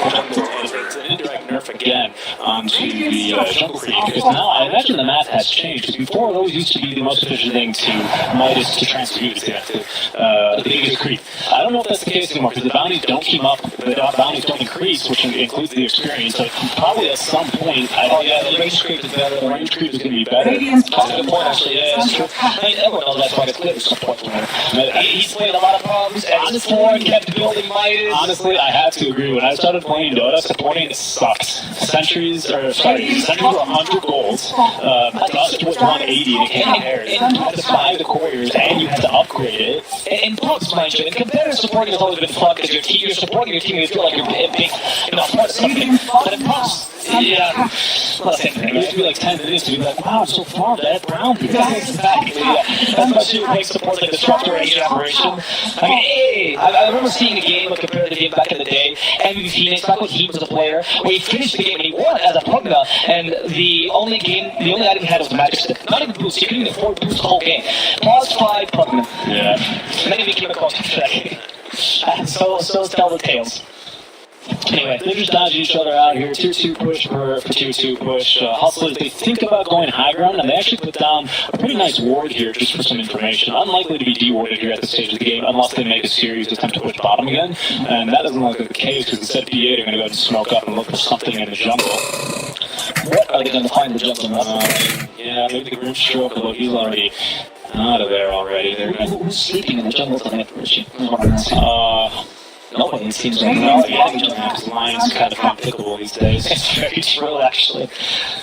it's an indirect nerf again onto the jungle creep, because now I imagine the math has changed, because before those used to be the most efficient thing to Midas to transmute the biggest creep. I don't know if that's the case anymore, because the bounties don't keep up, the bounties don't increase, which includes the experience, so probably at some point, the range creep is better, the range creep is going to be better. That's a good point, actually, yeah, it's true. I mean, everyone knows that's why it's clear at some point. He's played a lot of problems, and before kept building Midas. Honestly, I have to agree. When I started playing Dota, supporting it sucked. Sentries were 100 golds. Dust was 180 and it came in pairs. You had to buy the couriers and you had to upgrade it. And Bugs, mind you, and competitive supporting has always been fun because you're supporting your team and you feel like you're big, part of something. But in Bugs, yeah. Well, same thing. It used to be like 10 minutes to be like, wow, I'm so far, that brown people. Exactly, yeah. Especially when it supports like the structure and operation. I mean, hey, I remember seeing a game like, compared to the game back in the day, MVP Phoenix, back when he was a player, where he finished the game and he won as a Pugna, and the only item he had was the magic stick. Not even boost, he couldn't even afford boost the whole game. Pause 5 Pugna. Yeah. And then he became a coach after that game. So tell the tales. Anyway, they're just dodging each other out here. Tier 2 push for Tier 2 push. Hustlers, they think about going high ground, and they actually put down a pretty nice ward here just for some information. Unlikely to be de-warded here at this stage of the game unless they make a serious attempt to push bottom again. And that doesn't look like the case because instead P8 are going to go ahead and smoke up and look for something in the jungle. What are they going to find in the jungle? Yeah, maybe the Grim Stroke, although he's already out of there already. Who's sleeping in the jungle tonight? Nobody seems like because Lions kind of unpickable these days. It's very true, actually.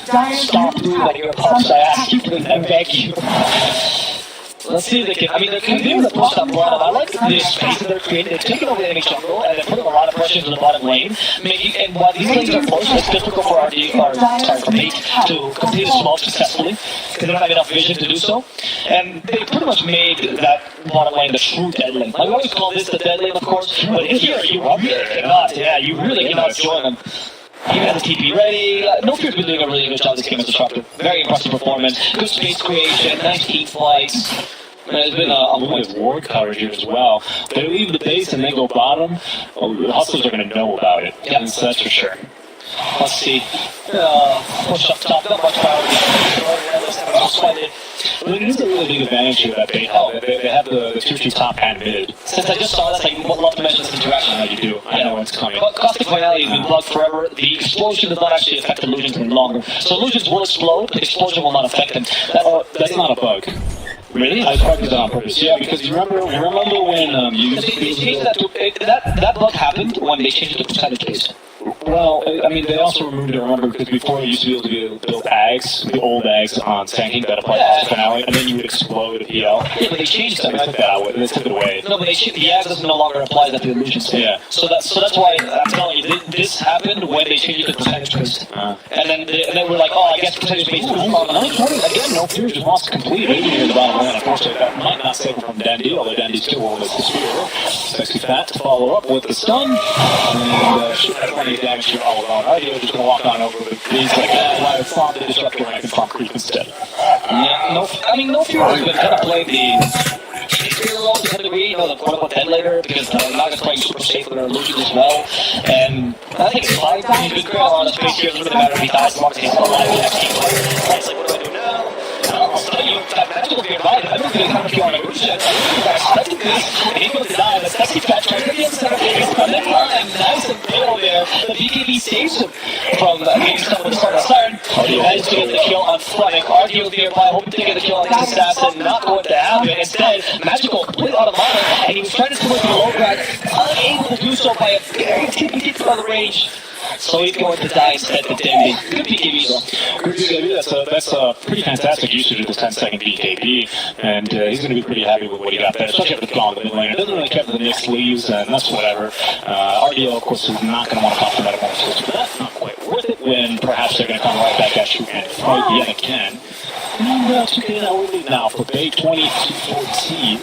Stop doing that, you're a pups, I ask you, I beg you. Let's see if they can. I mean, they're continuing to push that bottom. I like the space that they're creating. They're taking over the enemy jungle, and they're putting a lot of pressure into the bottom lane. And while these lanes are pushed, it's difficult for for Mate to complete a smoke successfully, because they don't have enough vision to do so. And they pretty much made that bottom lane the true dead lane. Like, we always call this the dead lane, of course, but here you really cannot. Yeah, you really cannot join them. Even has a TP ready. No Fear's been doing a really good job this game as a disruptor. Very impressive performance. Good space creation. Nice team fights. There's been a little bit of ward coverage here as well. They leave the base and they go bottom. Well, the Hustlers are going to know about it. Yep. So that's for sure. Let's see. Push up top. Not much power. Well, it is a really big advantage here that they have. They have the Tier 2 top and mid. Since I just saw this, I would love to mention this interaction. You do. I know it's coming. Caustic Finale has been plugged forever. The explosion does not actually affect illusions any longer. So illusions will explode, but the explosion will not affect them. That's not a bug. Really? I plugged it on purpose. Yeah, because you remember when you they changed that bug happened when they changed it to percentage based. Well, I mean, they also removed it, remember, because before you used to be able to build Ags, the old Ags on Sanking that applied to the finale, and then you would explode a PL. Yeah, but they changed it. They took that out, they took it away. No, but the Ags doesn't no longer apply that to illusions. Yeah. So that's why I'm telling you, this happened when they changed it to percentage based. And then we're like, oh, I guess percentage based. Again, no Fears just wants to complete it here in the bottom lane. Unfortunately, that might not save him from Dandy, although Dandy's still one with the spear. Sexy Fat to follow up with the stun, and should have plenty of damage here all along. Alright, just gonna walk on over with these like that. Why farm the disruptor when I can farm creep instead? Yeah, no Fear has been kind of playing the spear role to some degree, the quote-unquote head later, because Naga's playing super safe with their illusions as well. And I think Slide, he's been clear on the space here. It doesn't really matter if he dies as long as he's alive. Slide's like, what do I do now? I'll tell you, that magical fear died. I'm going to come up here on a good shot. I think this, and he's going to die. The sexy fat tries to get center. He's coming line. Nice and pale there. The BKB saves him from getting stuck with the start of Siren. He managed to get the kill on Flank. RDO nearby, hoping to get the kill on his assassin. Not going to happen. Instead, Magical complete out of mana, and he was trying to split the low ground, unable to do so by a very tippy out of range. So he's going to die instead to Dandy. Good BKB though. Good BKB, that's a pretty fantastic usage of this 10-second BKB, and he's going to be pretty happy with what he got there, especially after the gone mid lane. It doesn't really care if the Nyx leaves, and that's whatever. RDO, of course, is not going to want to cost him that much, but that's not quite worth it when perhaps they're going to come right back at you and fight yet again. And 2K now we're now for Bay 2014,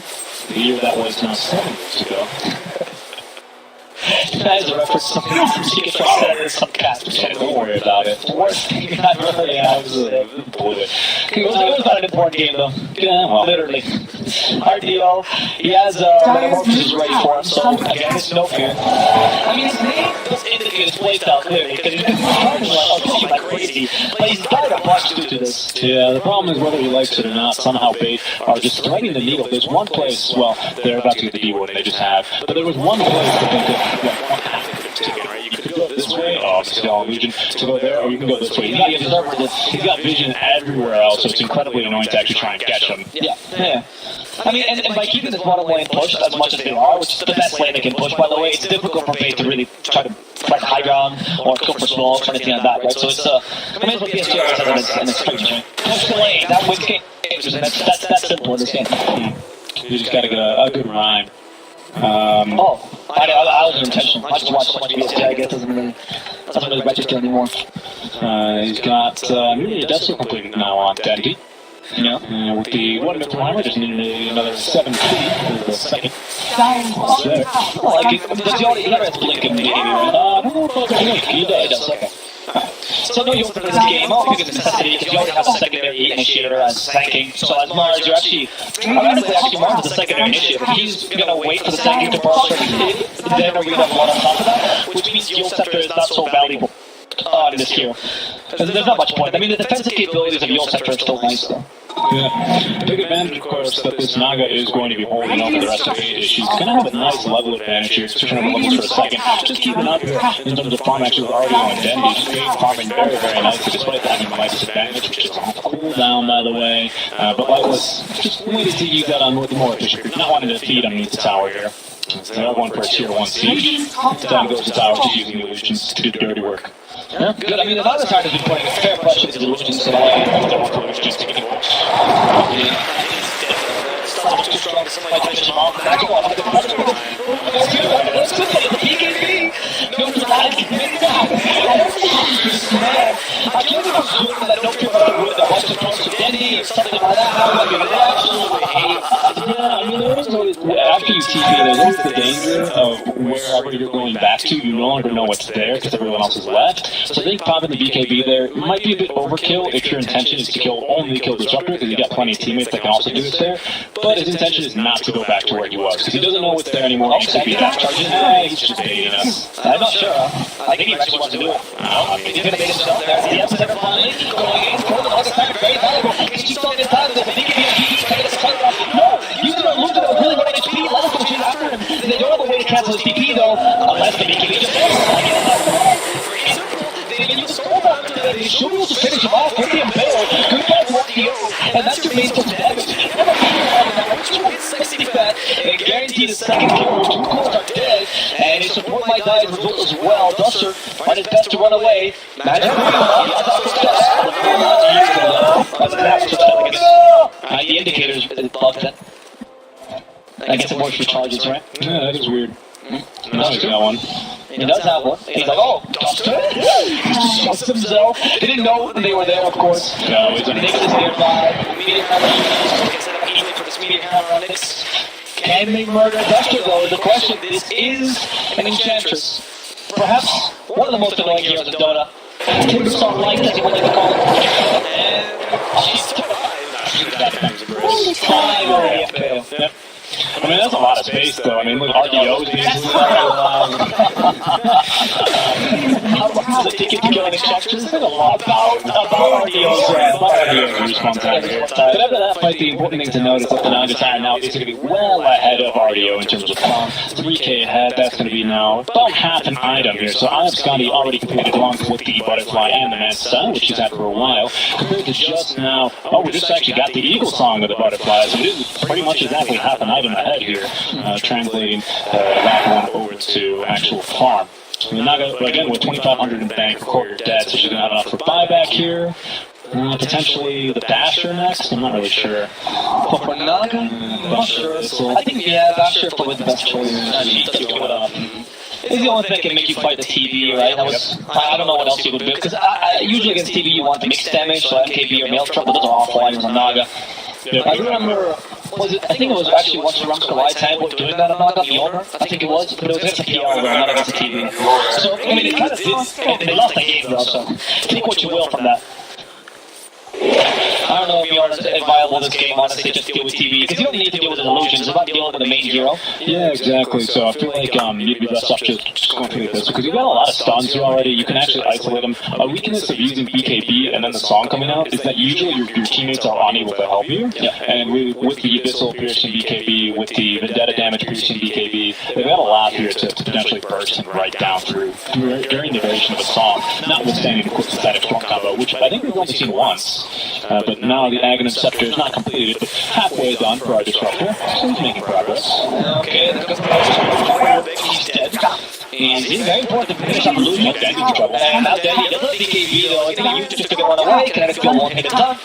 the year that was now 7 years ago. That is a reference to something she gets said in some cast. Don't worry about it. Worst thing I've ever Yeah, it was a bullet. It was not an important game though. Yeah, well. Literally. RDO, he has Metamorphosis ready for him, so again, it's no fear. I mean, his name does indicate his playstyle clearly, because he's been charging like crazy, but he's died a bunch due to this. Yeah, the problem is whether he likes it or not, somehow Bait are just threading the needle. There's one place, well, they're about to get the D-Ward, they just have, but there was one place that they could, one path they could have taken, right? You could go this way, still illusion, to go there, or you can go this way. He's got vision everywhere else, so it's incredibly annoying to actually try and catch him. Yeah. I mean, and by keeping this bottom lane pushed as much as they are, which is the best lane they can push, by the way, it's difficult for Bait to really try to fight high ground or go for smokes or anything like that, right? So it's, I mean, it's what PSG always has in its strength, right? Push the lane, that wins games, and that's simple in this game. You just gotta get a good rhyme. I was intentional. I just watched so much PSG, I guess, doesn't doesn't really register anymore. He's got nearly a death seal completed now on Dandy. Yeah. With the one Mr. Hammer, just needed another 7 feet for the second. Like, does he already he never has blinking maybe, right? I don't know about the blink. He does. Okay. So no, you open this game up because it's necessity because you already have a secondary initiator as tanking. So as Mars, you're actually, ironically, actually Mars is the secondary initiator. He's gonna wait for the tanking to burst then Arena 1 on top of that, which means Yield Scepter is not so valuable in this hero. There's not much point. I mean, the defensive capabilities of Yield Scepter are still nice though. Yeah. Big advantage, of course, that this Naga is going to be holding over the rest of the age. She's going to have a nice level advantage here, switching over levels for a second. Just keeping up here in terms of farm actually already on Dendy. Just farming very, very nicely, despite having a nice disadvantage, which is a cooldown, by the way. But Lightless just waited to use that on with more efficient. Not wanting to feed underneath the tower here. Another one for a tier 1 siege. Down goes the tower, just using the illusions to do the dirty work. Yeah, good. I mean, the other side has been putting a fair pressure to the illusions, so just taking it. too strong to somebody finish him off. That's good. The PKB. No, I can't even assume that no people would have watched the post of Denny or something like that. Yeah, I mean, there's always, after you TP, there's always the danger of wherever you're going back to, you no longer know what's there because everyone else has left. So I think popping the BKB there might be a bit overkill if your intention is to only kill Disruptor because you got plenty of teammates that can also do it there. But his intention is not to go back to where he was because he doesn't know what's there anymore. He should be that charging. He's just baiting us. I'm not sure. I think he actually wants to do it. He's going to bait himself there. The M's ever finally going against Corbin. All the time are very valuable. He keeps on his time. The BKB keeps trying to fight off. No! He's going to lose it. Really low HP. Level to shoot after him. They don't have a way to cancel his TP though. Unless the BKB just they should be able to finish him off. Give him bail. Good guy for RDO. And that's your main source of damage. And guaranteed a second kill. 2 cores are dead. And his support might die as a result as well. Duster tried his best to run away. Magic the indicators bugged it. I guess it works for charges, right? Yeah, that is weird. No, he's got one. He does have one. He's like, oh, Duster? He just shuts himself. They didn't know they were there, of course. No, he's Nix is nearby. Can they murder Duster, though, is the question. This is an Enchantress. Perhaps one of the most annoying heroes in Dota. Kim Song Light, as he would like to call it. And she's still alive. Yep. I mean, that's a lot of space, though. I mean, look, RDO's being How the ticket to killing Enchantress? There's a lot about RDO's response time. But after that fight, the important thing to note is that the Naga Tire now is going to be well ahead of RDO in terms of farm. 3k ahead, that's going to be now about half an item here. So I have Scotty already completed along with the Butterfly and the Man's Style, which he's had for a while, compared to just now. Oh, we just actually got the Eagle Song of the Butterfly, so it is pretty much exactly half an item ahead here, translating that one over to actual farm. The Naga, again, with 2,500 in bank, record your debt, so she's going to have enough for buyback here. Potentially the Basher next? I'm not really sure. For Naga? I'm not sure. I think, yeah, Basher probably the best choice. It's the only thing that can make you fight the TV, right? I don't know what else you would do, because usually against TV you want mixed damage, so MKB or Maelstrom, but those are awful items on Naga. I remember, I think it was actually once Rums Collide Tank was doing that on Naga, the owner, I think it was, but it was against a PR, not against a TV. So, I mean, it kind of did, they lost that game though, so take what you will from that. I don't know if you're viable this game, honestly, just deal with TV, because you don't need to deal with the illusions, it's about dealing with the main hero. Yeah, exactly, so I feel like you'd be best off just going through this, because you've got a lot of stuns here already, you can actually isolate them. A weakness of using BKB and then the song coming out is that usually your teammates are unable to help you, and with the Abyssal piercing BKB, with the Vendetta damage piercing BKB, they've got a lot here to potentially burst and right down through during the duration of a song, notwithstanding the quick synthetic storm combo, which I think we've only seen once. But now the Aghanim Scepter is not completed, but halfway done for our Disruptor, so he's making progress. Okay, he's dead. And it's very important to finish up illusion. And now Denny doesn't have BKB though, I think he just took it run away, Kinetic Field won't hit a ton.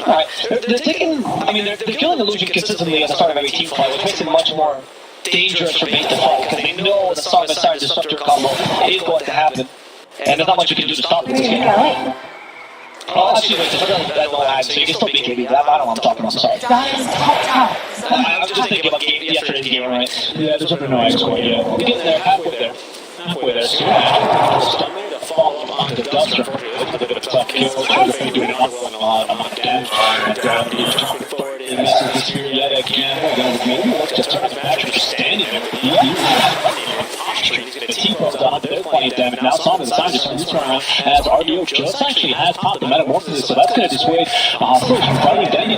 Alright, they're taking, I mean, they're killing illusion consistently at the start of every team fight, which makes it much more dangerous for base to fight, because they know the Song of Siren Disruptor combo is going to happen. And there's not much you can do to stop this game. Oh, actually, wait, there's that low ag, so you can still beat KB. I don't know what I'm talking about, sorry. Dire's top tower. I was just thinking about yesterday's game, right? Yeah, there's no ag squad yet. We're getting there, halfway there. Halfway there. So stun there to follow up onto the duster. A bit of a tough kill. They're doing an awful lot of damage. He misses the spear yet again. Maybe let's just turn the match just standing there. The team goes down, they're plenty of damage. Now it's on to the side, just turn around as RDO just actually has popped the metamorphosis, so that's going to dissuade Hostiles from fighting Dandy.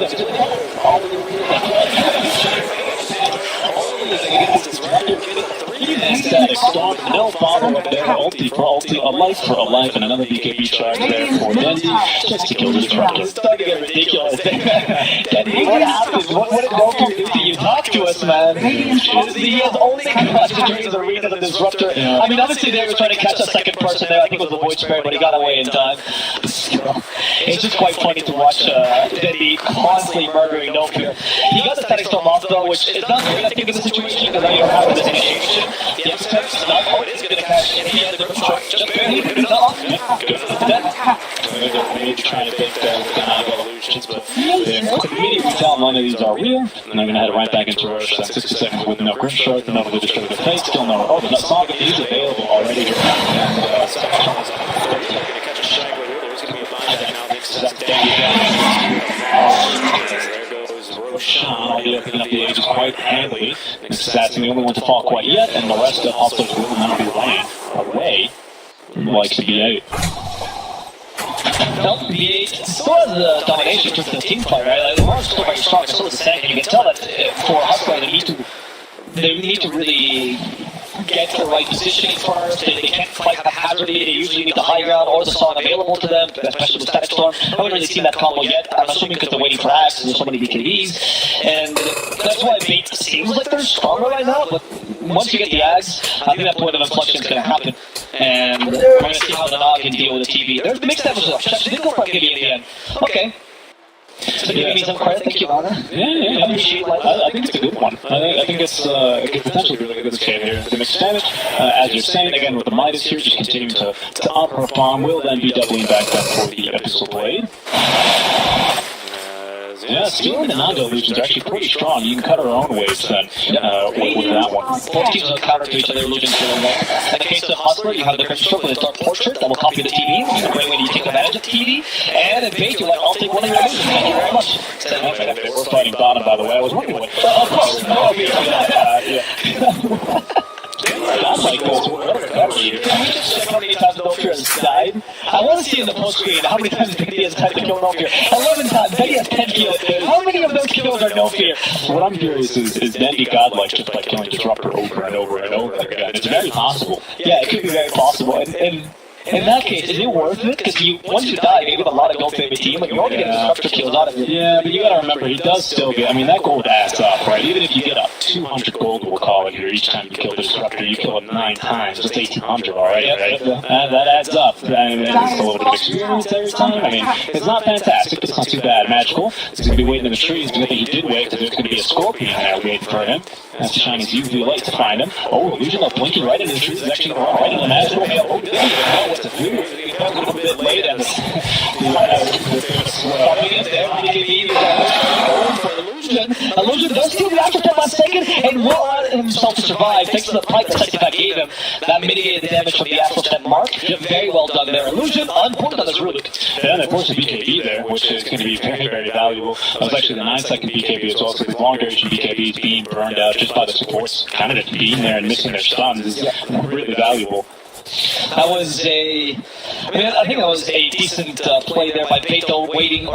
Static Storm, no follow-up there, ulti for ulti, a life, and another BKB charge there for Dandy, just to kill the Disruptor. It's starting to get ridiculous. Dandy, what happened? What did Goku do to you? Talk to us, man. He has only clutched during the arena the Disruptor. I mean, obviously they were trying to catch a second person there, I think it was the Void Spirit, but he got away in time. It's just quite funny to watch Dandy constantly murdering No Fear. He got the Static Storm off though, which is not great, I think, in the situation, because now you don't have this initiation. The X-Text is not, oh, it is going to catch in the end, the Strike just barely, good enough. They're maybe trying to think they're going to have illusions, but they immediately tell none of these are real, and they're going to head right back into Rush. That's 60 seconds with no Grim Shark, none of the Destroy the Face, still no, oh, the song is available already. And Roshan opening up the ages quite handily. That's the only one to fall quite yet, and the rest of Hostiles will not be laying away like CB8. Well, the still has the domination to the team play, right? Like, the Mars is still very strong, so is the second. You can tell that for Hustler, they need to really get to the right positioning first. They can't fight haphazardly. They usually need the high ground or the song available to them, especially with Static Storm. I haven't really seen that combo yet. I'm assuming because they're waiting for hacks and there's so many BKBs. And that's why Bait seems like they're stronger right now, but once you get the Ags, I think that point of inflection is going to happen. And we're going to see how the Nog can deal with the TV. There's the mixed damage though. She did go for a KB in the end. Okay. So giving me some credit, thank you, Anna. Yeah. I think it's a good one. I think it's it could potentially be really good this game here. The mixed damage, as you're saying, again with the Midas here, just continuing to outperform, will then be doubling back up for the Epistle Blade. Yeah, Stealing and Nando illusions are actually pretty strong. You can cut our own waves then with that one. Both teams will counter to each other illusions for them. In the case of Hustler, you have the Crimson Stroke with a Dark Portrait that will copy the TV. It's a great way to take advantage of the TV. And in Bait, you're like, I'll take one of your illusions. Thank you very much. They were fighting bottom, by the way. I was wondering what. Of course. That's like this. How many times No Fear has died? I want to see in the post screen how many times Betty has tried to kill No Fear. 11 times. Betty has 10 kills. How many of those kills are No Fear? What I'm curious is Dandy godlike just by killing Disruptor over and over and over again. It's very possible. Yeah, it could be very possible. And in that case, is it worth it? Because once you die, maybe with a lot of gold for every team, but you're only getting Disruptor kills out of it. Yeah, but you gotta remember, he does still get, I mean, that gold adds up, right? Even if you get up 200 gold, we'll call it here, each time you kill the Disruptor, you kill it 9 times, that's 1,800 already, right? That adds up. I mean, it's a little bit of experience every time. I mean, it's not fantastic, but it's not too bad. Magical, it's gonna be waiting in the trees, but I think he did wait, because there's gonna be a Scorpion there waiting for him. That's Shiny's UV light to find him. Oh, illusion of blinking right into the trees is actually right in the magical hail. Oh, doesn't even know what to do. A little bit late and Illusion does steal the afterthought last second and will allow himself to survive thanks to the pipe that Sextipack gave him. That mitigated the damage from the Astral Step mark. Very well done there. Illusion unput on his root. Yeah, and of course the BKB there, which is going to be very, very valuable. That was actually the 9-second BKB as well, so the long duration BKB is being burned out just by the supports. Kind of just being there and missing their stuns is really valuable. That was I think that was a decent play there by Beto, wasting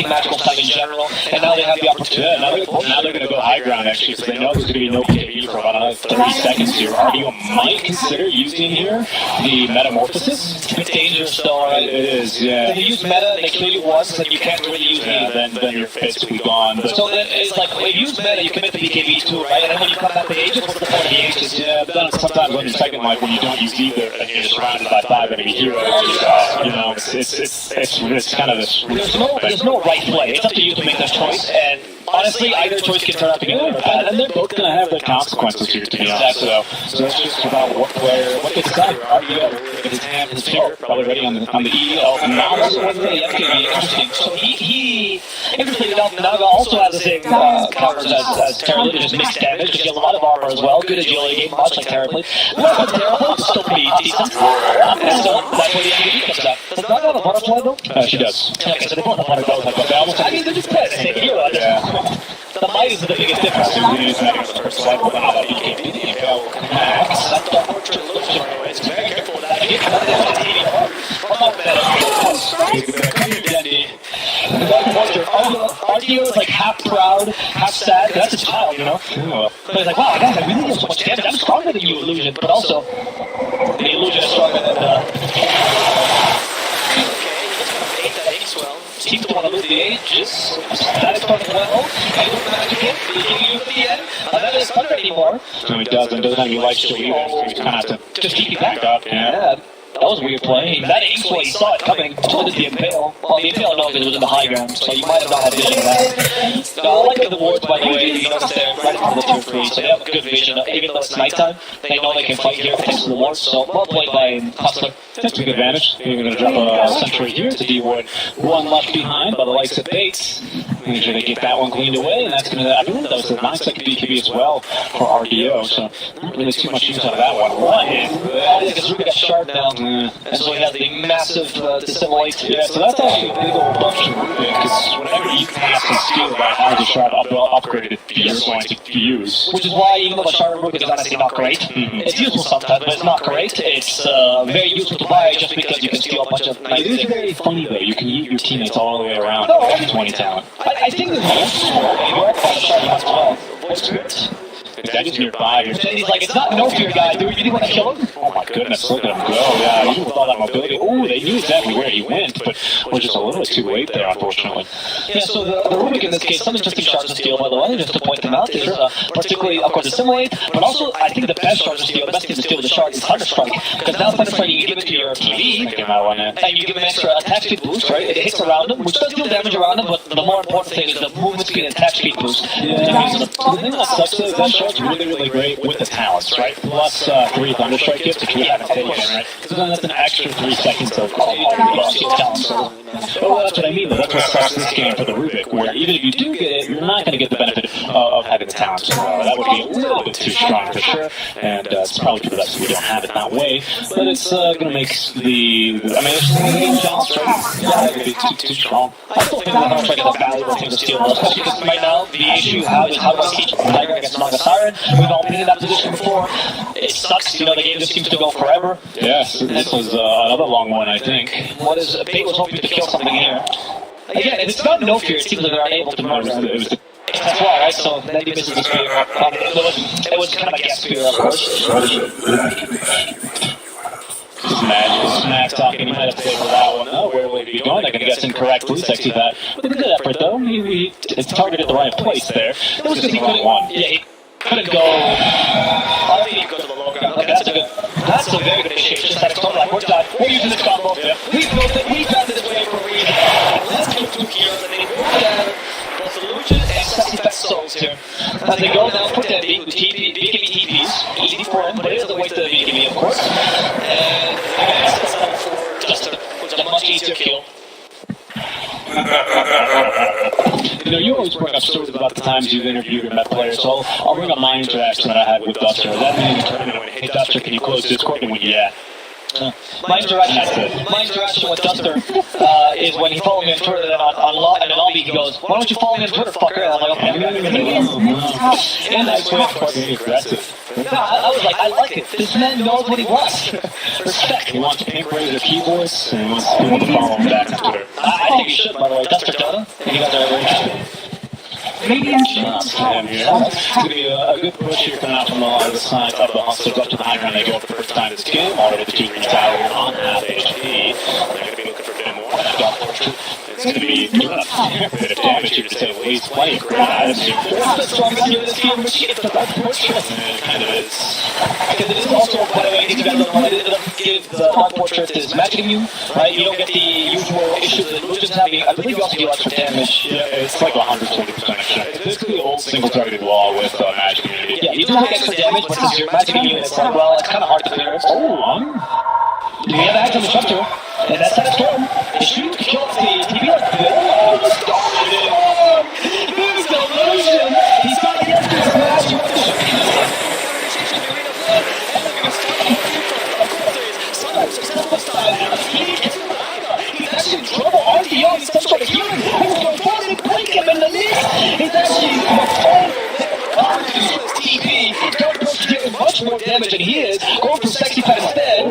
magical time in general, and now they have the opportunity. Yeah, now they're going to go high ground actually, because they know there's going to be no PvE for about another 30 seconds here. RDO might consider using here the Metamorphosis. It's a bit dangerous though, right? It is, yeah. If you use meta and they kill you once, then you can't really use then your fate's will be gone. But so it's like, if you use meta, you commit the BKB too, right? And then when you come back with Aegis, what's the point of the Aegis? Yeah, but then sometimes on your second life, when you don't use Eve, there and you're surrounded by 5 enemy heroes. You know, it's kind of this. There's no right play. It's up to you to make that choice, and honestly, either choice can turn out to be good or bad, and they're both Going to have their consequences here, to be honest. So it's just about what gets decided. RDO gets his hand, his finger, probably ready on the EEU. Now also with the FKB, interesting. So he interestingly enough, Naga also has the same counters as Terraply, just mixed damage, because he has a lot of armor as well. Good agility game, much like Terraply. Well, Terraply is still pretty decent. And so that's where the FKB comes out. Does Naga have a butterfly though? She does. Okay, so they both have butterflies like that. I mean, they're just playing the same hero. The might is the biggest difference. It's very careful with that. RDO is like half proud, half sad. That's a child, you know? But he's like, wow, guys, I really do so much damage. I'm stronger than you, Illusion. But also, the Illusion is stronger than seems to want to lose the ages. That is starting well. And with the magic hit, the EEU at the end. That is thunder anymore. No, he doesn't. Doesn't have any life to leave. He's kind of have to just keep it back up. Yeah. That was weird play. That ace way, he saw it coming. So did the Impale. Well, the Impale, no, because it was in the high ground, so you might have not had vision of that. I like the wards, by the way. You notice they're right in front of the tier 3, so they have good vision. Even though it's nighttime, they know they can fight here thanks to the wards. So well played by Hustler. That's a good advantage. You're going to drop a sentry here to D-Ward. One left behind by the likes of Bates. Make sure they get that one cleaned away, and that's going to, I believe that was a nice like BKB as well for RDO, so not really too much use out of that one. One hit. Because Ruby got shard now, and so he has the massive dissimulate. Yeah, so that's actually a big old bunch of Ruby, because whenever you can have some skill about how the shard upgraded, you're going to use. Which is why, even though the shard Ruby is honestly not great, it's useful sometimes, but it's not great. It's very useful to buy just because you can steal a bunch of nice things. It is very funny though, you can use your teammates all the way around with 20 talent. I think there's more as well. Voice Spirit. That is nearby. And he's like, it's not no fear, guy. Do we really want to kill him? Oh my goodness, look at him go. Yeah, even with all that mobility. Oh, they knew exactly where he went, but was just a little bit too late there, unfortunately. Yeah, so the Rubik in this case, some interesting shards to steal, by the way, just to point them out, is particularly, of course, Assimilate, but also, I think the best shards to steal, the best thing to steal with the shard is Thunderstrike, because now Thunderstrike, you give it to your TV, and you give him extra attack speed boost, right? It hits around him, which does deal damage around him, but the more important thing is the movement speed and attack speed boost. Yeah, the thing that sucks is that shard's really, really great with the talents, right? Plus 3 Thunderstrike hits, which we haven't taken, right? Because then that's an extra 3 seconds of talents. Oh, that's what I mean, though. That's what sucks this game for the Rubik, where even if you do get it, you're not going to get the benefit of having the talents. So that would be a little bit too strong for sure, and it's probably for the best we don't have it that way. But it's going to make the... I mean, it's a challenge, right? Yeah, it would be too strong. I still think that Thunderstrike is a valuable thing to steal, especially because right now, the issue you have is how do I teach Tiger against Manga Siren? We've all been in that position before. It sucks, you know, the game just seems to go forever. Yes, this was another long one, I think. What is Bait was hoping to kill something here. Again, if it's not no fear, it seems like they're unable to murder him. That's why, right? So then he misses the spear. It was kind of a guess spear, of course. Smack talking, he might have to take for that one. Oh, where will he be going? I can guess incorrectly. I see that. But a good effort, though. He targeted the right place there. It was because he couldn't. Yeah, he couldn't go. I think he could go to the low ground. Okay, that's a very good initiation. Just like like, we're using this combo. Yeah. We built it. We got this way for a reason. Let's kill 2 heroes and then both Illusion and Sexy Fat Souls here. As they go now, put that BKB TPs. Easy for him, but it is a waste of the BKB, of course. And it's set up for Duster, which is a much easier kill. You know, you always bring up stories about the times you've interviewed and met players, so I'll bring up my interaction that I had with Duster. That means tournament when, hey Duster, can you close Discord? And when, yeah. My interaction with Duster is when he followed me on Twitter on lobby, he goes, why don't you follow me on Twitter, fucker? And I'm like, okay. And I swear, aggressive. I was like, I like it. This man knows what he wants. Respect. He wants pink razor keyboards, and he wants people to follow him back on Twitter. I think he should, by the way. Duster Dota, if you guys are ever interested. It's going to be a good push here coming out from a lot of the sides of the Hustlers up to the high ground. They go for the first time this game, all the way to 2-3 tower on half HP. They're going to be looking for a bit more. It's going to be doing a fair bit of damage here to say the least. Plenty of great items here. The strongest hero in this game, which is the Dark Portrait. It kind of is. Because it is also, by the way, if you guys don't know, it doesn't give the Dark Portrait is magic immune, right? You don't get the usual issues that illusions have. I believe you also do extra damage. Yeah, it's like 120% extra. It's basically the old single targeted wall with magic immunity. Yeah, you do take extra damage, but since you're magic immune, it's like, well, it's kind of hard to clear. We have Axe on the Scepter, and that's not a storm. The shoot kill off the TP like this. Oh, started it! There's the illusion! He's got the extra smash! He's actually in trouble. RDO, he's some sort of healing. He's going forward and break him in the knee. He's actually TP. Dark Portrait taking much more damage than he is. Going for Sexy Pad instead.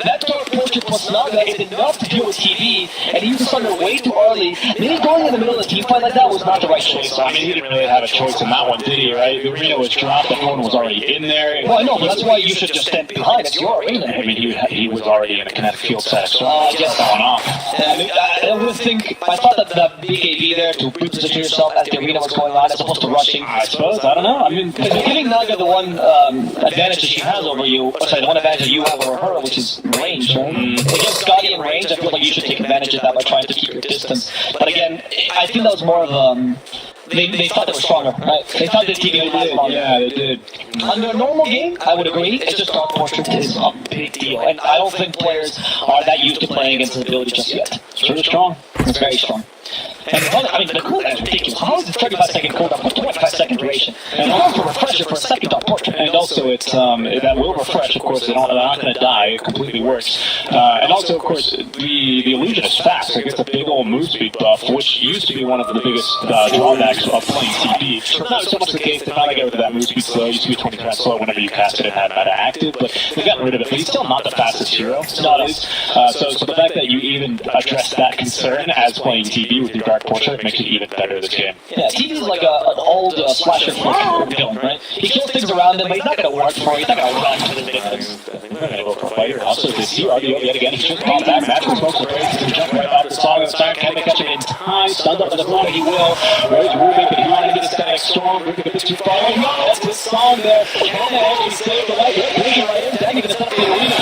That Dark Portrait plus Naga is enough to deal with TP, and he was just under way too early. Maybe going in the middle of the team fight like that was not the right choice. I mean, he didn't really have a choice in that one, did he, right? The arena was dropped, the phone was already in there. Well, I know, but that's why you should just stand behind. It's your arena. I mean, he was already in a kinetic field set, so just going off. I would think, I thought that the BKB there to reposition yourself as the arena was going on as opposed to rushing. I suppose, I don't know. I mean, because you're giving Naga the one advantage that she has over you, or sorry, the one advantage that you have over her, which is range, right? Against Scotty in range, I feel like you should take advantage of that by trying to keep your distance. But again, I think that was more of they thought they were stronger, right? They thought the TV would last longer. Yeah, they did. Under a normal game, I would agree. It's just Dark Portrait is a big deal, and I don't think players are that used to playing against his ability just yet. It's really strong. It's very strong. And I mean, the cooldown is ridiculous. How is it 35-second cooldown for 25-second duration? And also refresher for a second Dark Portrait. And also, it's that will refresh. Of course, they're not going to die. It completely works. And also, of course, the illusion is fast. Like, it's a big old move speed buff, which used to be one of the biggest drawbacks of playing TP. It's not so much the case. They finally got rid of that move speed slow. It used to be 20% slow whenever you cast it and had meta active, but they've gotten rid of it. But he's still not the fastest hero. So the fact that you even address that concern as playing TP with your Dark Portrait makes it even better this game. Yeah, TP is like an old slasher villain, right? He kills things around him, but he's not going to work for it. He's not going to run to the victims. We're going to go for a fighter. Also, to see RDO yet again, he's just gone back. Magical smokes the breaks to jump right out of the song. Can they catch him in time? Stunned up in the floor, he will. Where's Rubik? But he wanted to get a static storm. Rubik a bit too far. Oh, no, that's the song there. Can they actually save the light? Bringing right in. Dang, even the top of the arena.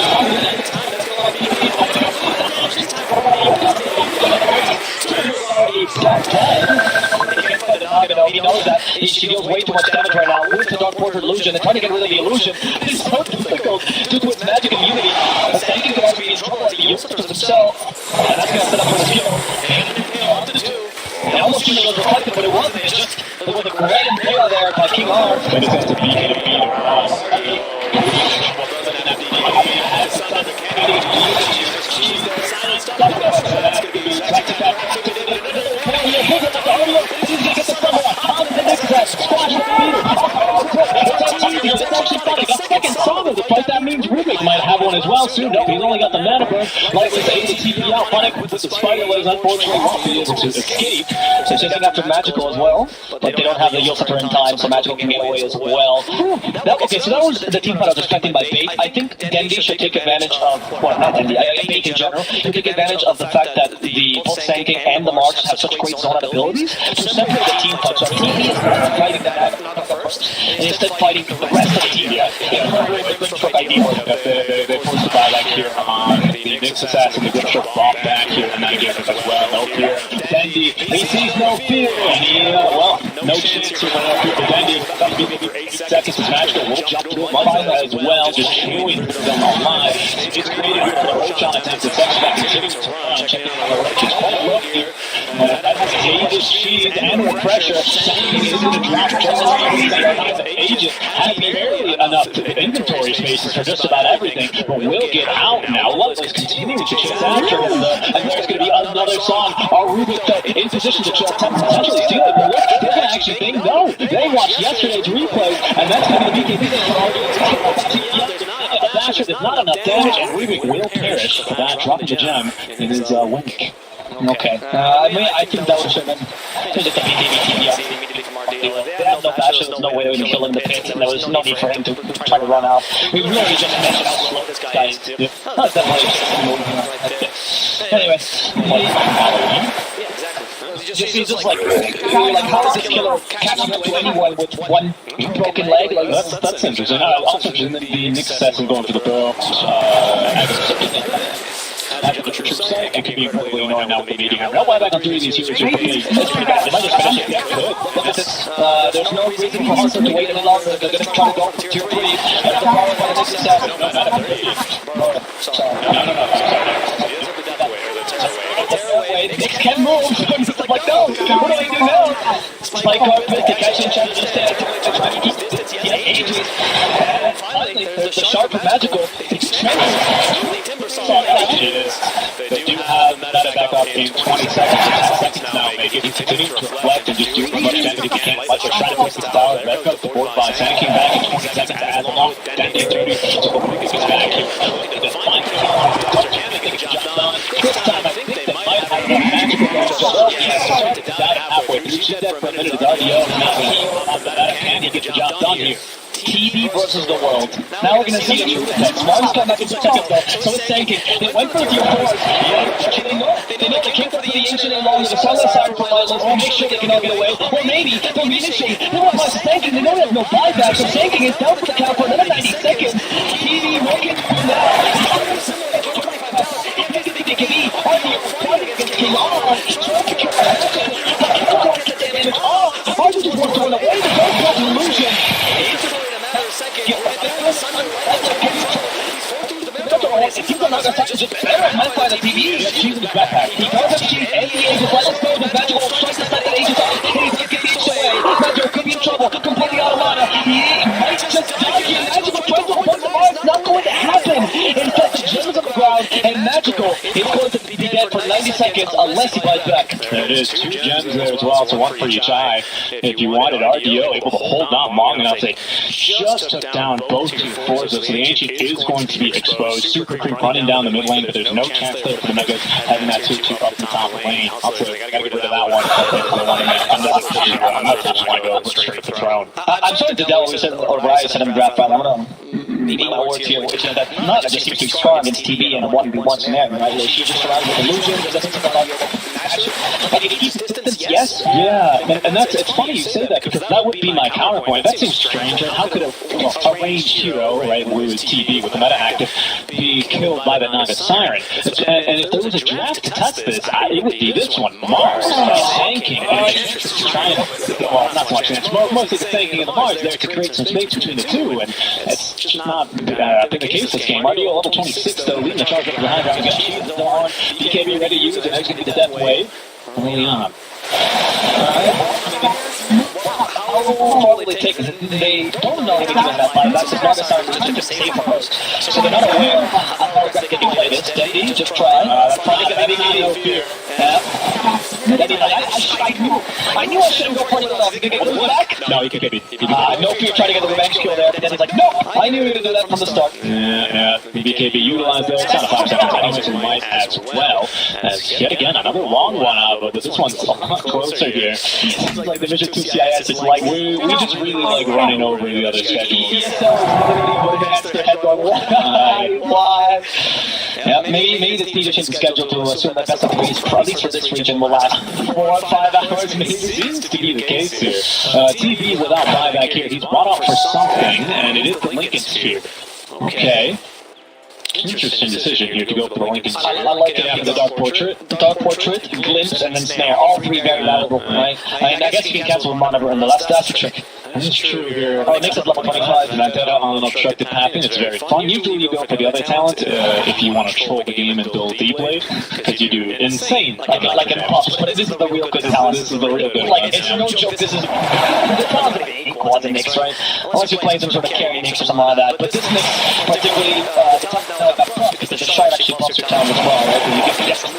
He knows that she deals way too much damage right now with the Dark Portrait illusion and trying to get rid of the illusion is so difficult due to its magic immunity. Thanking could also be in trouble as the users themselves, and that's going to set up for the skill. And almost was reflected, but it wasn't. It's just there was a great player there by King R. But it's just a BK to beat across. That means Rubik might have one as well soon. No, he's only got the mana burn. Like was able to TP out. Punic with the spider legs, unfortunately, won't be able to escape. So chasing after Magical as well. But they don't have the Yoshitter in time, so Magical can get away as well. Okay, so that was the team fight I was expecting by Bait. I think Dendy should take advantage of, well, not Dendy, Bait in general, should take advantage of the fact that the both Sanking and the Marks have such great zone abilities to separate the team fight. So TP is not fighting the Magical first, and instead fighting the rest of the team. They forced the buyback here on the Nyx Assassin, the Gripshock ball back here, and that gives us as well. No fear. Dendy, he sees no fear. And no chance here for no fear for Dendy. Maybe 8 seconds is Magical. We'll jump to him as well, just chewing them alive. It's created here for the Roach-on attempt. It's actually not continuing to run. Checking on the Roaches. Oh, look here. That has Davis, Sheed, and the pressure. Sending it into the drop. Just agent has barely enough inventory spaces for just about everything, but will get out now. Lovelace continuing to chase after him, and there's going to be another song. Our Rubik in position to potentially steal it, but look, they're going to actually think, no, they watched yesterday's replay, and that's going to be the BKB. The Basher does not enough damage, and Rubik will perish for that, dropping the gem in his wing. Okay. I think that would have been just a BKB TBR. They had no Basher, there was no way they would kill him in the pit, and there was no need for him to try to run out. We really just mentioned how slow this guy is, too. That's definitely just moving. Anyways. just like how does this killer catch up to anyone with one broken leg? Like, That's interesting. Also interesting that the Nick Sesson going for the barrel. It could be incredibly annoying now with the meeting. No buyback on 3 of these healers are pretty bad. They might just finish it. Yeah, could. There's no reason for Hustler to wait any longer. They're going to try to go for 2 3. That's the power by the 67. No, not a 3. Nick can move. It's like, no, what do I do now? Spike carpet, the catch in charge instead. Yeah, ages. And finally, there's the sharp and magical. It's They do have that back up in 20 seconds. 10 seconds now. They get continue to reflect and just do as much damage if you can. Let's try to push the tower. Red got the board by Sand came back in 20 seconds to add along. Then they do so the quickest is back here. The fine job done. This time I think they might have the magical going to down halfway through. She's dead for a minute. RDO. Now he on that hand. He gets the job done here. TV versus the world. Now we're going to see a true attack. Smart's coming up in seconds though, so it's tanking. They went for the few fours. They know they came for the ancient and long. The sun side for Lilas to make sure they can all get away. Or maybe they'll be initiating. They want to tanking. They know they have no buyback, so tanking is down for the count for another 90 seconds. TV making now. They can be fighting against King R. Hard just wants to run away. The first was an illusion. He's not going to just better meant by the TV. She's in the backpack. He goes up sheet, and the Aegis, let us go, the magical strikes the side of the Aegis on. He's going to get the away. Magical could be in trouble, completely out of mana. He might just die here. Magical tries to avoid the bar. It's not going to happen. Instead, gems on the ground, and Magical is going to be dead for 90 seconds unless he buys back. There it is. 2 gems there as well, so 1 for each eye. If you wanted RDO, able to hold on long enough, they just took down both 2 Forza, so the Ancient is going to be exposed. Super Creep running down the mid lane, but there's no chance there for the Megas having that 2-2 up the top lane. Also, they gotta get rid of that one. They want to make another push. I'm not just want to go straight to the throne. I'm sorry to Dell, or Riot said in the draft battle. I'm going to eat my words here, which is that not just seems too strong against TV in a 1v1 scenario, right? Like, she just surrounded with illusions, doesn't take a lot of like, it keeps distance, yes? Yeah, and that's, it's funny you say that, because that would be my counterpoint. That seems strange. How could a ranged hero, right, who is TV with the meta active, be killed by the Naga Siren? And if there was a draft to test this, it would be this one. Mars tanking, and trying to, well, not so much, it's mostly the tanking of the Mars there to create some space between the two, and it's just not been the case this game. RDO level 26, though, leading the charge up behind, driving got shields on, BKB ready to use, and execute the death wave. Early on. How long will they take? They don't know anything about that fight. That's as long as I'm just safe for most. So they're not aware of how they're going to play this. Dendy, just try. No fear. I knew I shouldn't go for it enough. Did they go back? No, he can get me. No fear trying to get the revenge kill there. Then he's like, no, I knew you were going to do that from the start. Yeah. BKB utilized there. It's not a 5 seconds anyway, so we might as well. As yet again, another long one out, but this one's a lot closer here. It's like the Mission 2 CIS is like, we just really like running over the other schedule. Why? Yeah, maybe this DJ change the schedule to assume that best of 3 at least for this region will last 4 or 5 hours. Maybe Seems to be the case here. TV without buyback here. He's brought up for something, and it is the Lincoln Sphere. Okay. Interesting decision here to go for the Lincoln Sphere. I like it after the Dark Portrait, Glimpse, and then Snare. All 3 very valuable, right? And I guess you can cancel Monitor and that's the trick. This is true here. Oh, it makes it level 25. Vendetta on an obstructed pathing. It's very fun. Usually you go for the other talent if you want to troll the game and build D-Blade, because you do insane. Like in Puffs, but this is the real good talent. This is the real good Like, it's no joke. This is the talent of 8 quads and Nyx, right? Unless you're playing some sort of carry Nyx or something like that. But this Nyx, particularly, because there's a shard actually buffs your talent as well, right? You get the extra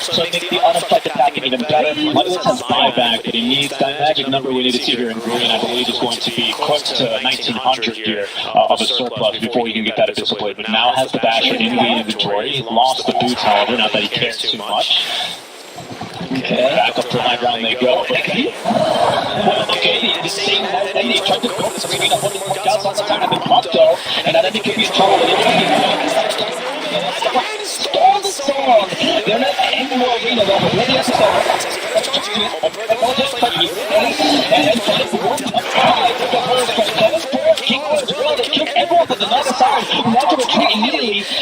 so it makes the unobstructed pathing even better. Legolas has buyback, but he needs that magic number we need to see here in green. I believe is going to be close to 1900 here of a surplus before he can get that Abyssal Blade. But now has the Basher in the inventory. He lost the boots, however, not that he cares too much. Okay, back up to the high ground they go. Okay, the same thing. He tried to go this arena, put the more guys on the time, and then popped though, and I think he could be in trouble. Stall the song. They're not in the arena though, but really has to start.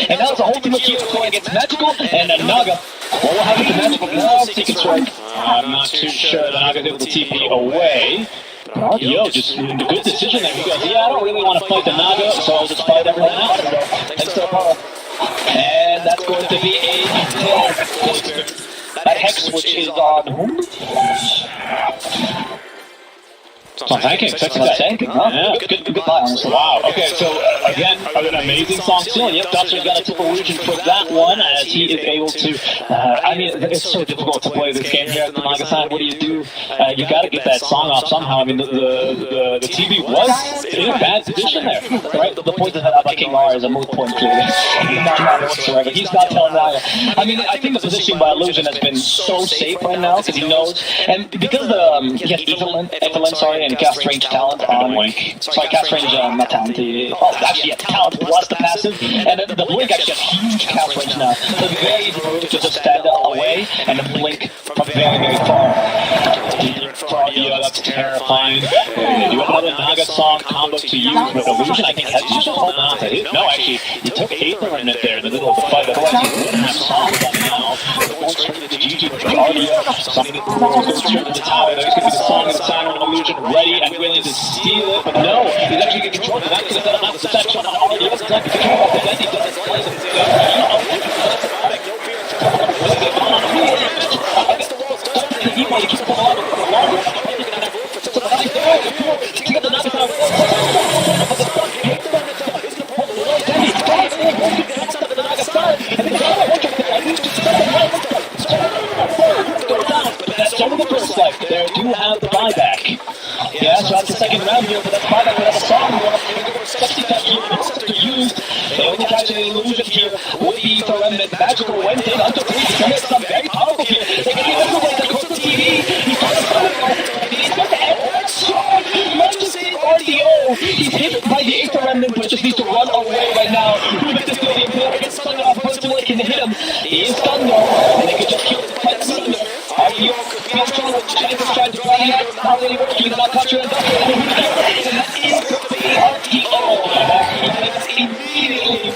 And that was the ultimate hero going against Magical and Naga. What will happen to Magical now? Seeking Strike. I'm not too sure. The Naga's able to TP away. RDO just a good decision there. He goes, yeah, I don't really want to fight the Naga, so I'll just fight everyone out. And that's going to be a tail. That Hex, which is on whom? It's on Tanking. Yeah, good buy, honestly. Wow. Okay, so again, an amazing song still. Yep, Duster's got a tip illusion for that one as he is able to. I mean, it's so difficult to play this game here at the Naga side. What do? You got to get that song off somehow. I mean, the TV was in a bad position there, right? The point that by King R is a moot point clearly. Not whatsoever. He's not telling Naga. I mean, I think the positioning by Illusion has been so safe right now because he knows, and because he has Ethelyn, sorry. And cast range talent on Blink. Sorry, cast range, not talent. Actually, talent plus the passive. And the Blink actually has huge cast range now. So it's very easy to just stand away and then Blink from very, very far. Yeah, that's terrifying. You have another Naga song combo to use with Illusion. I think that's just holding on to hit. No, actually, he took Aether Remnant there in the middle of the fight. Otherwise, he wouldn't have songs on now. Going straight into GG with RDO. Something that goes straight to the tower. There's going to be the song and Siren Illusion ready and willing to steal it. But no, he's actually getting control of that because that's enough protection on RDO. It's not control of the Bendy. He doesn't play it. He might keep it on. That's over the first life. There do have the buyback. Yeah, so that's the second round here, but that's buyback. We have a song. We have a sexy touch here. To use. They only catch an illusion here with the Ether Remnant. Magical went in under 3. He's going to something very powerful here. They can even do that across the TV. He's going to end sword. Emergency RDO. He's hit by the Ether Remnant, but just needs to run away right now. Who makes this really important? Gets stunned off. Personally can hit him. He is stunned though, and they can just kill him by the thunder. RDO could be in trouble. Jennifer's trying to run out. Not really working. He's not touching it. And that is the RDO. Immediately.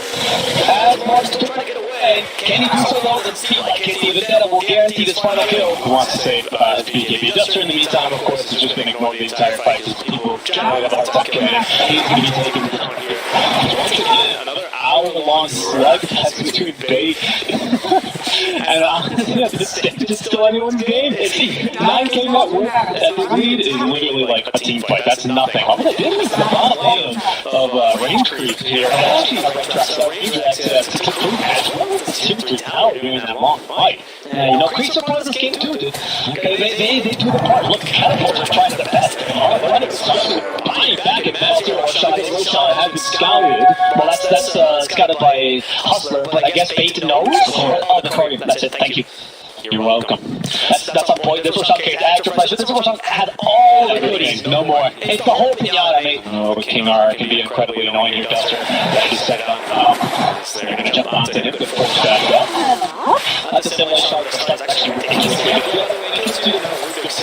As Mark's trying to get away. Can he do so though? Let's see. Like it. Even then, will guarantee this final kill. Who wants to save BKB? Duster in the meantime, of course, has just been ignored the entire fight. People generally have a hard time killing him. He's going to be taking the down here. Another hour-long slug test between Bait and this stage is still anyone's game. 9 came up with and the lead is literally like a team fight. That's nothing. I'm going to get into the bottom lane of range creep here. Actually, I range access to keep moving. Team 3 out during that long fight. You know, creeps are part of this game too, dude. Okay, they do the part. Look, Catapults are trying their best. Running buying back at Master Roshan. Roshan has been scouted. Well, that's scouted by Hustler, but I guess Bait knows. Oh, the Corrigan. That's it. Thank you. You're welcome. That's on point. This Roshan came to extra pleasure. This Roshan had all the abilities. No more. It's the whole pinata, mate. Oh, but King R can be incredibly annoying here, Duster. He's set on. They're going to jump onto him. Good force back up. That's a similar shot. That's actually ridiculous. Yes.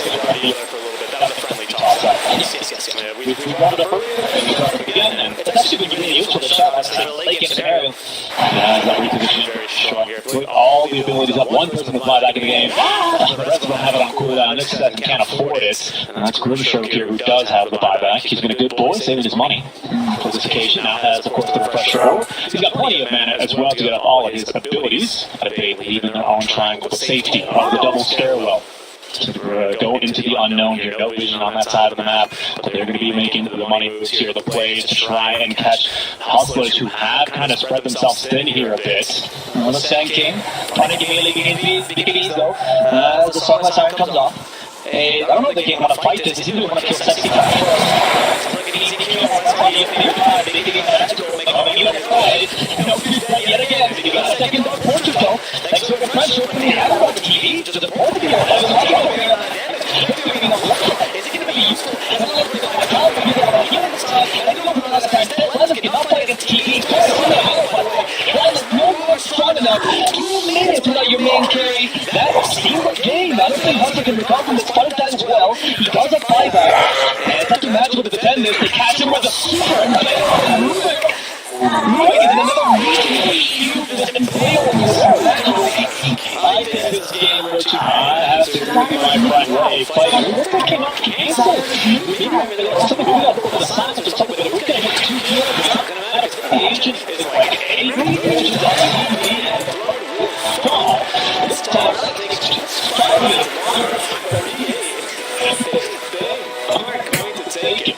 We brought it up earlier, and we brought it up again, and it's actually been really useful to shot as a late game scenario. Yeah, that repositioning very strong here. Put all the abilities up. One person will fly back in the game. The rest of them have it on cooldown. Next to that, he can't afford it. And that's Grimstroke here, who does have the buyback. He's been a good boy, saving his money for this occasion. Now has, of course, the refresher. He's got plenty of mana as well to get all of his abilities. At a bait lead in their own triangle. The safety of the double stairwell. To go into the unknown here. No vision on that side of the map, but they're going to be making the money moves here, the plays to try and catch hustlers who have kind of spread themselves thin here a bit. On the Sand King, trying to give me a BKBs though. The song that Siren comes off. I don't know if they want to fight this. They seem to want to kill Sexy Cat first. Look at easy kill. Yet again, you got a second dog portrait though. Thanks for the pressure. They have it on the TV. Just a port to be on. Is it going to be useful? I don't know if they're going to help. Maybe they're going to heal this time. I don't know if last time. Pleasant cannot play against TV. Pleasant no more strong enough. 2 minutes without your main carry. That seems like game. I don't think Hunter can recover from despite that as well. He does a 5-out. And it's not to match with the defenders. They catch him with a super. Moving into another region where you just impale on this match. I think this game, Richie, I have to agree with my friend Ray. Fighting Ripper came out canceled. Maybe not the signs of the type, but we're going to hit 2 kills. The agent is like 8 agents on TV. This time, I think it's just started. They are going to take it.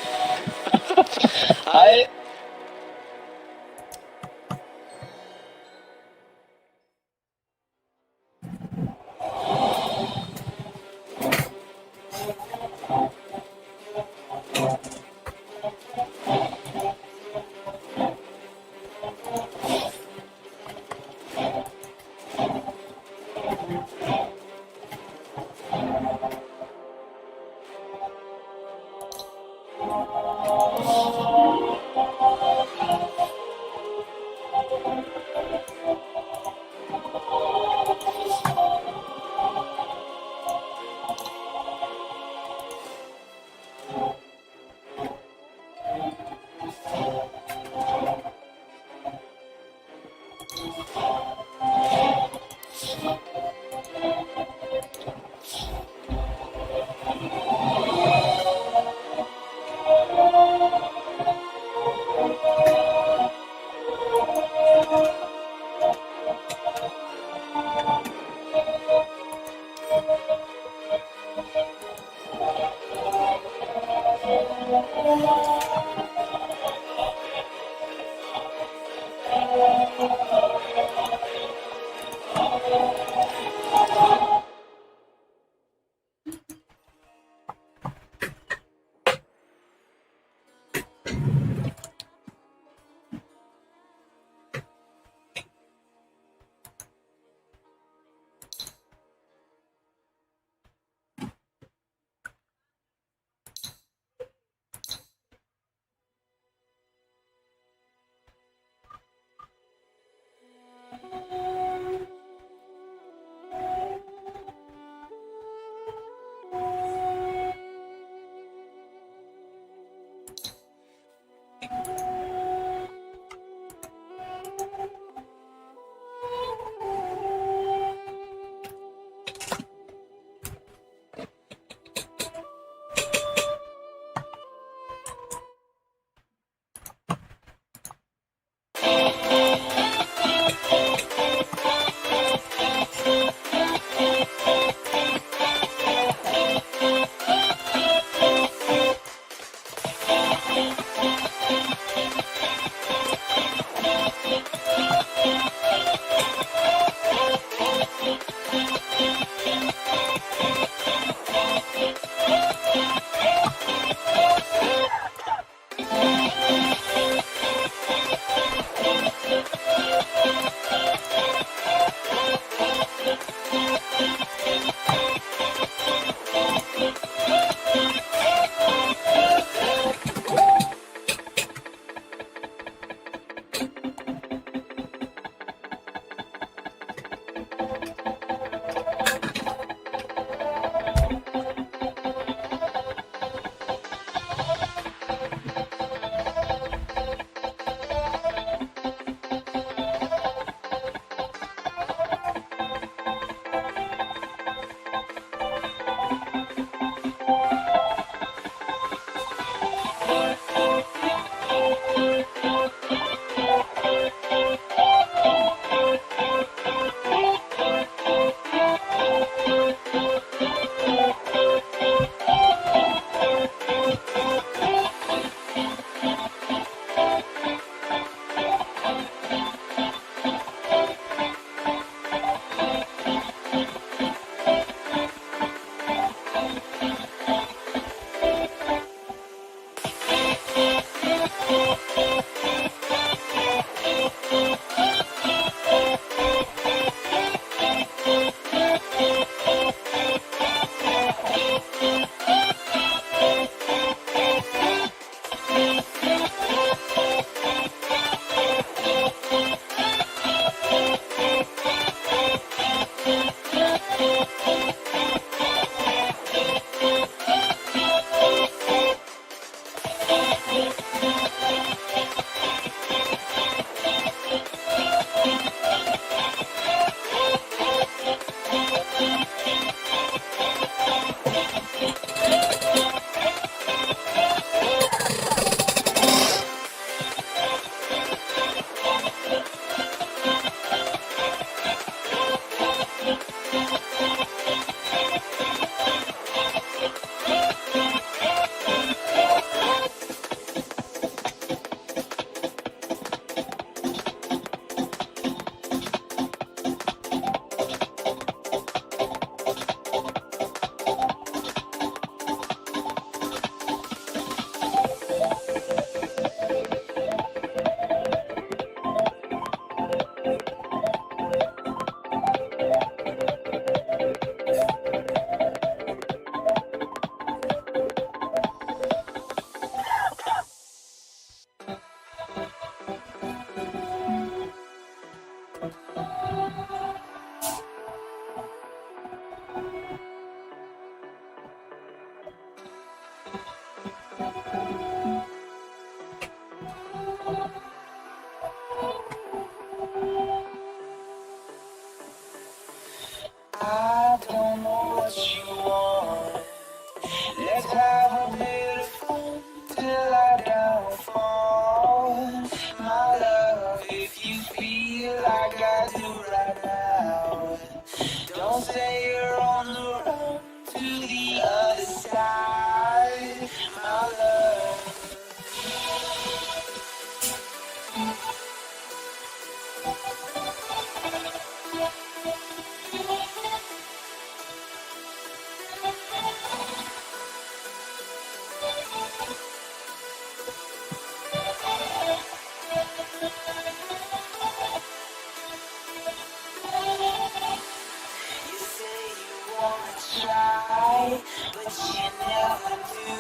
try, but you never do.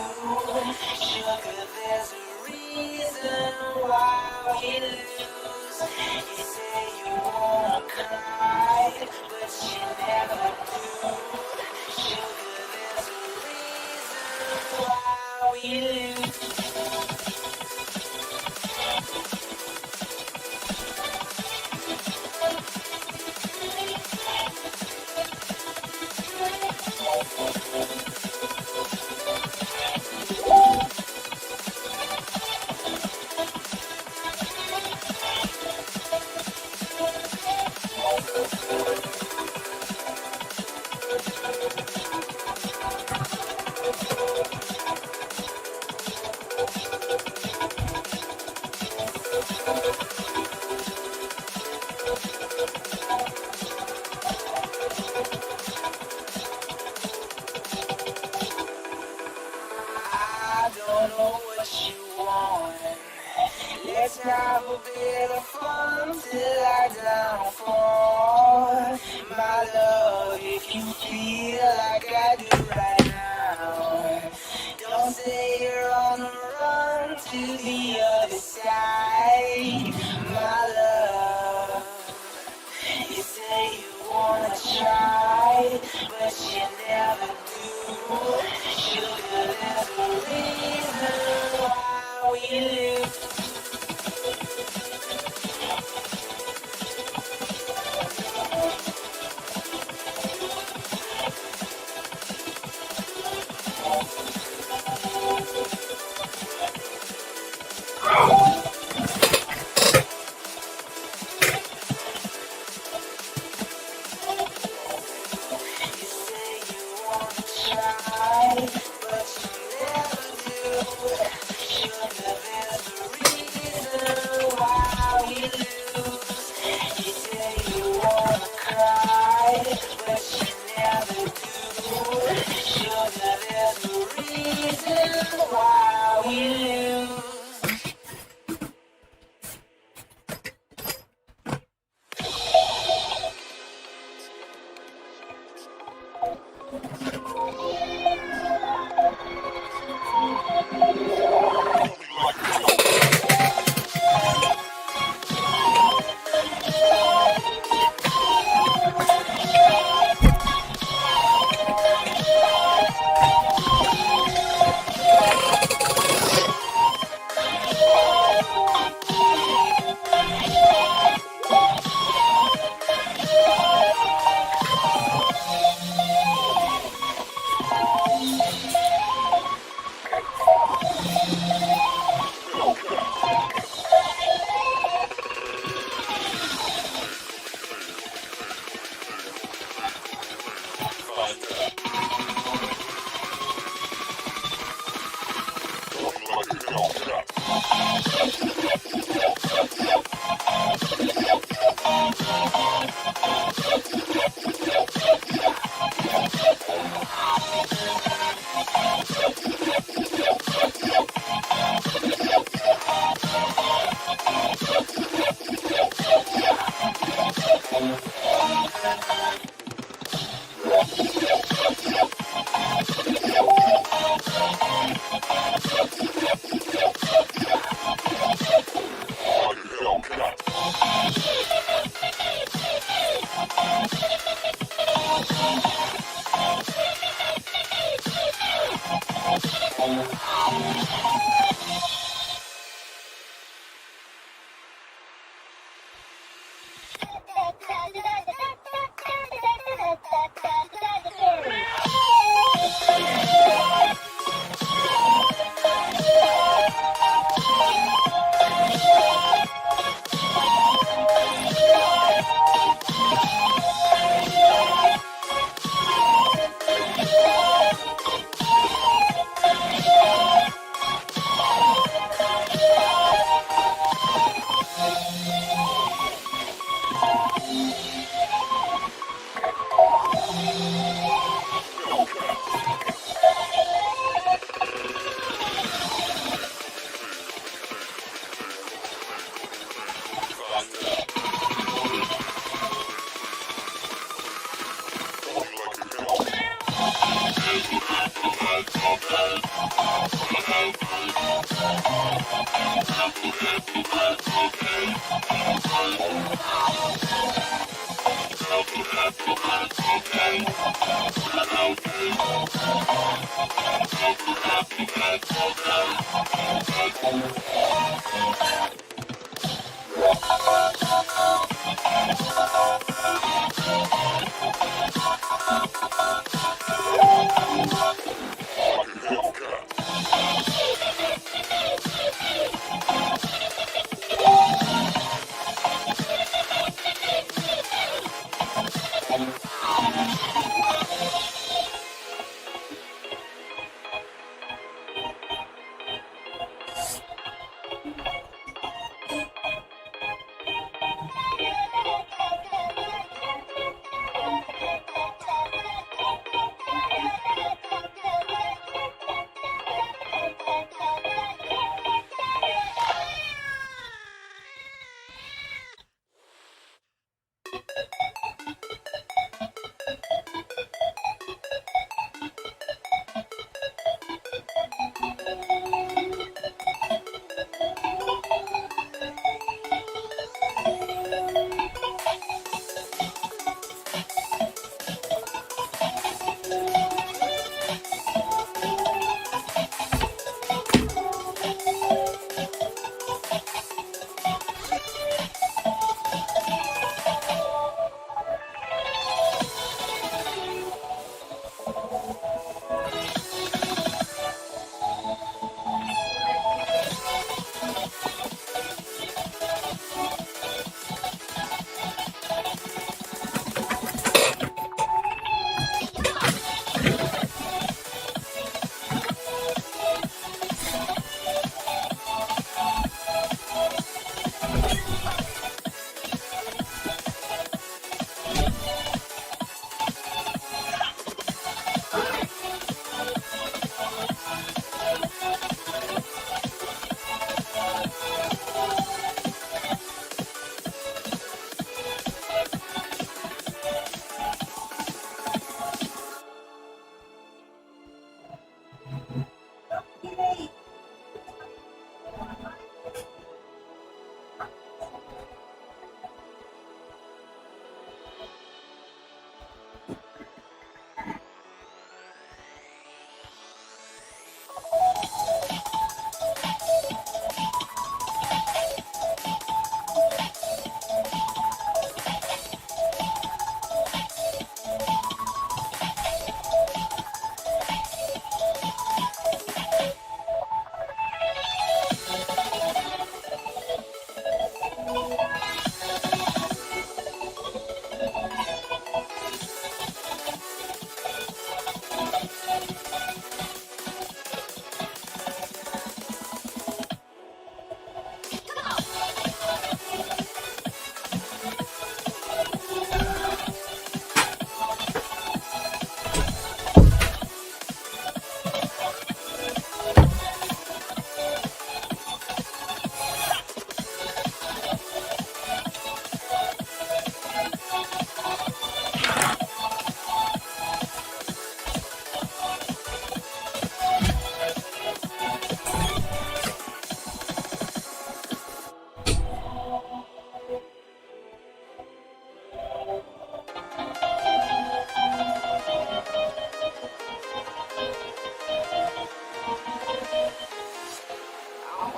Sugar, there's a reason why we lose. You say you wanna cry, but you never do. Sugar, there's a reason why we lose. I don't know what you want. Let's have a bit of fun till I downfall. My love, if you feel like I do right now, don't say you're on the run to the other side. My love, you say you wanna try, but you never do. Sugar, there's a reason why we lose. You say you wanna try, but you never do. Sugar, there's a reason why we lose. You say you wanna cry, but you never do. Sugar, there's a reason why we lose.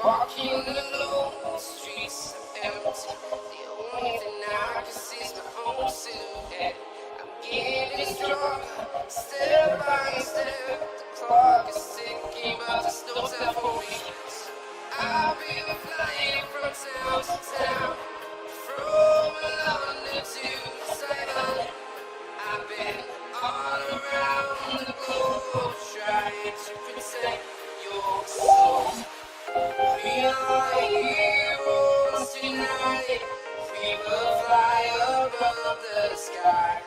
Walking alone, the streets are empty. The only thing I can see is my own silhouette. I'm getting stronger, step by step. The clock is ticking, but there's no time for me. I've been flying from town to town, from London to Taiwan. I've been all around the globe, trying to protect your soul. We are heroes tonight. We will fly above the sky.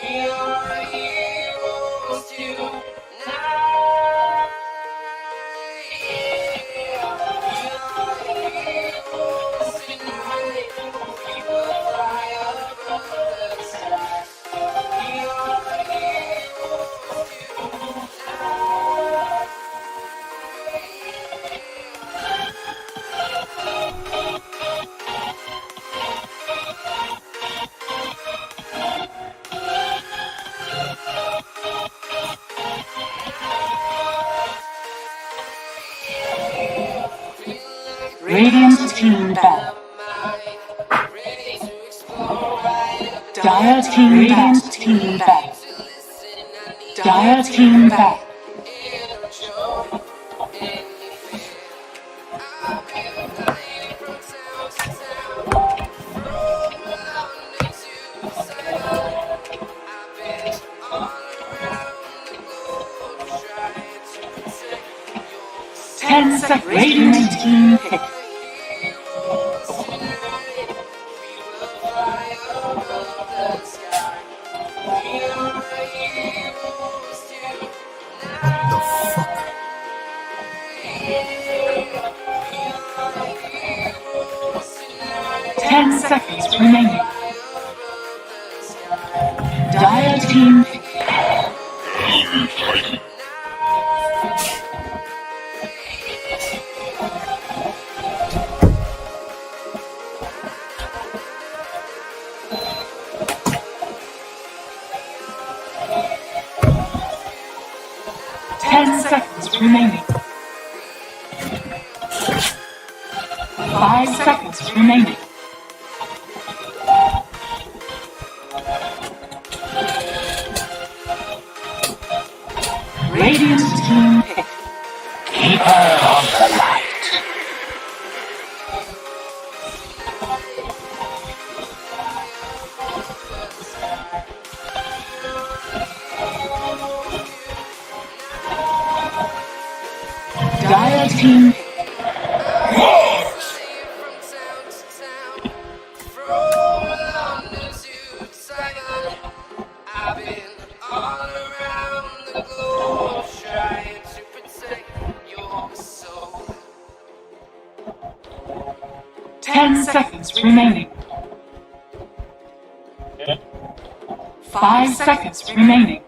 We are heroes tonight. Yeah. We are heroes tonight. We will fly above the sky. We are heroes tonight. Radiant team back. Dire team Radiant team back. Dire team back. Radiant team pick. The fuck? Ten seconds remaining. Dire team pick. 10 seconds remaining. 5 seconds remaining. Radiant team pick. Keeper of the light. Dire team pick. I've been all around the globe trying to protect your soul. 10 seconds remaining. 5 seconds remaining.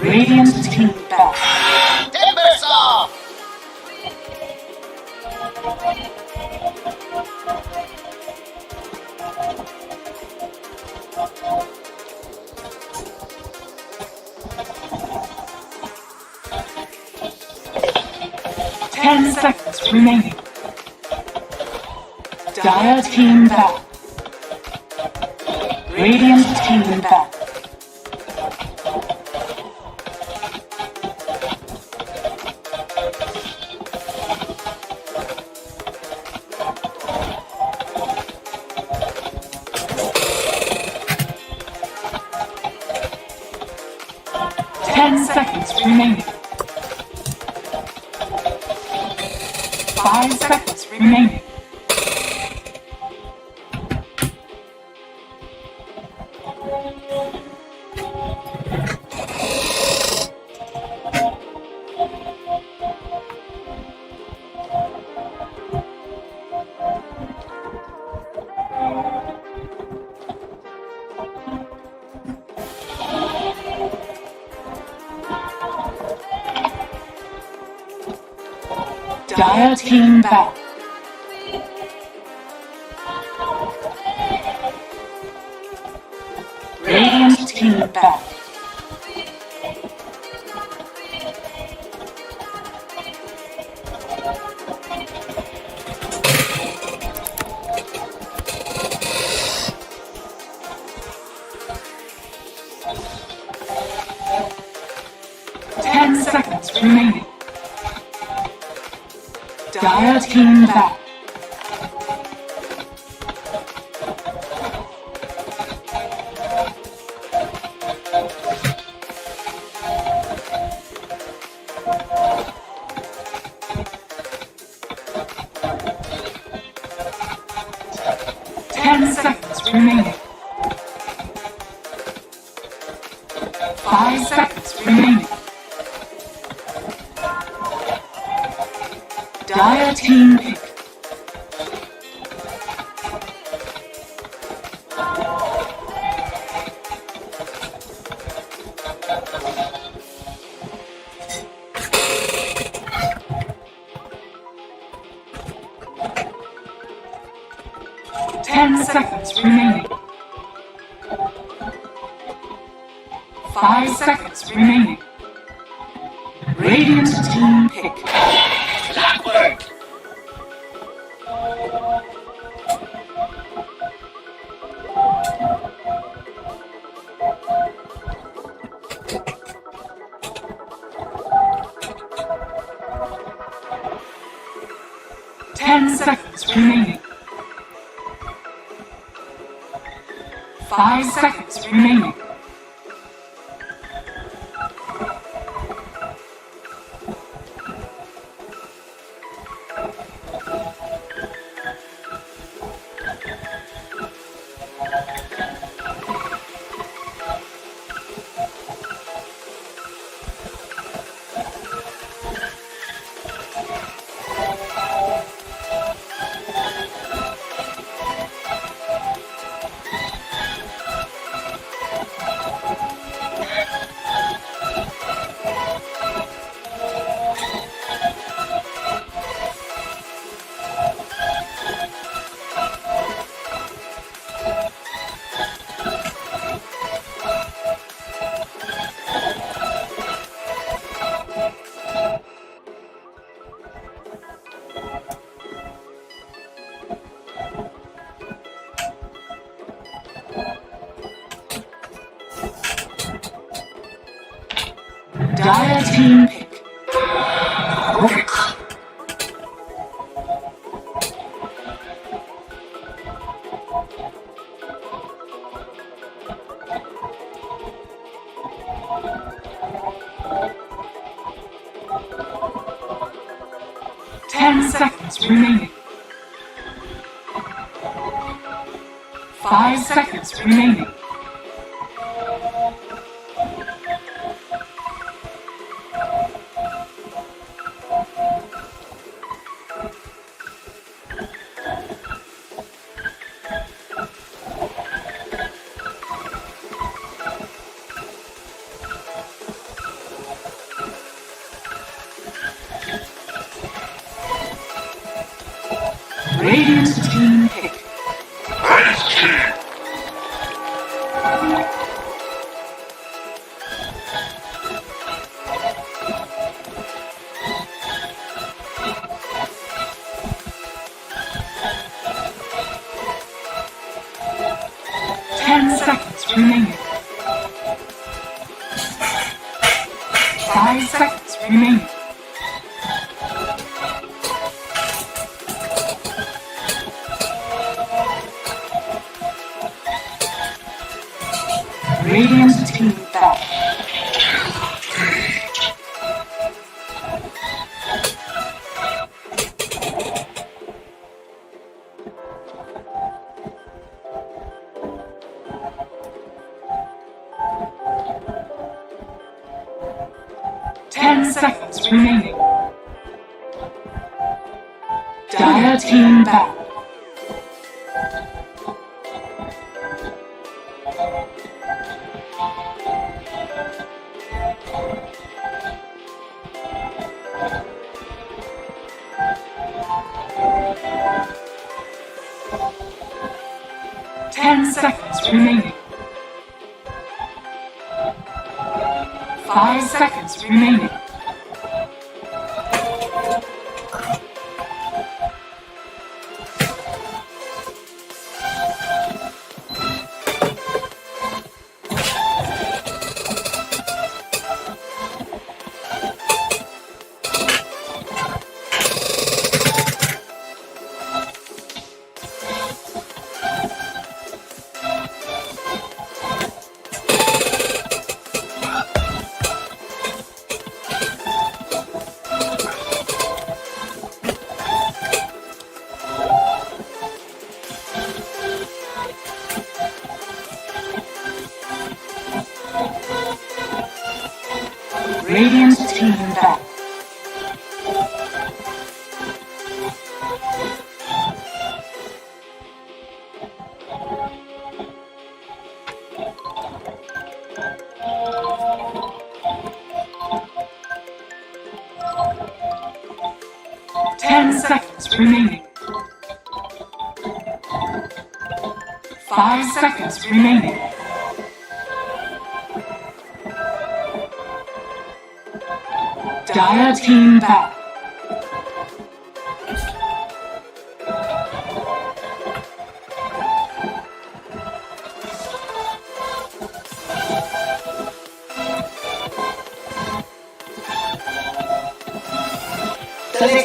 Radiant team back. Timbers off! Ten seconds remaining. Dire team back. Radiant team back. Seconds remaining. 5 seconds remaining. Dire team back. Radiant team back. Seconds remaining. Dire team back. Seconds remaining. 5 seconds remaining. Dire team pick. 10 seconds remaining. 5 seconds remaining. Radiant team pick. Backward. 10 seconds remaining. 5 seconds remaining. Dire team pick. Rook. 10 seconds remaining. 5 seconds remaining. Radiant team pick. Ice team. 10 seconds remaining. 5 seconds remaining. Radiant team back. Seconds remaining. Dire team back. Seconds remaining. 5 seconds remaining. Radiant team back. Ten seconds remaining. 5 seconds remaining. Dire team back.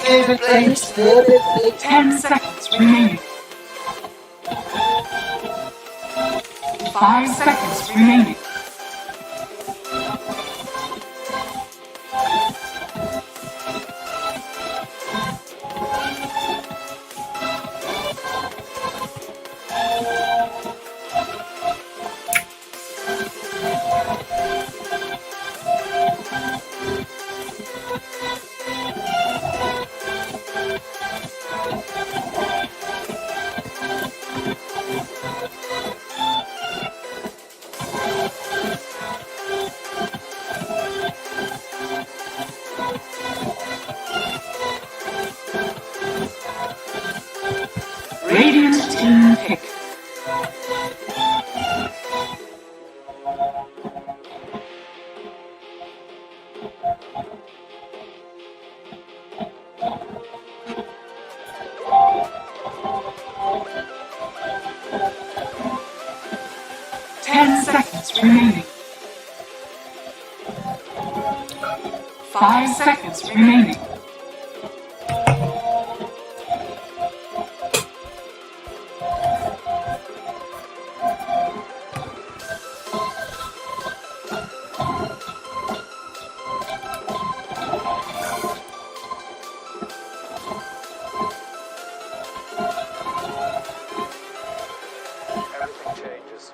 Favorite place, favorite place. 10 seconds remaining. 5 seconds remaining. Radiant team pick. Remaining. 5 seconds remaining. Everything changes.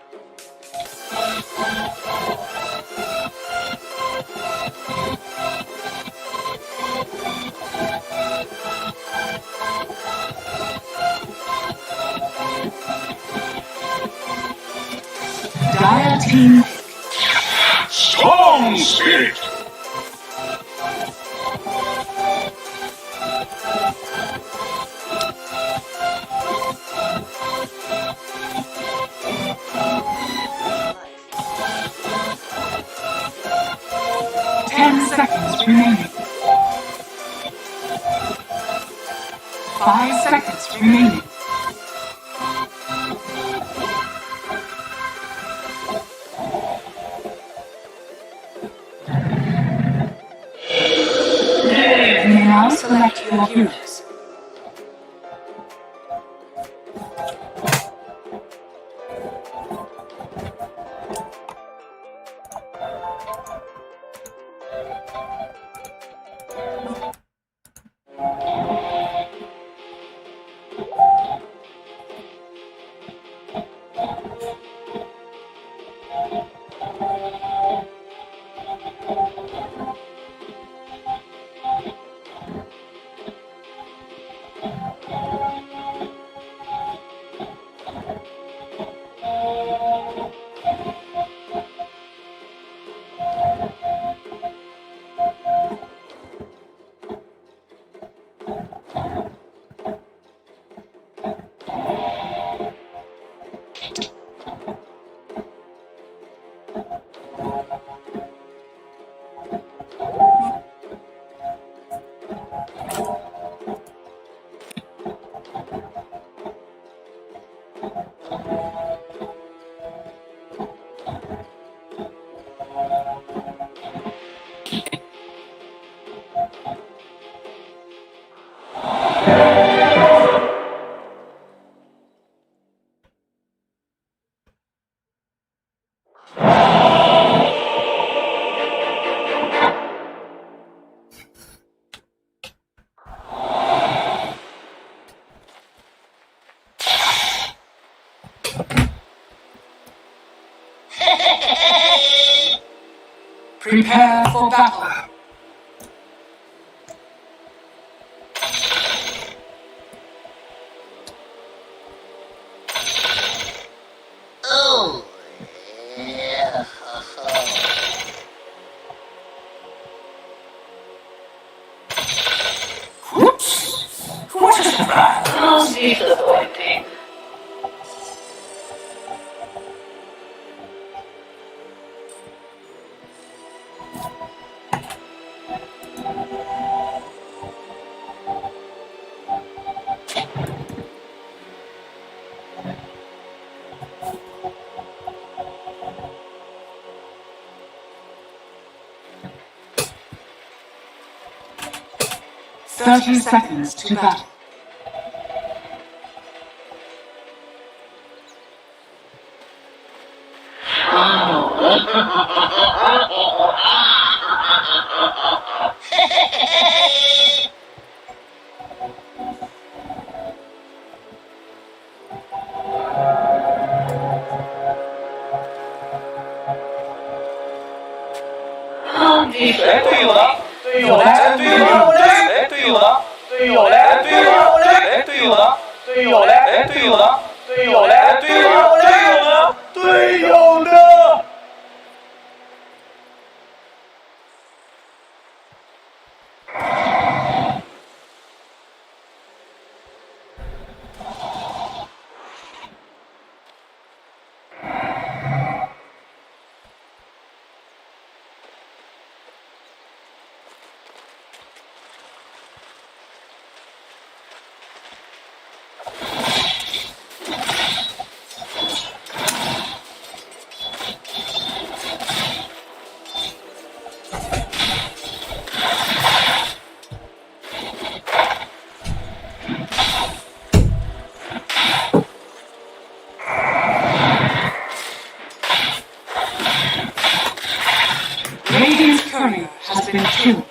Dire team Strong spirit. remaining. 5 seconds remaining. You may now select your units. Prepare for battle. Oh, yeah. Whoops! What is that? Most disappointing. 30 seconds to battle. Radiant's courier has been killed.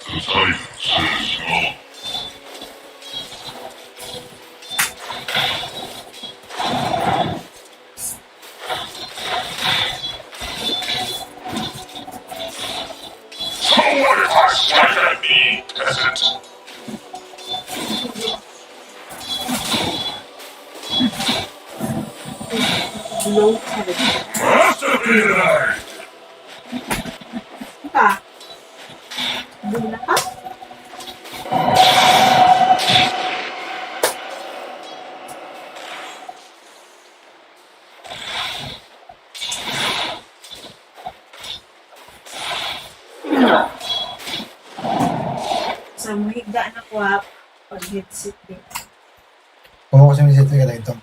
The Titan says no. So what if I swipe at me, peasant? Master be denied! Sa mahiga na ko pag headset din. Como kasi may set ka lang ito.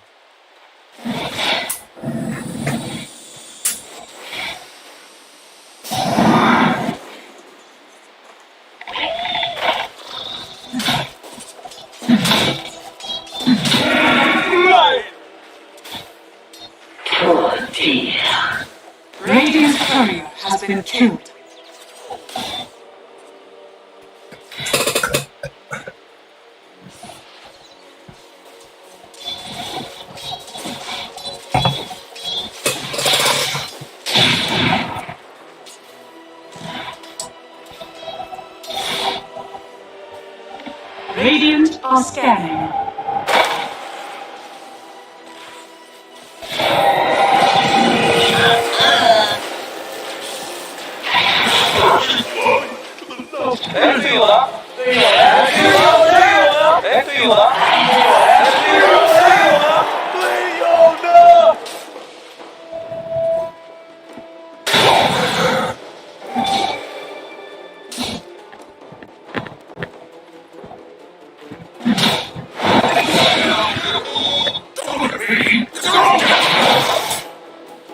Radiant's courier has been killed. Radiant are scanning.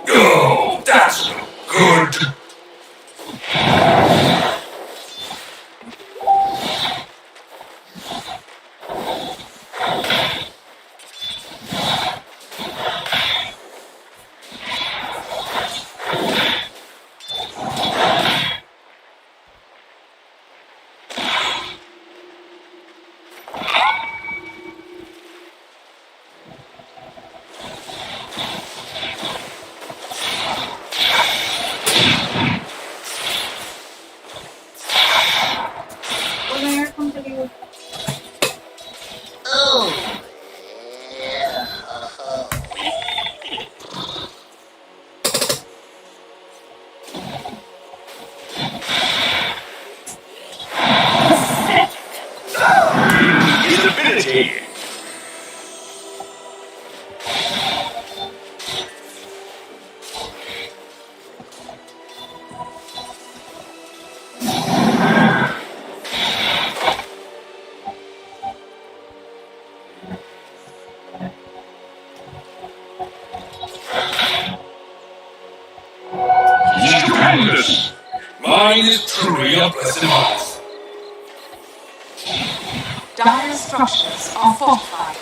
Go! That's good! Wala kang kaliw. Mine is truly a blessed life. Dire's structures are fortified.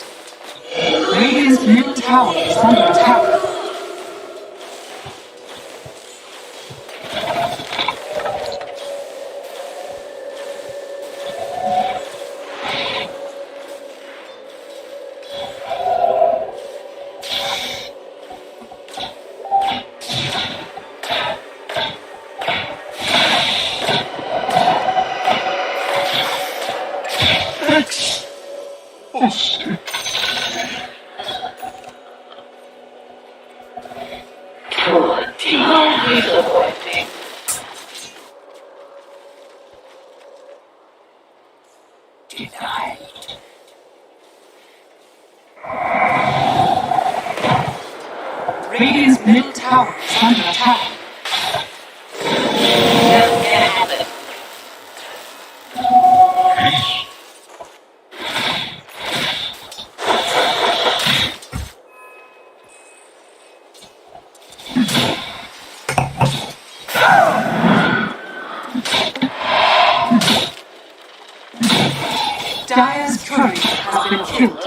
Radiant's middle tower is under attack. Radiant's middle tower is under attack. Dire's turret has been killed.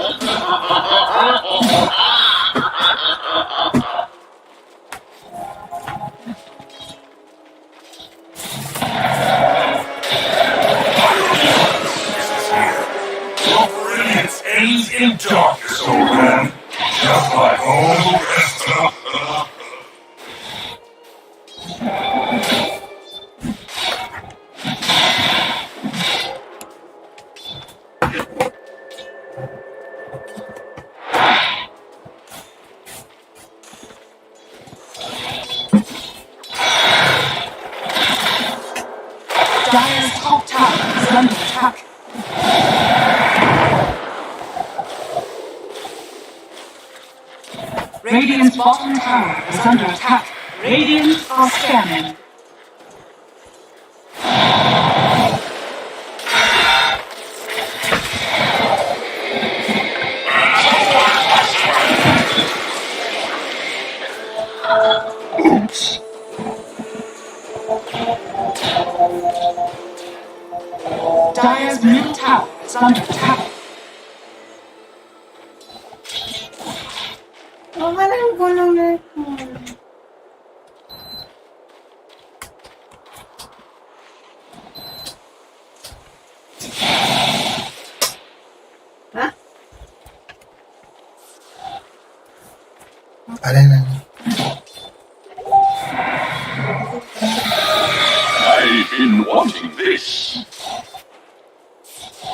Brilliance ends in darkness, old man. Just like all the rest of Dire's top tower is under attack. Radiant's bottom tower is under attack. Radiant are scanning. Oops. Dire's middle tower is under attack. Walang gulong na ito. Ha? Alin na. I've been wanting this.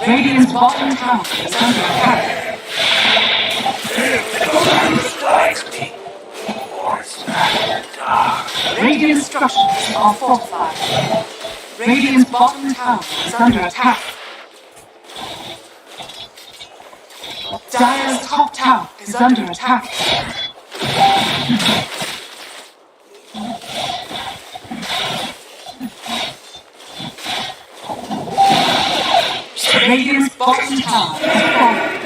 Radiant's bottom tower is under attack. Radiant structures are fortified. Radiant's bottom tower is under attack. Dire's top tower is under attack. Radiant's bottom tower is falling.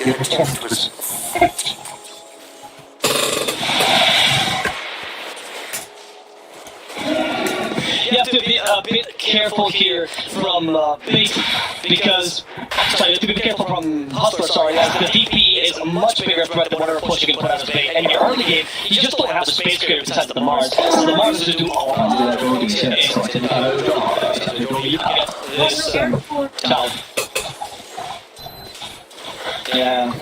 You have to be a bit careful here from bait because sorry, you have to be careful from Hustler. Sorry, as the DP is a much bigger threat than whatever push you can put out as bait. And in your early game, you just don't have the space creator besides the Mars. So the Mars is to do all of this town. Yeah.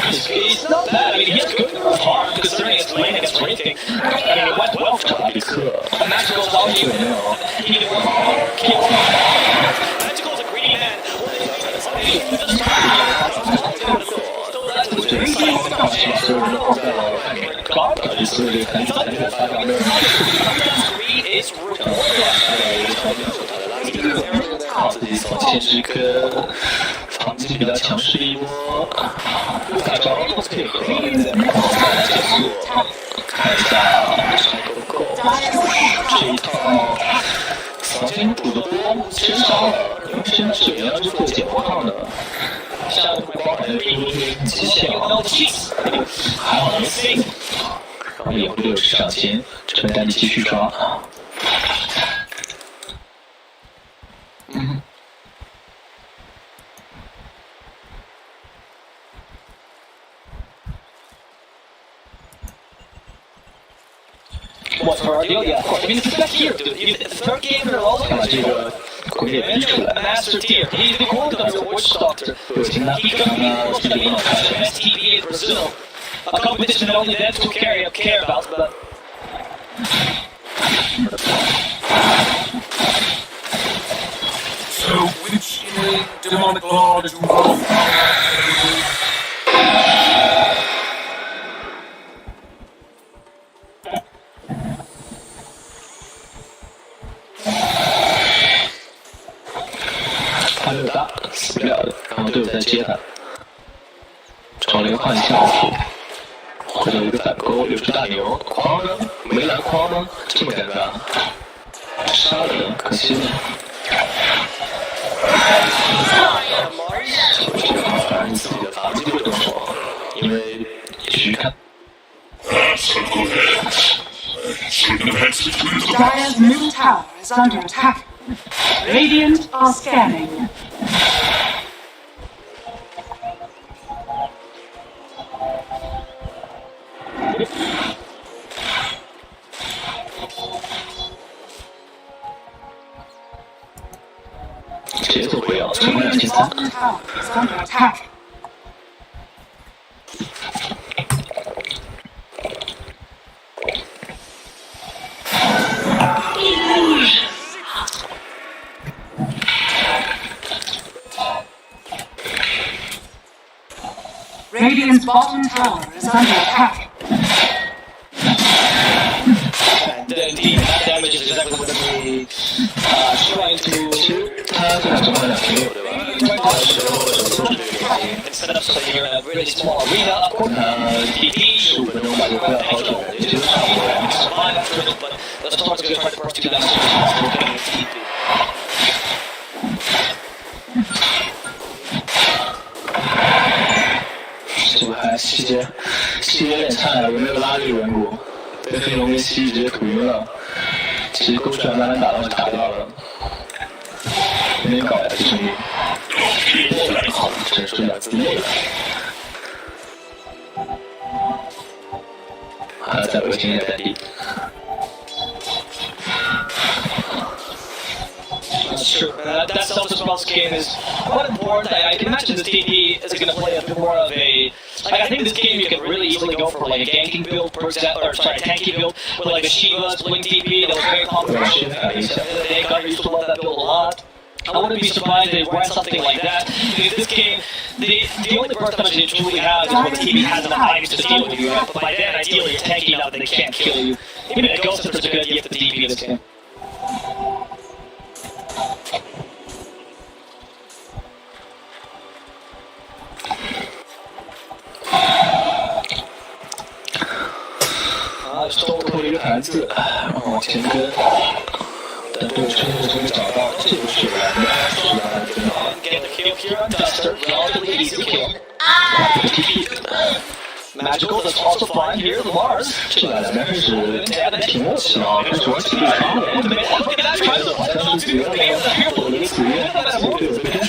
He's not bad. I mean, he has good farm considering his lane against Wraithing. I mean, it went well for him. Magical's on you. He Magical's a greedy man. Is 自己从现实科房子比较强势一波，改招都可以和结束，看一下够不够这一套。金主的波吃少了，现在是原来是做解波号的，下面会包含的是极限高的 cheese， 还好没 C， 然后也会6上前，这边单继续抓。What for RDO? Yeah, of course. I mean, it's the best tier, dude. Even the third game in a row. 这个鬼脸出来 ，Master tier. He's the golden of the Witch Doctor. He could be the most best TP in Brazil. A competition that only them two care about, but. So, which innate demonic law did you roll for? 他6大死不了的，然后队友再接他，找了一个幻象，回了一个反勾，6只大牛，框呢？没来框吗？这么尴尬，杀了人，可惜了。反正你自己的打击会动手，因为徐看。Dire's middle tower is under attack. Radiant are scanning. Radiant's bottom tower is under attack. Radiant's bottom tower is under attack. And indeed, that damage is exactly what we trying to. 他这两中了26对吧？Instead of something here in a really small arena, of course, DP 15分钟吧，就不要好久，也就是差不多2次survive after it, but the Storm's gonna try to burst through that as soon as possible, getting its DP. 这不还细节有点差了，有没有拉力稳固？被黑龙跟蜥蜴直接屠晕了。其实勾出来慢慢打到就打到了，有点搞呀，这兄弟。好，真是2次累了。还要再恶心一点地。Sure, that self-response game is quite important. I can imagine this DP is going to play a bit more of a... Like, I think this game you can really easily go for like a ganking build, for example, or sorry, a tanky build with like a Shiva, Blink DP, that was very popular. I used to love that build a lot. I wouldn't be surprised if they ran something like that. Because this game, the only burst damage they truly have is when the TV has enough items to deal with you, right? But by then, ideally, you're tanky enough that they can't kill you. Even a Ghost Hunter's a good idea for the DP in this game. Stole 了一个盘子，往前跟，但队友身后就没找到，这不是蓝的，是蓝的真好。Get the kill here on Duster, relatively easy kill. TP. Magical that's also fine here, the Mars. 这两边是挺默契啊，但主要是对方的。Look at that try to hold to the game of here, but it's weird. That's what it is. We take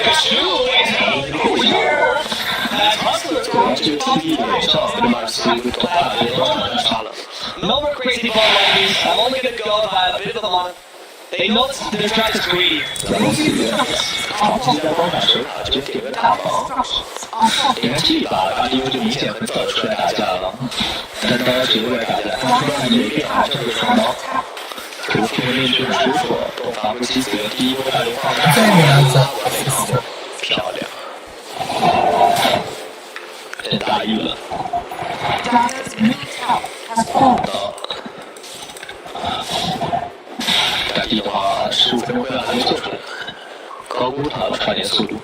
a shoe. No more crazy ball ladies. I'm only gonna go by a bit of a month. They know their track is greedy. 好，现在光打手塔就点个大宝。你看这一把，RDO就明显很早就出来打架了，但大家只是为了打架，他们还没变啊，这个双刀。可是拼面具很舒服，都发不起嘴，第一波大流放。漂亮。真大意了。打地的话，15分钟还没做出来，高估他了，差点速度。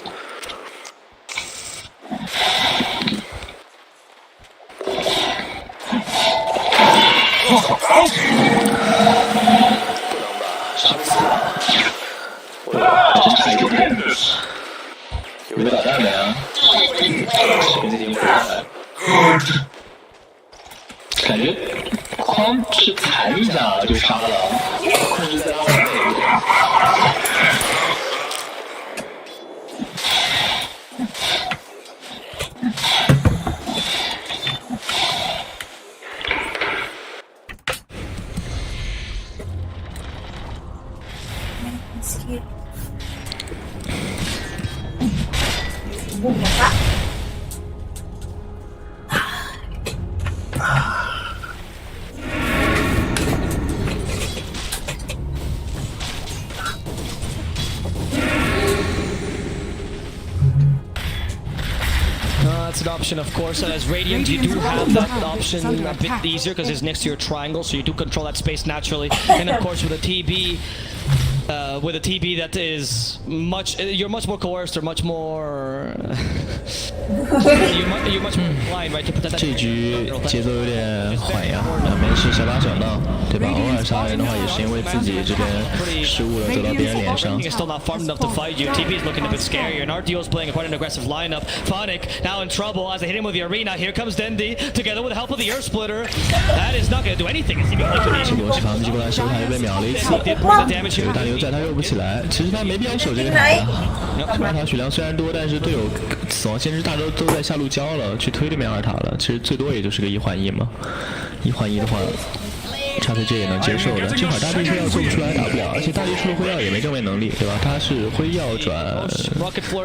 感觉光是弹一下就杀了，控制在他内。That's an option, of course. And as Radiant, you do have that option a bit easier because it's next to your triangle, so you do control that space naturally. And of course, with a TB, that is you're much more coerced or much more. you're much more inclined, right, to protect that. 这局节奏有点缓呀，两边是小打小闹，对吧？偶尔杀人的话，也是因为自己这边失误了，走到别人脸上。Still not farmed enough to fight you. TB is looking a bit scarier, and RDO is playing quite an aggressive lineup. Phonic now in trouble as they hit him with the arena. Here comes Dendi together with the help of the Earth Splitter. That is not going to do anything. 这波是防击过来手，他又被秒了一次。有大牛在，他又不起来。其实他没必要守这个塔呀。二塔血量虽然多，但是队友死亡先知大都在下路交了，去推对面二塔了。其实最多也就是个1换1嘛，1换1的话。差飞这也能接受的，这会儿大地辉耀做不出来打不了，而且大地出了辉耀也没正面能力，对吧？他是辉耀转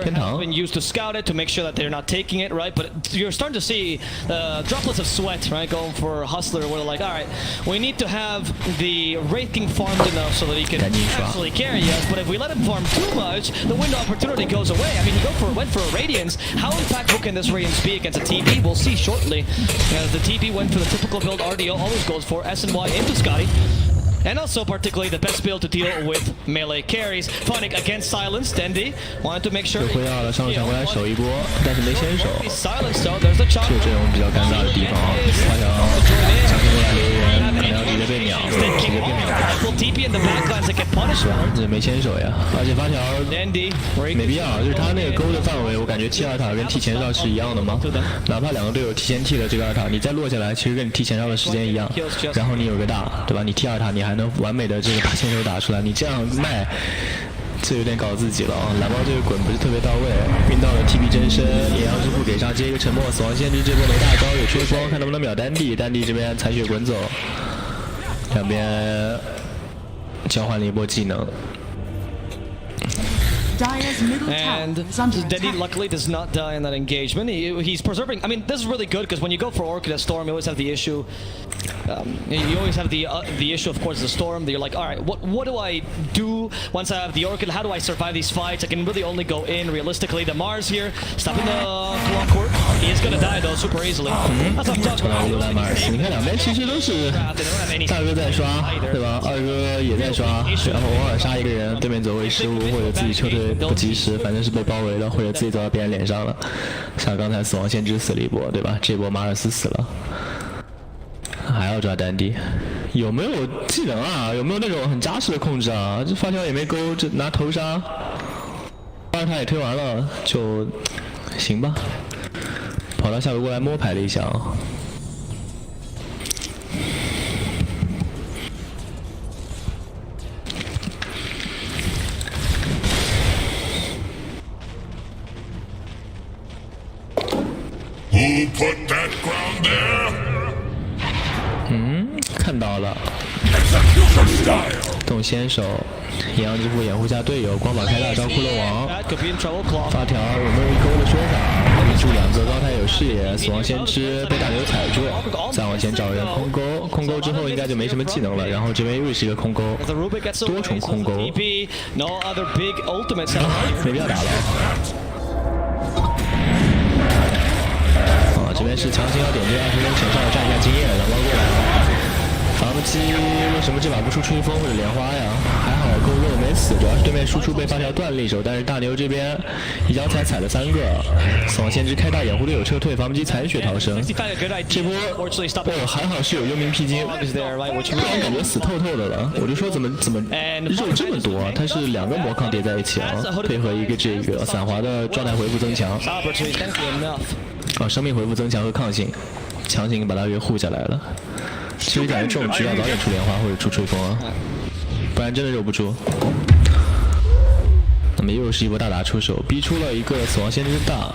天堂。Used to scout it to make sure that they're not taking it, right? But you're starting to see droplets of sweat, right? Going for Hustler, where they're like, all right, we need to have the Wraith King farmed enough so that he can actually carry us. But if we let him farm too much, the window of opportunity goes away. I mean, he went for a Radiance. How impactful can this Radiance be against a TP? We'll see shortly. As the TP went for the typical build RDO always goes for SNY into Scotty. And also particularly the best build to deal with melee carries. Phonic against Silence. Dendi wanted to make sure. 回到了上路抢过来守一波，但是没先手。Silence though, there's the chop. 是这种比较尴尬的地方。发条抢过来留人，可能要直接被秒，直接被秒。TP in the backlines that get punished. 是吧？这没先手呀，而且发条没必要，就是他那个勾的范围，我感觉T二塔跟T前哨是一样的嘛。哪怕两个队友提前T了这个二塔，你再落下来，其实跟你T前哨的时间一样。然后你有个大，对吧？你T二塔，你还能完美的这个把先手打出来，你这样卖，这有点搞自己了啊！蓝猫这个滚不是特别到位，运到了 TP 真身，野羊之父给上接一个沉默，死亡先知这波没大招有缺光，看能不能秒丹帝，丹帝这边残血滚走，两边交换了一波技能。And Dendi luckily does not die in that engagement. He's preserving. I mean, this is really good because when you go for Orchid at Storm, you always have the issue. You always have the issue, of course, the Storm. That you're like, all right, what do I do once I have the Orchid? How do I survive these fights? I can really only go in realistically. The Mars here, stopping the clockwork. He is gonna die though, super easily. That's what I'm talking about. Mars， 你看两边其实都是大哥在刷，对吧？二哥也在刷，然后偶尔杀一个人，对面走位失误或者自己撤退不及时，反正是被包围了，或者自己走到别人脸上了。像刚才死亡先知死了一波，对吧？这波马尔斯死了。还要抓丹帝，有没有技能啊？有没有那种很扎实的控制啊？这发条也没勾，这拿头杀，二塔也推完了，就行吧。跑到下路过来摸排了一下啊。Who put that ground there? 看到了，动先手，野羊之父掩护下队友，光法开大招骷髅王，发条有没有一勾的说法？立住两个高台有视野，死亡先知被大牛踩住，再往前找人空勾，空勾之后应该就没什么技能了，然后这边又是一个空勾，多重空勾，没必要打了。这边是强行要点这20分前哨占一下经验，蓝猫过来了。防击为什么这把不出吹风或者莲花呀？还好够肉没死，主要是对面输出被发条断了一手，但是大牛这边一脚踩了3个，死亡先知开大掩护队友撤退，防击残血逃生。这波还好是有幽冥披荆，不然感觉死透透的了。我就说怎么肉这么多，它是2个魔抗叠在一起啊，配合一个这个散滑的状态回复增强。生命回复增强和抗性，强行把他给护下来了。其实感觉这种局要早点出莲花或者出吹风啊，不然真的肉不住。那么又是一波大打出手，逼出了一个死亡限制大。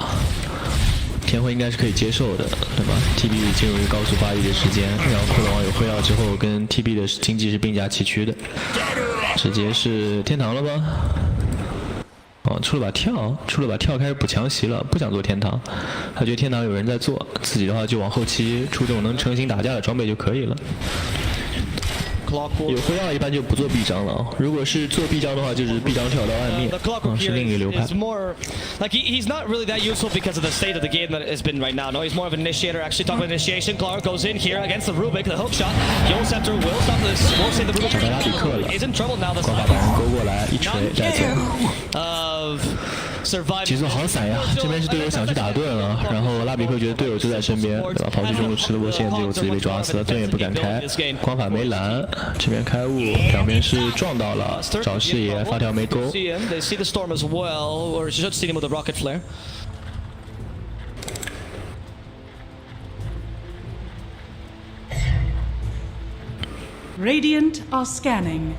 天辉应该是可以接受的，对吧 ？TB 进入一个高速发育的时间，然后骷髅王有辉耀之后，跟 TB 的经济是并驾齐驱的，直接是天堂了吗？哦，出了把跳，开始补强袭了，不想做天堂，他觉得天堂有人在做，自己的话就往后期出这种能成型打架的装备就可以了。有辉耀一般就不做臂章了，如果是做臂章的话，就是臂章跳到暗灭，是另一个流派。Like he's not really that useful because of the state of the game that it's been right now. No, he's more of an initiator. Actually, talking about initiation, Clark goes in here against the Rubik, the hook shot. Yol Scepter will stop this. Will save the Rubik. He's in trouble now. This time. 勾过来一锤带走。节奏好散呀！这边是队友想去打盾了，然后拉比克觉得队友就在身边，对吧？跑去中路吃了波线，结果自己被抓死了，盾也不敢开，光法没拦，这边开雾，两边是撞到了，找视野，发条没勾。They see the storm as well, or should see him with a rocket flare. Radiant are scanning.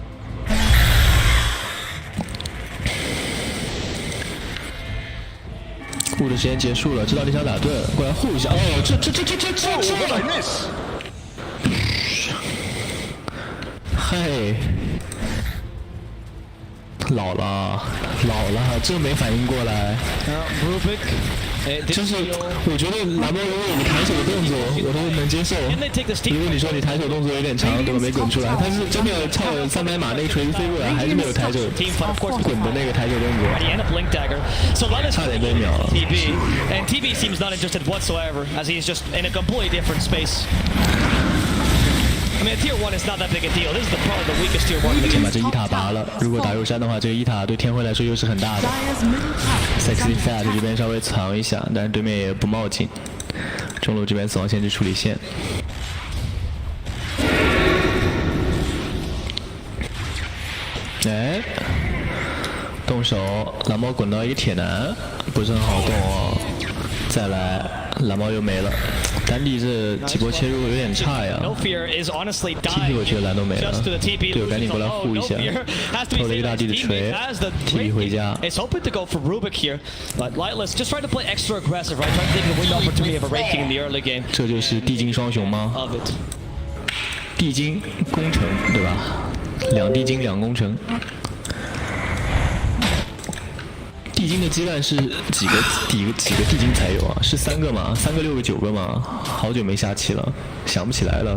护的时间结束了，知道你想打盾，过来护一下。哦，这！嘿，老了，真没反应过来。就是我觉得蓝猫如果有个抬手的动作，我都能接受。如果你说你抬手动作有点长，根本没滚出来，但是真的靠300码那个锤子飞过来，还是没有抬手滚的那个抬手动作，差点被秒了。And TB seems not interested whatsoever, as he's just in a completely different space. I mean, tier 1 is not that big a deal. This is probably the weakest tier 1 in the game. 先把这一塔拔了，如果打肉山的话，这个一塔对天辉来说优势很大的。Sexy Fat 这边稍微藏一下，但是对面也不冒进。中路这边死亡限制处理线。哎，动手，蓝猫滚到一个铁男，不是很好动哦。再来，蓝猫又没了。单地这几波切入有点差呀 ，TP 我觉得蓝都没了，队友赶紧过来护一下，偷了一个大地的锤 ，TP 回家。It's hoping to go for Rubik here, but Lightless just trying to play extra aggressive, right? Trying to take the win opportunity of a raking in the early game. 这就是地精双雄吗？地精攻城，对吧？2地精2攻城。地精的鸡蛋是几个地精才有啊？是3个吗？3个、6个、9个吗？好久没下棋了，想不起来了。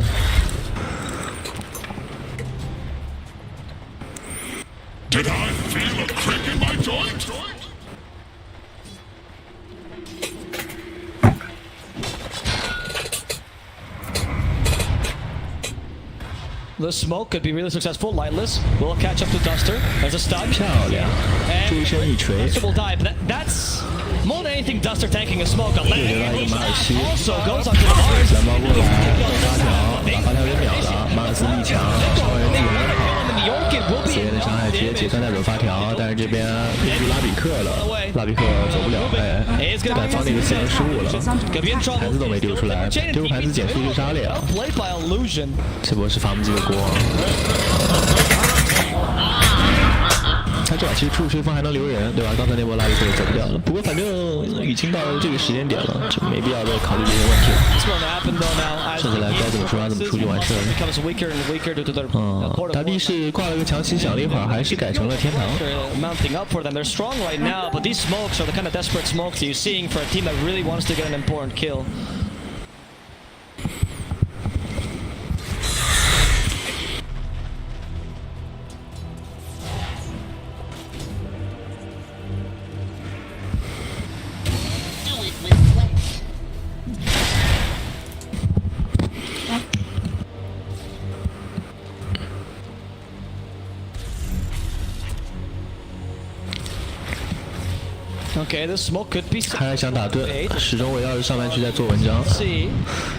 Did I feel a crick in my joint? The smoke could be really successful. Lightless will catch up to Duster. There's a stun. 漂亮，追身一锤。Duster will die, but that's more than anything. Duster tanking a smoke. Also goes onto the Mars. 蓝猫过来，把发条给秒了。马尔斯力强，超人技能。此人的伤害直接解散带走发条，但是这边面对拉比克了，拉比克走不了，哎，但方那个技能失误了，盘子都没丢出来，丢盘子减速就杀了呀。这波是伐木机的锅。他这把其实出吹风还能留人，对吧？刚才那波拉比克也走不掉了。不过反正已经到这个时间点了，就没必要再考虑这些问题了。剩下来该怎么出怎么出就完事了。大地是挂了个强袭，想了一会儿，还是改成了天堂。Mounting up for them, they're strong right now, but these smokes are the kind of desperate smokes you're seeing for a team that really wants to get an important kill. Okay, the smoke could be.还是想打盾，始终围绕着上半区在做文章。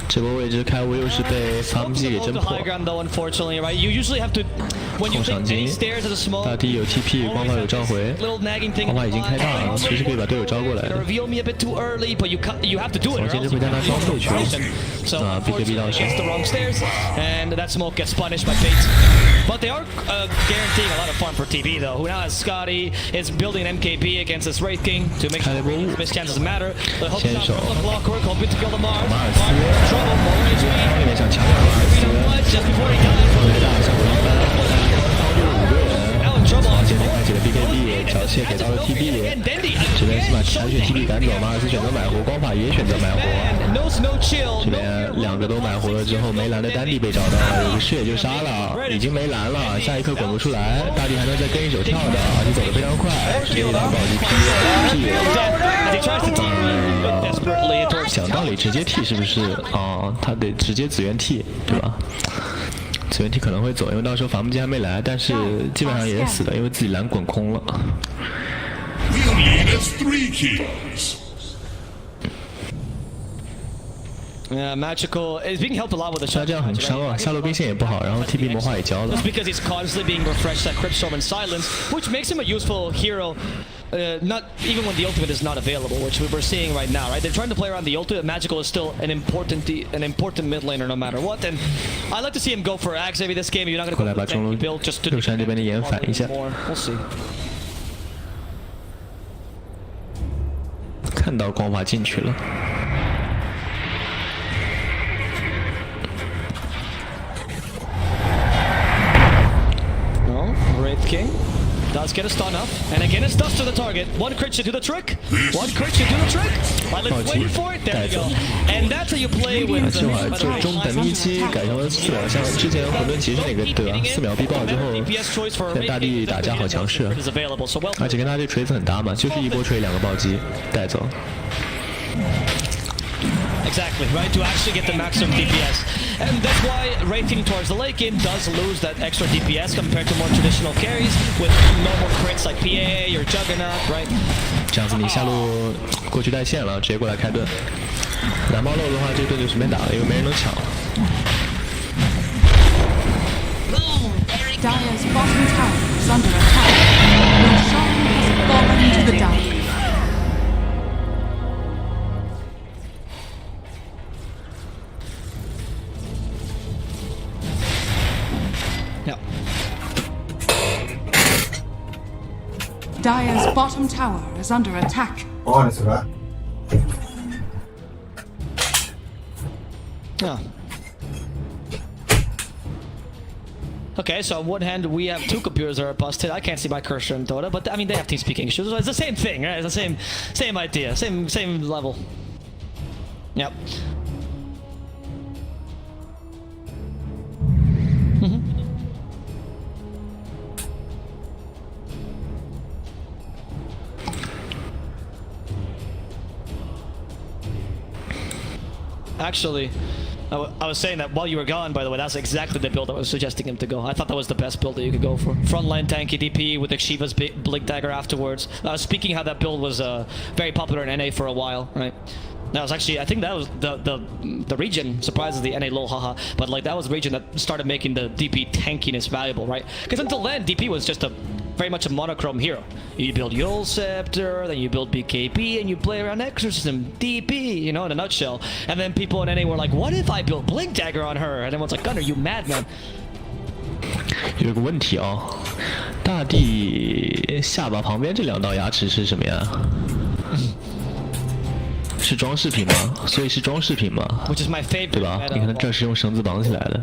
这波位置开无又是被伐木机给侦破。控赏金，大地有 TP， 光法有召回，光法已经开大了，随时可以把队友招过来的。首先就会将他装备去啊 ，BKB 到手。 But they are guaranteeing a lot of farm for TB though. Who now has Scotty is building an MKB against this Wraith King to make sure miss chances matter. They hope to clockwork, hoping to kill the Mars. Mars in trouble, more HP. Just before he dies. Now in trouble. 开启了 BKB， 缴械给到了 TB， 这边是把残血 TB 赶走，马尔斯选择买活，光法也选择买活。这边两个都买活了之后，没蓝的丹帝被找到了，有个血就杀了，已经没蓝了，下一刻滚不出来，大帝还能再跟一手跳的，而且走得非常快，直接一把暴击 P。讲道理直接 T 是不是啊？他得直接紫源 T 对吧？ 紫源 T 可能会走，因为到时候伐木机还没来，但是基本上也是死的，因为自己蓝滚空了。Magical is being helped a lot with the 他这样很伤啊，下路兵线也不好，然后 TP 魔化也交了。 Just because he's constantly being refreshed at Cryptstorm and Silence, which makes him a useful hero. Not even when the ultimate is not available, which we're seeing right now, right? They're trying to play around the ultimate. Magical is still an important mid laner no matter what. And I like to see him go for Axe maybe this game. You're not going to go for build just to 右山这边的延反一下。 We'll see. 看到光法进去了。 Wraith King does get a stun up, and again it's dust to the target. One crit should do the trick. One crit should do the trick. Let's wait for it. There we go. And that's how you play with. 这会儿就中等一期改成了4秒，像之前混沌骑士那个对吧？4秒必爆之后，现在大地打架好强势，而且跟他这锤子很搭嘛，就是一波锤2个暴击带走。 Exactly, right? To actually get the maximum DPS. And that's why rating towards the late game does lose that extra DPS compared to more traditional carries with normal crits like PAA or Juggernaut, right? 这样子你下路过去带线了，直接过来开盾。蓝猫漏的话，这盾就随便打了，因为没人能抢。 Dire's bottom tower is under attack. Your shrine has fallen to the dark. Dire's bottom tower is under attack. Yeah. Okay, so on one hand we have 2 computers that are busted. I can't see my cursor in Dota, but I mean they have team speaking issues. It's the same thing, right? It's the same idea, same level. Yep. Actually, I was saying that while you were gone, by the way, that's exactly the build I was suggesting him to go. I thought that was the best build that you could go for. Frontline tanky DP with Shiva's Blink Dagger afterwards. Speaking how that build was very popular in NA for a while, right? That was actually, I think that was the region, surprisingly, NA lol haha, but like that was the region that started making the DP tankiness valuable, right? Because until then, DP was just very much a monochrome hero. You build Yule Scepter, then you build BKB, and you play around Exorcism, DP, you know, in a nutshell. And then people in NA were like, what if I built Blink Dagger on her? And everyone's like, Gunner, you madman. 有个问题啊，大地下巴旁边这2道牙齿是什么呀？是装饰品吗？所以是装饰品吗？ Which is my favorite. 对吧？你看它这是用绳子绑起来的。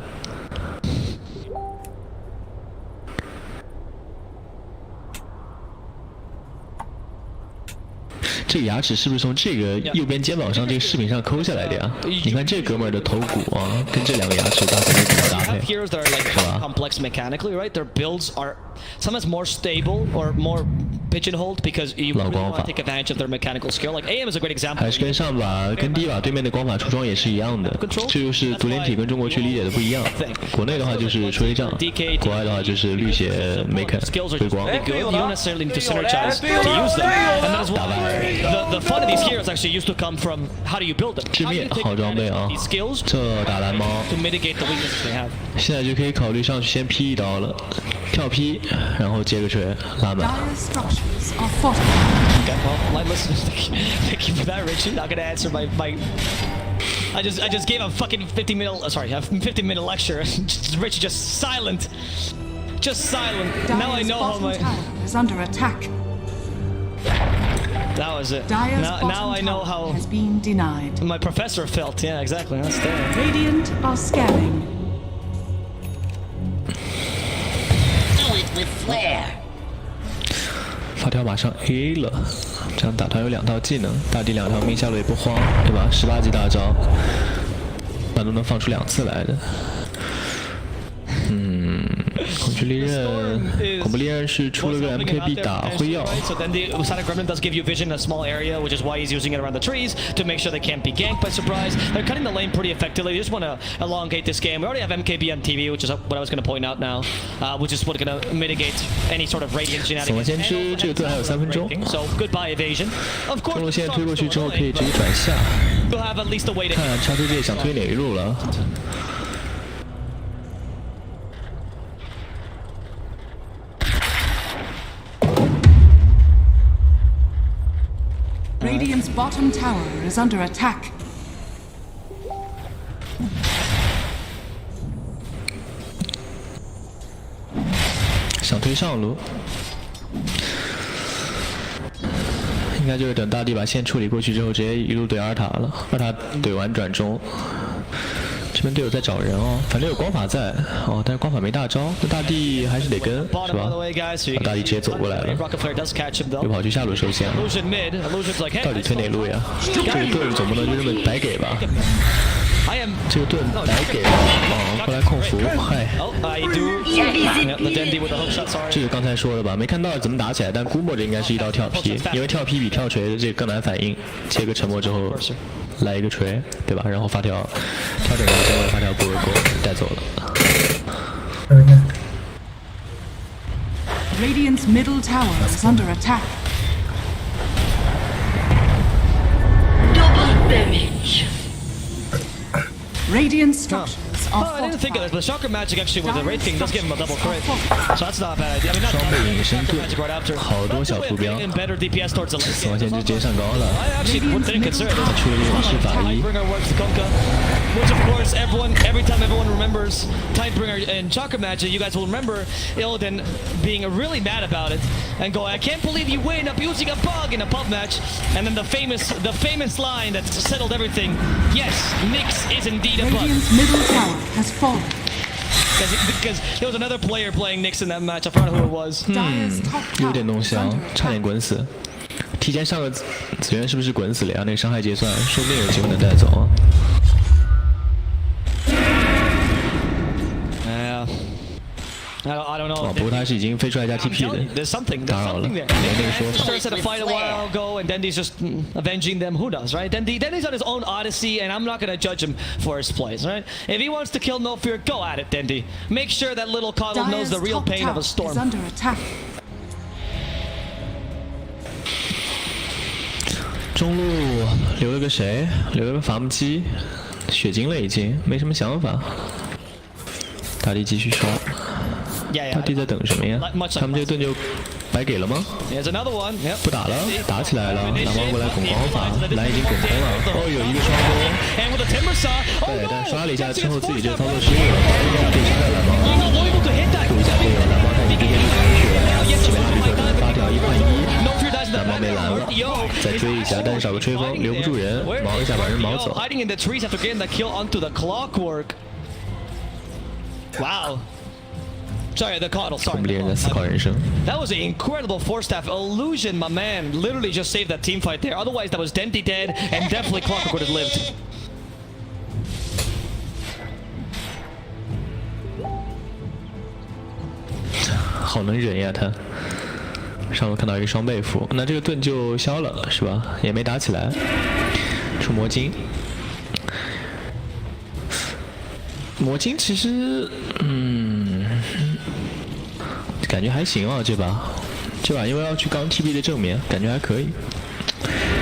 这个牙齿是不是从这个右边肩膀上这个饰品上抠下来的呀？你看这哥们儿的头骨啊，跟这2个牙齿大概比较搭配，heroes that are like complex mechanically, right? Their builds are sometimes more stable or more pigeonholed because you really want to take advantage of their mechanical skill. Like AM is a great example. 还是跟上把跟低把对面的光法出装也是一样的，这就是独联体跟中国区理解的不一样。国内的话就是吹杖，国外的话就是绿血 Maker 回光。You don't necessarily need to synergize to use them, and that is why the fun of these heroes actually used to come from how do you build them? 致命好装备啊！这打蓝猫 to mitigate the weaknesses they have. 现在就可以考虑上去先劈一刀了，跳劈，然后接个锤拉满。Okay, well, my listeners, thank you for that, Richie. Not gonna answer my. I just gave a fucking 50-minute lecture. Richie just silent. Just silent. Now I know how my tower is under attack. That was it. Now I know how has been denied. My professor felt. Yeah, exactly. That's there. Radiant are scanning. Do it with flair. 发条马上 A 了，这样打团有2套技能，大地2条命下路也不慌，对吧？18级大招，那都能放出2次来的。恐惧利刃是出了个 MKB 打灰药。So then the Static Gremlin does give you vision in a small area, which is why he's using it around the trees to make sure they can't be ganked by surprise. They're cutting the lane pretty effectively. They just want to elongate this game. We already have MKB on TV, which is what I was going to point out now, which is what's going to mitigate any sort of radiant shenanigans. 怎么先知这个盾还有3分钟 So goodbye evasion. Of course. 中路线推过去之后可以直接转下。You'll have at least a way to. 看叉推这想推哪一路了？ Radiant's bottom tower is under attack. 想推上路，应该就是等大地把线处理过去之后，直接一路怼2塔了。2塔怼完转中，这边队友在找人哦，反正有光法在哦，但是光法没大招，那大地还是得跟，是吧？大地直接走过来了，又跑去下路收线了。到底推哪路呀？这个盾总不能就这么白给吧？这个盾白给了，哦，过来控服，嗨。这个刚才说了吧，没看到怎么打起来，但估摸着应该是一刀跳劈，因为跳劈比跳锤的这个更难反应。接个沉默之后，来一个锤，对吧？然后发条调整到最后，发条不为过，带走了。Radiant's middle tower is under attack. Double damage. Radiant structures are I didn't think of it, but Shocker Magic actually with the Wraith King does give him a double crit. So that's not a bad idea. I mean, not Shocker Magic right after. 好多小图标， better DPS towards the lane. 死亡线就直接上高了。 I actually didn't consider it. 出了勇士法医。 Tidebringer works the Kunkka, which of course every time everyone remembers Tidebringer and Shocker Magic, you guys will remember Illidan being really mad about it and go, "I can't believe you win abusing a bug in a pub match." And then the famous line that settled everything. Yes, Nyx is indeed a bug. Radiant's middle tower has fallen. Because there was another player playing Nyx in that match. I forgot who it was. Dire's top 有 tower 点弄 is 香， under 差点 attack. 滚死。提前上个紫源是不是滚死了呀？那个伤害结算，说不定有机会能带走啊。 I don't know. 哦，不过他是已经飞出来加 TP 的， There's something 打扰了，没 there. 那个说法。 Started a fight a while ago, and Dendy's just avenging them. Who does, right? Dendy's on his own odyssey, and I'm not gonna judge him for his plays, right? If he wants to kill No Fear, go at it, Dendy. Make sure that little coddle knows the Dire's real top pain of tower a storm. is under attack. 中路留了个谁？留了个伐木机，血晶了已经，没什么想法。大地继续刷。 大地在等什么呀？他们这个盾就白给了吗？ Here's another one. Yep. 不打了，打起来了。蓝猫过来拱光法，蓝已经拱空了。哦，有一个双攻。 And with a timber saw. 对，但刷了一下之后自己这个操作失误了，被杀掉蓝猫。 救一下队友，蓝猫开始直接就上去了。这边哈利特跟发条1换1，蓝猫没蓝了，再追一下，但是少个吹风，留不住人，毛一下把人毛走。 Hiding in the trees after getting the kill onto the clockwork. Wow. Sorry, the coddle. Sorry. That was an incredible 4-staff illusion, my man. Literally just saved that team fight there. Otherwise, that was Dendy dead, and definitely Clockwork would have lived. 好能忍呀他。上路看到一个双倍符，那这个盾就消了是吧？也没打起来，出魔晶。魔晶其实，感觉还行啊，这把因为要去刚 TB 的正面，感觉还可以，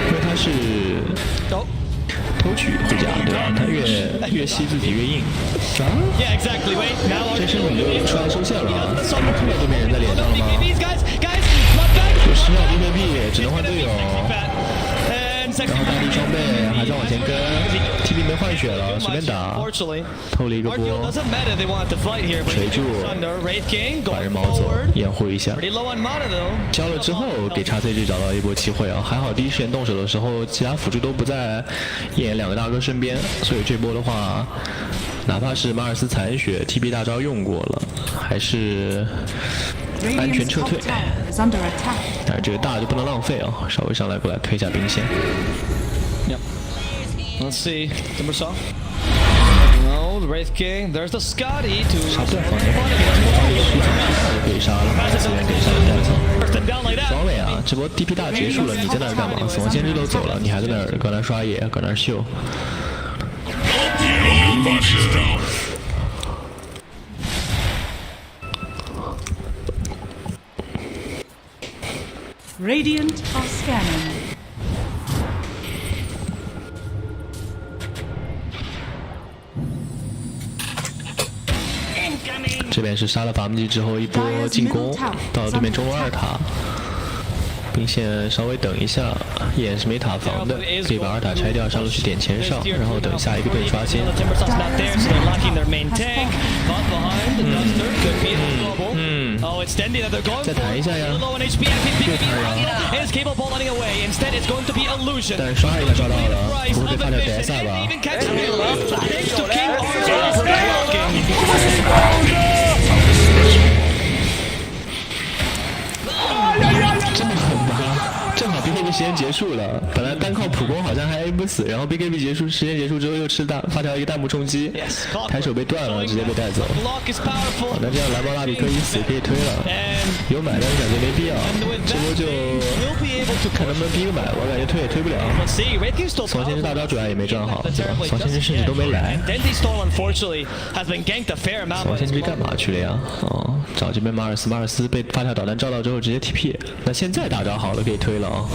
因为他是偷取护甲，对吧？他越吸自己越硬。啊？这身体就出来收线了啊！看到对面人在脸上了吗？有10秒 DPP 只能换队友。然后大地双倍还在往前跟 ，TB 没换血了，随便打，偷了一个波，锤住，把人毛走，掩护一下。交了之后给XACJ找到一波机会啊，还好第一时间动手的时候，其他辅助都不在夜2个大哥身边，所以这波的话，哪怕是马尔斯残血 ，TB 大招用过了，还是安全撤退。但是这个大就不能浪费啊，稍微上来过来推一下兵线。Let's see. Timber Saw. No, the Wraith King. There's the Scotty to. 杀对方的，可以杀了，资源给上带走。双位啊，这波 DP 大结束了，你在那儿干嘛？死亡先知都走了，你还在那儿搁那刷野，搁那秀。Radiant are scanning. 这边是杀了伐木机之后一波进攻，到了对面中路2塔，兵线稍微等一下，也是没塔防的，可以把2塔拆掉，上路去点前哨，然后等下一个盾刷新。再弹一下呀，又弹了，但是刷一下刷到了，不会被发条逮下吧？这么狠吧？正好 BKB 时间结束了，本来单靠普攻好像还 A 不死，然后 BKB 时间结束之后又吃发条一个弹幕冲击，抬手被断了，直接被带走。那这样蓝猫蜡笔可以死，可以推了，有买但是感觉没必要，这波就看能不能逼个买，我感觉推也推不了。死亡先知大招主要也没赚好，对吧？死亡先知甚至都没来。死亡先知干嘛去了呀？哦，找这边马尔斯被发条导弹照到之后直接 TP， 那现在大招好了可以推了啊！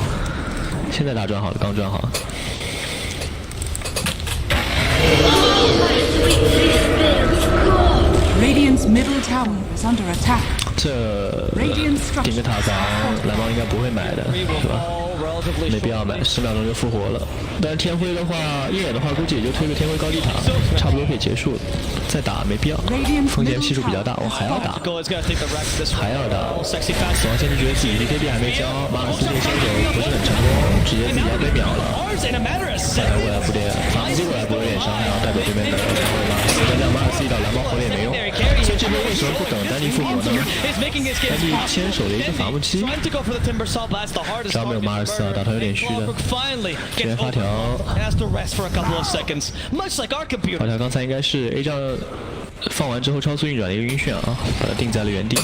现在大赚好了，刚赚好。Radiant's middle tower is under attack. 这顶个塔防，蓝猫应该不会买的，是吧？没必要买，10秒钟就复活了。但是天辉的话，一眼的话，估计也就推个天辉高地塔，差不多可以结束了。再打没必要，风险系数比较大，我还要打，还要打。死亡先知觉得自己 BKB 还没交，马尔斯这个先手不是很成功，直接自己要被秒了。发条过来不点，伐木机过来不有点伤害，然后代表对面的天辉马尔斯，再这样马尔斯一刀蓝猫火也没用。所以这波为什么不等丹尼复活呢？丹尼牵手了一个伐木机，只要没有马尔斯啊，打团有点虚的。这边发条，发条刚才应该是 A 杖放完之后超速运转的一个晕眩啊，把它定在了原地。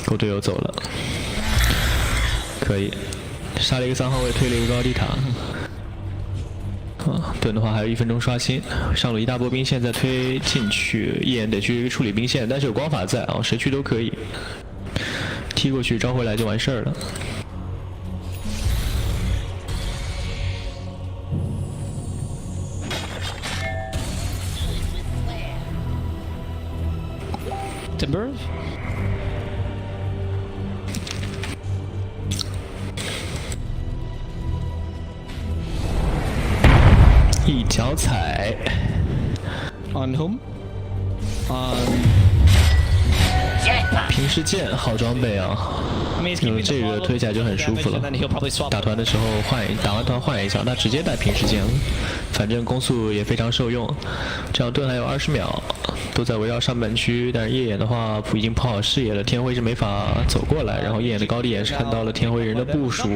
狗队友走了，可以杀了一个3号位，推了一个高地塔。盾的话还有1分钟刷新，上路一大波兵线再推进去，一眼得去处理兵线，但是有光法在啊，谁去都可以，踢过去招回来就完事儿了。Timber. 一脚踩 On whom? On 平时剑好装备啊，这个推起来就很舒服了。打团的时候打完团换一下，他直接带平时剑了，反正攻速也非常受用。这样盾还有20秒，都在围绕上半区，但是夜眼的话已经铺好视野了，天辉是没法走过来，然后夜眼的高地也是看到了天辉人的部署。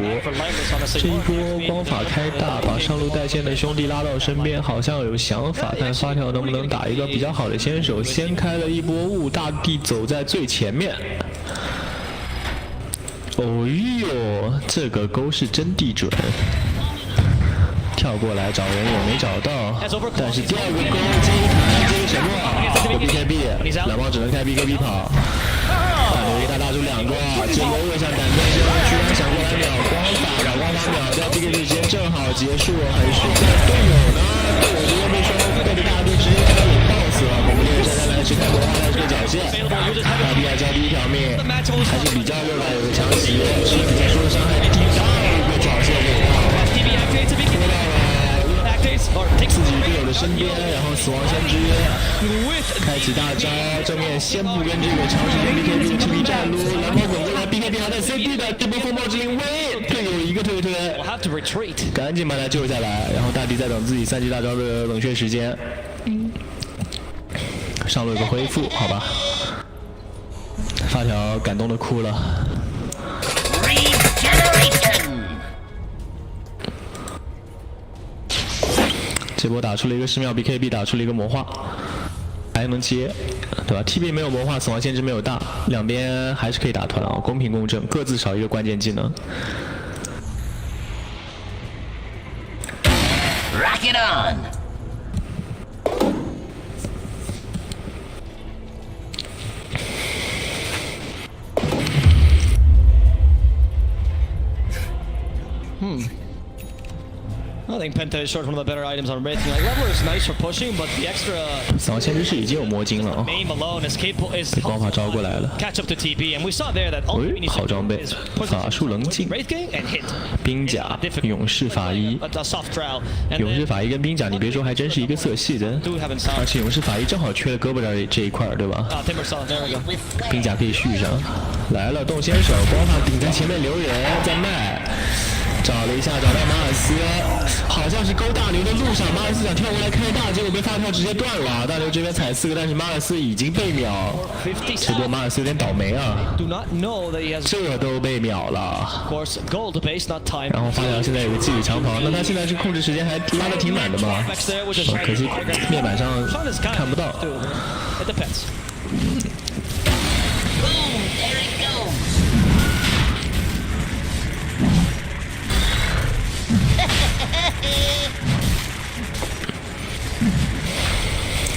这一波光法开大，把上路带线的兄弟拉到身边，好像有想法，看发条能不能打一个比较好的先手，先开了一波雾，大地走在最前面。哦呦，这个勾是真地准。跳过来找人也没找到，但是第二个勾接一弹接个什么？有 BKB， 蓝猫只能开 BKB 跑。大牛给他打出2个，这个恶向胆战之后居然想过来秒光法，把光法秒掉 ，BKB 时间正好结束，很顺的队友呢，队友直接被双方被大地直接给爆死了。我们这个姗姗来迟看魔化这个脚线，大地要交第1条命，还是比较热闹，有个强袭，是比较说的伤害第2个脚线给到。自己队友的身边，然后死亡先知开启大招，正面先不跟这个长时间 BKB 的 TP 站撸，蓝猫滚过来 BKB 还在 CD 的这波风暴之灵威，队友一个退，赶紧把他救下来，然后大地在等自己3级大招的冷却时间，上路有个恢复，好吧，发条感动的哭了。这波打出了一个10秒 BKB， 打出了一个魔化，还能接，对吧 ？TP 没有魔化，死亡限制没有大，两边还是可以打团啊，公平公正，各自少一个关键技能。Rock it on！ I think Penta is short one of the better items on Wraithing. Like Leveler is nice for pushing, but the extra 死亡限制是已经有魔晶了啊， name alone is capable is 被光法招过来了。catch up to TP, and we saw there that all we need 好装备，法术棱镜， Wraith Gang and hit 冰甲，勇士法医。 a soft trial. 勇士法医跟冰甲，你别说，还真是一个色系的。而且勇士法医正好缺了胳膊这一块，对吧？冰甲可以续上。来了，动先手，光法顶在前面留人，在卖。 找了一下，找到马尔斯，好像是勾大牛的路上，马尔斯想跳过来开大，结果被发跳直接断了。大牛这边踩4个，但是马尔斯已经被秒，这波马尔斯有点倒霉啊，这都被秒了。然后发条现在有个寄予长袍，那他现在是控制时间还拉得挺满的嘛？可惜面板上看不到。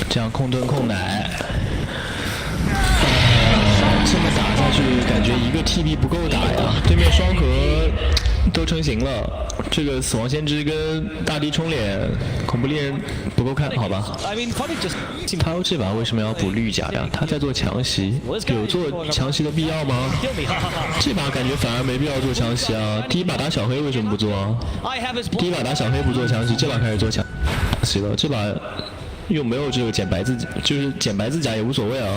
这样控盾控奶，这么打下去，感觉一个 TP 不够打呀。对面双核都成型了，这个死亡先知跟大地冲脸，恐怖猎人不够看，好吧？他这把为什么要补绿甲呀？他在做强袭，有做强袭的必要吗？这把感觉反而没必要做强袭啊。第一把打小黑为什么不做啊？第一把打小黑不做强袭，这把开始做强袭了，这把。 又没有这个减白字，就是减白字甲也无所谓啊。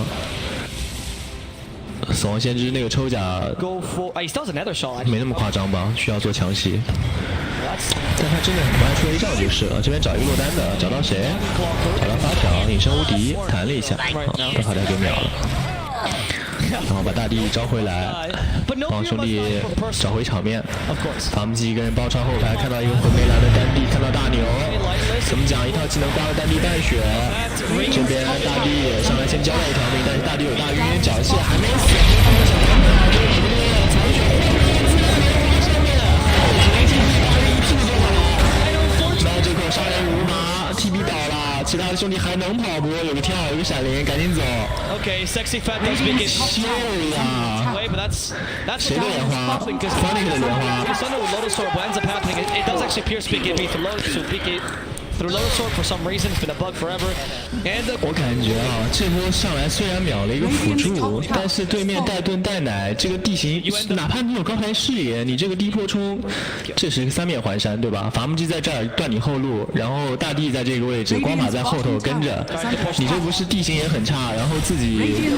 死亡先知那个抽甲没那么夸张吧？需要做强袭，但他真的很不爱出 A 仗就是了。这边找一个落单的，找到谁？找到发条，隐身无敌，弹了一下，好，把发条给秒了。 然后把大地招回来，帮兄弟找回场面。法姆基一个人包抄后排，看到一个魂没蓝的丹帝，看到大牛，怎么讲？一套技能刮了丹帝半血。这边大地上来先交了一条命，但是大地有大晕，脚线还没死。这个直接残血上面，只能继续打1屁就好了。那这口杀人如麻 ，TP 倒了，其他的兄弟还能跑不？有个跳，有个闪灵，赶紧走。 Okay, sexy fat does begin. 秀呀！ But that's 谁的莲花 ？Funny 的莲花。Because under with Lotus Sword, what ends up happening is it does actually pierce BKB to Lotus to BK through Lotus Sword for some reason. It's been a bug forever. And 我感觉啊，这波上来虽然秒了一个辅助，但是对面带盾带奶，这个地形哪怕你有高台视野，你这个低坡冲，这是一个3面环山，对吧？伐木机在这儿断你后路，然后大地在这个位置，光马在后头跟着，你这不是地形也很差，然后自己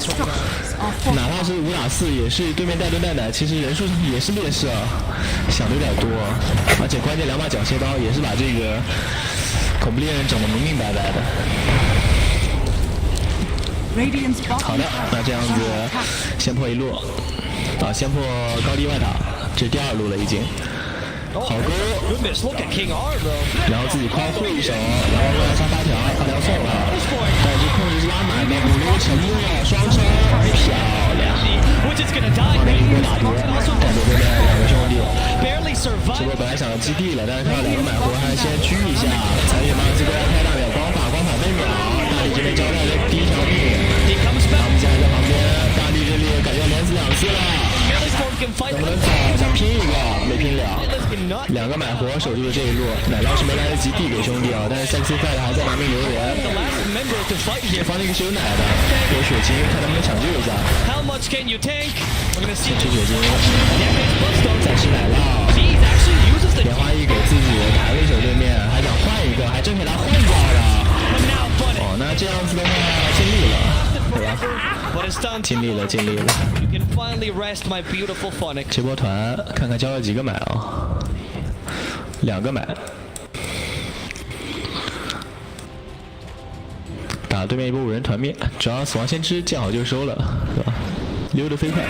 哪怕是5打4，也是对面带盾带奶，其实人数上也是劣势啊，想的有点多，而且关键2把绞切刀也是把这个恐怖猎人整得明明白白的。 好的，那这样子先破一路，啊，先破高地外塔，这是第2路了已经。好勾，然后自己夸护一手，然后过来杀发条，发条送了，但是控制是拉满的，补了沉默，双抽，漂亮。往那一波打跌，带走对面本来想要基地了，但是看到两个买活，还是先狙一下。残血马尔斯过来开大秒，光法被秒。大力这边交代的第一条命，他们现在在旁边，大力这里感觉连死2次了。能不能走？想拼一个，没拼了。两个买活守住了这一路，奶酪是没来得及递给兄弟啊，但是Sexy Fat还在拿命留人。方那个是有奶的，有血晶，看能不能抢救一下。吃血晶，再吃奶酪。莲花一给自己抬了一手对面，还想换一个，还真给他换掉了。哦，那这样子的话尽力了，对吧？尽力了。这波团看看交了几个买啊？2个买。打对面一波5人团灭，只要死亡先知见好就收了，是吧？溜得飞快。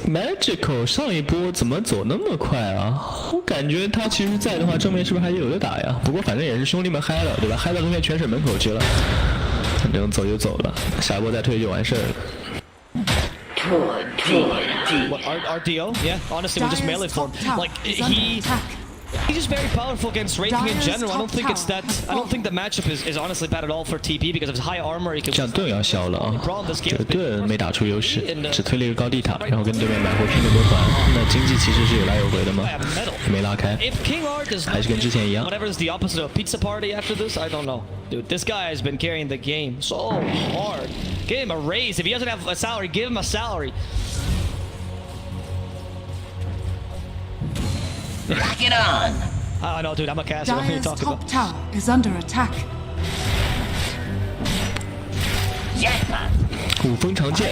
Magical 上一波怎么走那么快啊？我感觉他其实在的话，正面是不是还有的打呀？不过反正也是兄弟们嗨了，对吧？嗨到对面泉水门口去了，反正走就走了，下一波再推就完事儿了。What, RDO? Yeah, honestly, we just melee for him. Like, he's just very powerful against Wraithing in general. I don't think it's that. I don't think the matchup is honestly bad at all for TP because of his high armor. He can. 这样盾要消了啊！这个盾没打出优势，只推了一个高地塔，然后跟对面买活拼了波团。那经济其实是有来有回的嘛，没拉开，还是跟之前一样。Whatever is the opposite of pizza party after this, I don't know. Dude, this guy has been carrying the game so hard. Give him a raise. If he doesn't have a salary, give him a salary. Rock it on! I know, dude. I'm a caster. What are you Dire's talking top about? tower is under attack. Jackpot! 5风长剑。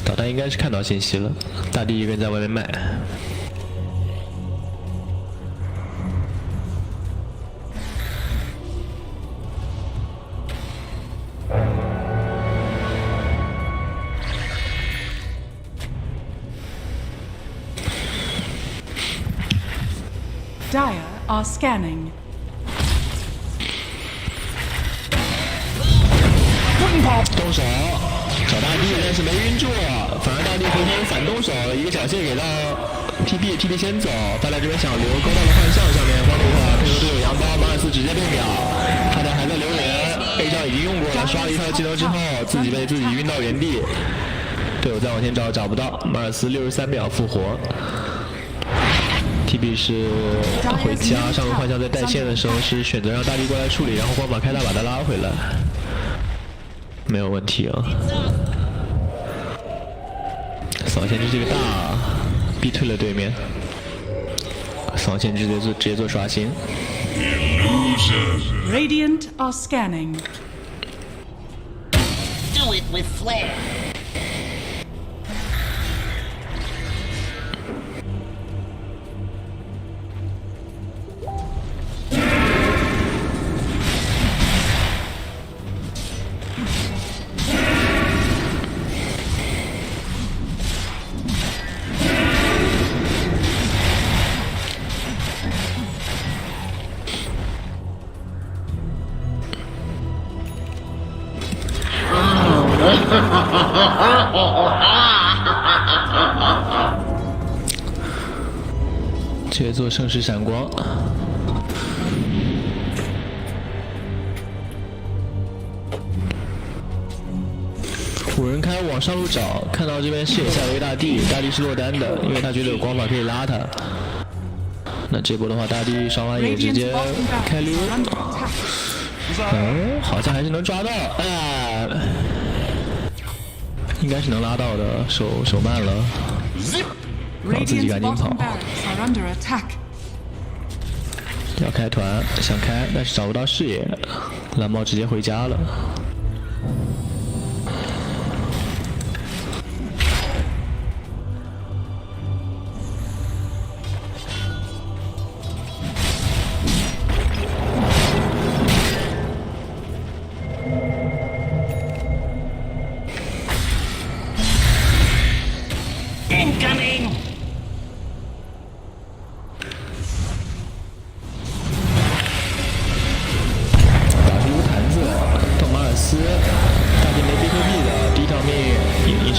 导弹应该是看到信息了，大地一个人在外面卖。Dire are scanning. 动手，找大地，但是没晕住，反而大地回头反动手，一个缴械给到 TP 先走，大家这边想留，勾到了幻象上面，方队话配合队友扬刀，马尔斯直接被秒，他的还在留人 ，A 招已经用过了，刷了一套技能之后，自己被自己晕到原地，队友再往前找不到，马尔斯63秒复活。TP 是回家，上路幻象在带线的时候是选择让大地过来处理，然后光把开大把他拉回来，没有问题啊。扫限制这个大逼退了对面，扫限制直接做刷新。Radiant are scanning. Do it with flair!直接做盛世闪光，5人开往上路找，看到这边视野下围大地，大地是落单的，因为他觉得有光法可以拉他。那这波的话，大地双马也直接开溜，好像还是能抓到，哎，应该是能拉到的，手慢了。然后自己赶紧跑，要开团，想开，但是找不到视野，蓝猫直接回家了。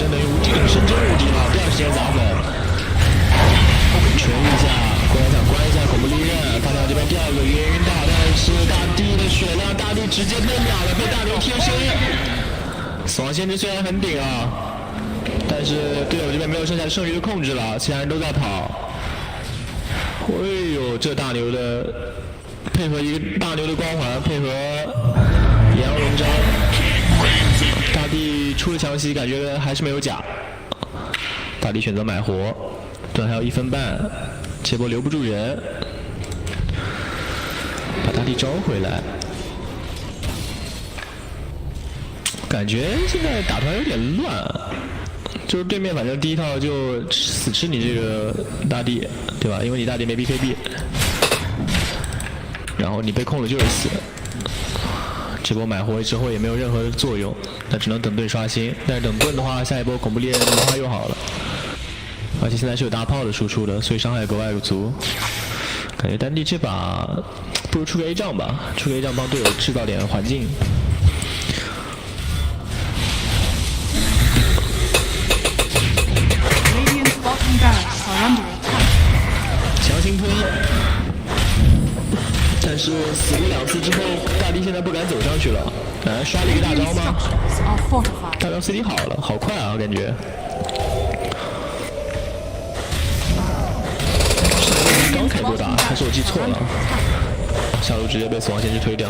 身等于身真无敌啊！第二时间砸粉，锤一下，过来想关一下恐怖利刃，发条这边第二个晕到，但是大地的血量，大地直接被秒了，被大牛贴身。死亡限制虽然很顶啊，但是队友这边没有剩下剩余的控制了，其他人都在跑。哎呦，这大牛的配合一个大牛的光环，配合炎阳龙章，大地出了强袭，感觉还是没有假。大地选择买活，盾还有1分半，这波留不住人，把大地招回来。感觉现在打团有点乱，就是对面反正第一套就死吃你这个大地，对吧？因为你大地没 BKB， 然后你被控了就是死。这波买活之后也没有任何的作用，那只能等盾刷新。但是等盾的话，下一波恐怖猎人的话又好了，而且现在是有大炮的输出的，所以伤害格外足。感觉丹帝这把不如出个 A 仗吧，出个 A 仗帮队友制造点环境。强行推，但是死过2次之后，大帝现在不敢走上去了。刷了一个大招吗？大招 CD 好了，好快啊，感觉。刚开多大？还是我记错了？下路直接被死亡限制推掉。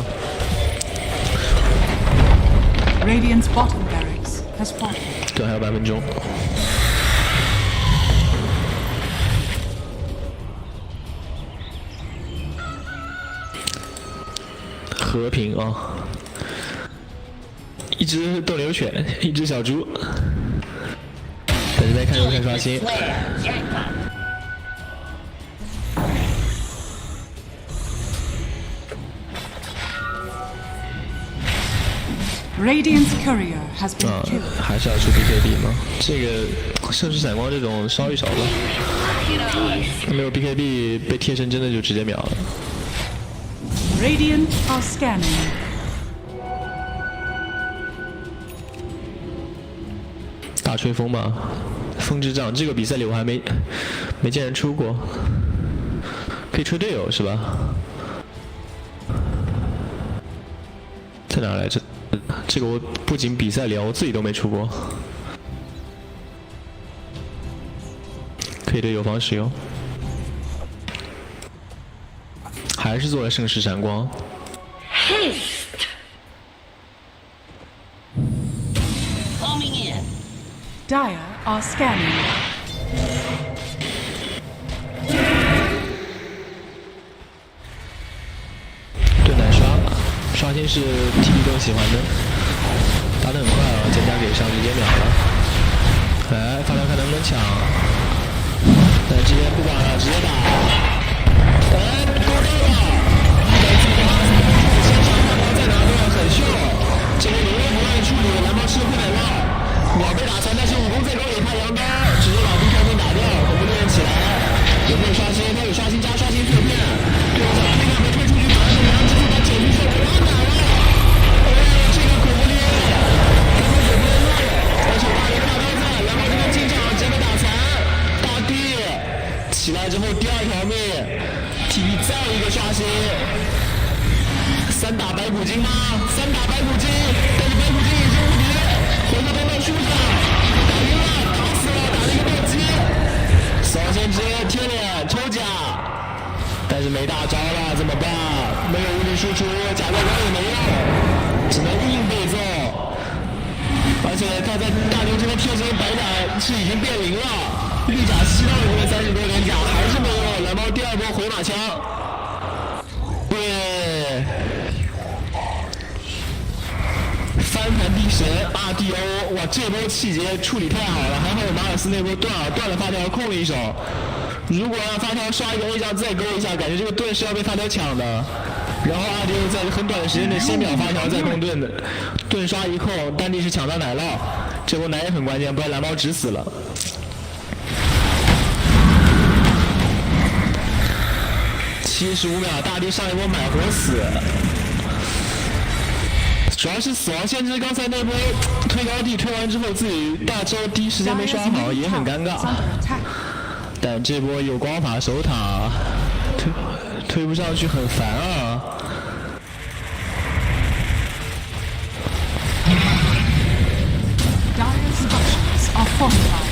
对，还有半分钟。和平啊！一只斗牛犬，一只小猪。等着再看又看刷新。还是要出 BKB 吗？这个盛世闪光这种烧一烧吧。没有 BKB 被贴身真的就直接秒了。Radiant are scanning. 大吹风吧，风之杖这个比赛里我还没见人出过，可以吹队友是吧？在哪来着？这个我不仅比赛里我自己都没出过，可以对友方使用。还是做了盛世闪光。Dire are scanning. 盾奶刷新是 TP 更喜欢的，打得很快啊，减价给上直接秒了。来，发条看能不能抢，但直接不管了，直接打。哎，勾到了！先上发条再拿盾很秀，这个流量不愿意处理，蓝猫吃的快点绕。秒被打残，但是武功再高也怕羊刀，直接把对方给打掉，恐怖猎人起来，有没有刷新？他有刷新加刷新碎片，对方想推没推出去，反而是梁直接把解除效果拉满了。哎，这个恐怖猎人，他们有没有漏？但是大牛大刀在，蓝猫这边进场直接被打残，大地起来之后第二条命 ，TP 再一个刷新，3打白骨精吗？3打白骨精，但是白骨精也是无敌。回到对面树上，打晕了，打死了，打了一个暴击，扫线直接贴脸抽甲，但是没大招了，怎么办？没有物理输出，假怪光也没用，只能硬被揍。而且他在大牛这边贴身白甲是已经变0了，绿甲吸到了这边30多点甲，还是没用。蓝猫第2波回马枪，对。翻盘地神RDO， 哇，这波气节处理太好了，还好有马尔斯那波断了发条控了一手。如果让发条刷一个 A 杖再勾一下，感觉这个盾是要被发条抢的。然后RDO在很短的时间内先秒发条再控盾的，盾刷一控，丹帝是抢到奶酪，这波奶也很关键，不然蓝猫直死了。75秒，大帝上一波买活死。主要是死亡限制刚才那波推高地推完之后，自己大招第一时间没刷好，也很尴尬。但这波有光法守塔，推不上去很烦啊。Dire's structures are fortified.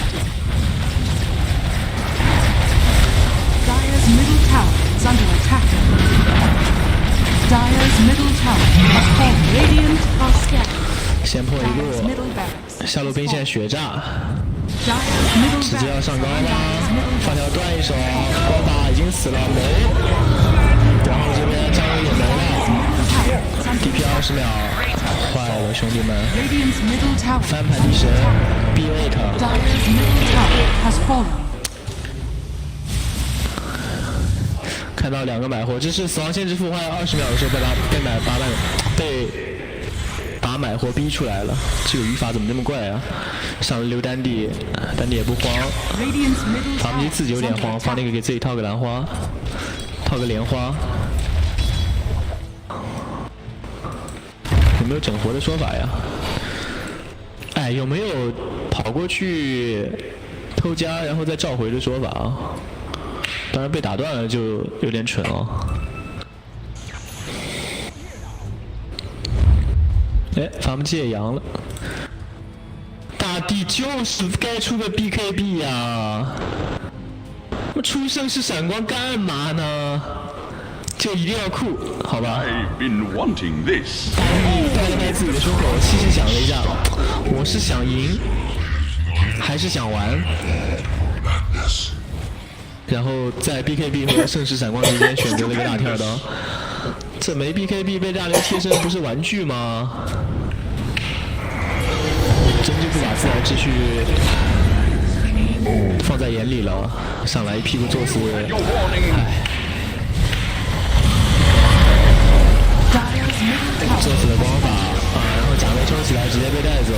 Dire's middle tower is under attack. Dire's middle tower has fallen. Radiant are scattered. 先破一 Dire's 路， middle barracks 下路兵线血炸， Dire's middle 直接要 barracks 上高 and 吗 Dire's middle？ 发 barracks 条断一手，光法已经死了没，然后这边张威也没了 ，DP 20秒，坏了兄弟们， Radiant's middle tower 翻盘地神 B8。 Dire's middle tower has fallen. 看到2个买货，这是死亡限制复活20秒的时候被把买货逼出来了。这个语法怎么这么怪啊？上了溜丹地，丹地也不慌， Radiant's middle 法姆基 tower 自己有 is 点 under 慌，放 attack. 那个给自己套个兰花，套个莲花。有没有整活的说法呀？哎，有没有跑过去偷家然后再召回的说法啊？当然被打断了就有点蠢了。哎，法姆基也阳了。大帝就是该出个 BKB 呀！我出盛世闪光干嘛呢？就一定要酷，好吧？ I've been wanting this. 大帝拍了拍自己的胸口，细细想了一下，我是想赢，还是想玩？然后在 BKB 和盛世闪光之间选择了一个大跳刀。这枚 BKB 被大流贴身不是玩具吗？真就不把自然秩序放在眼里了，上来一屁股坐死，唉。做死了光法啊，然后假面冲起来直接被带走。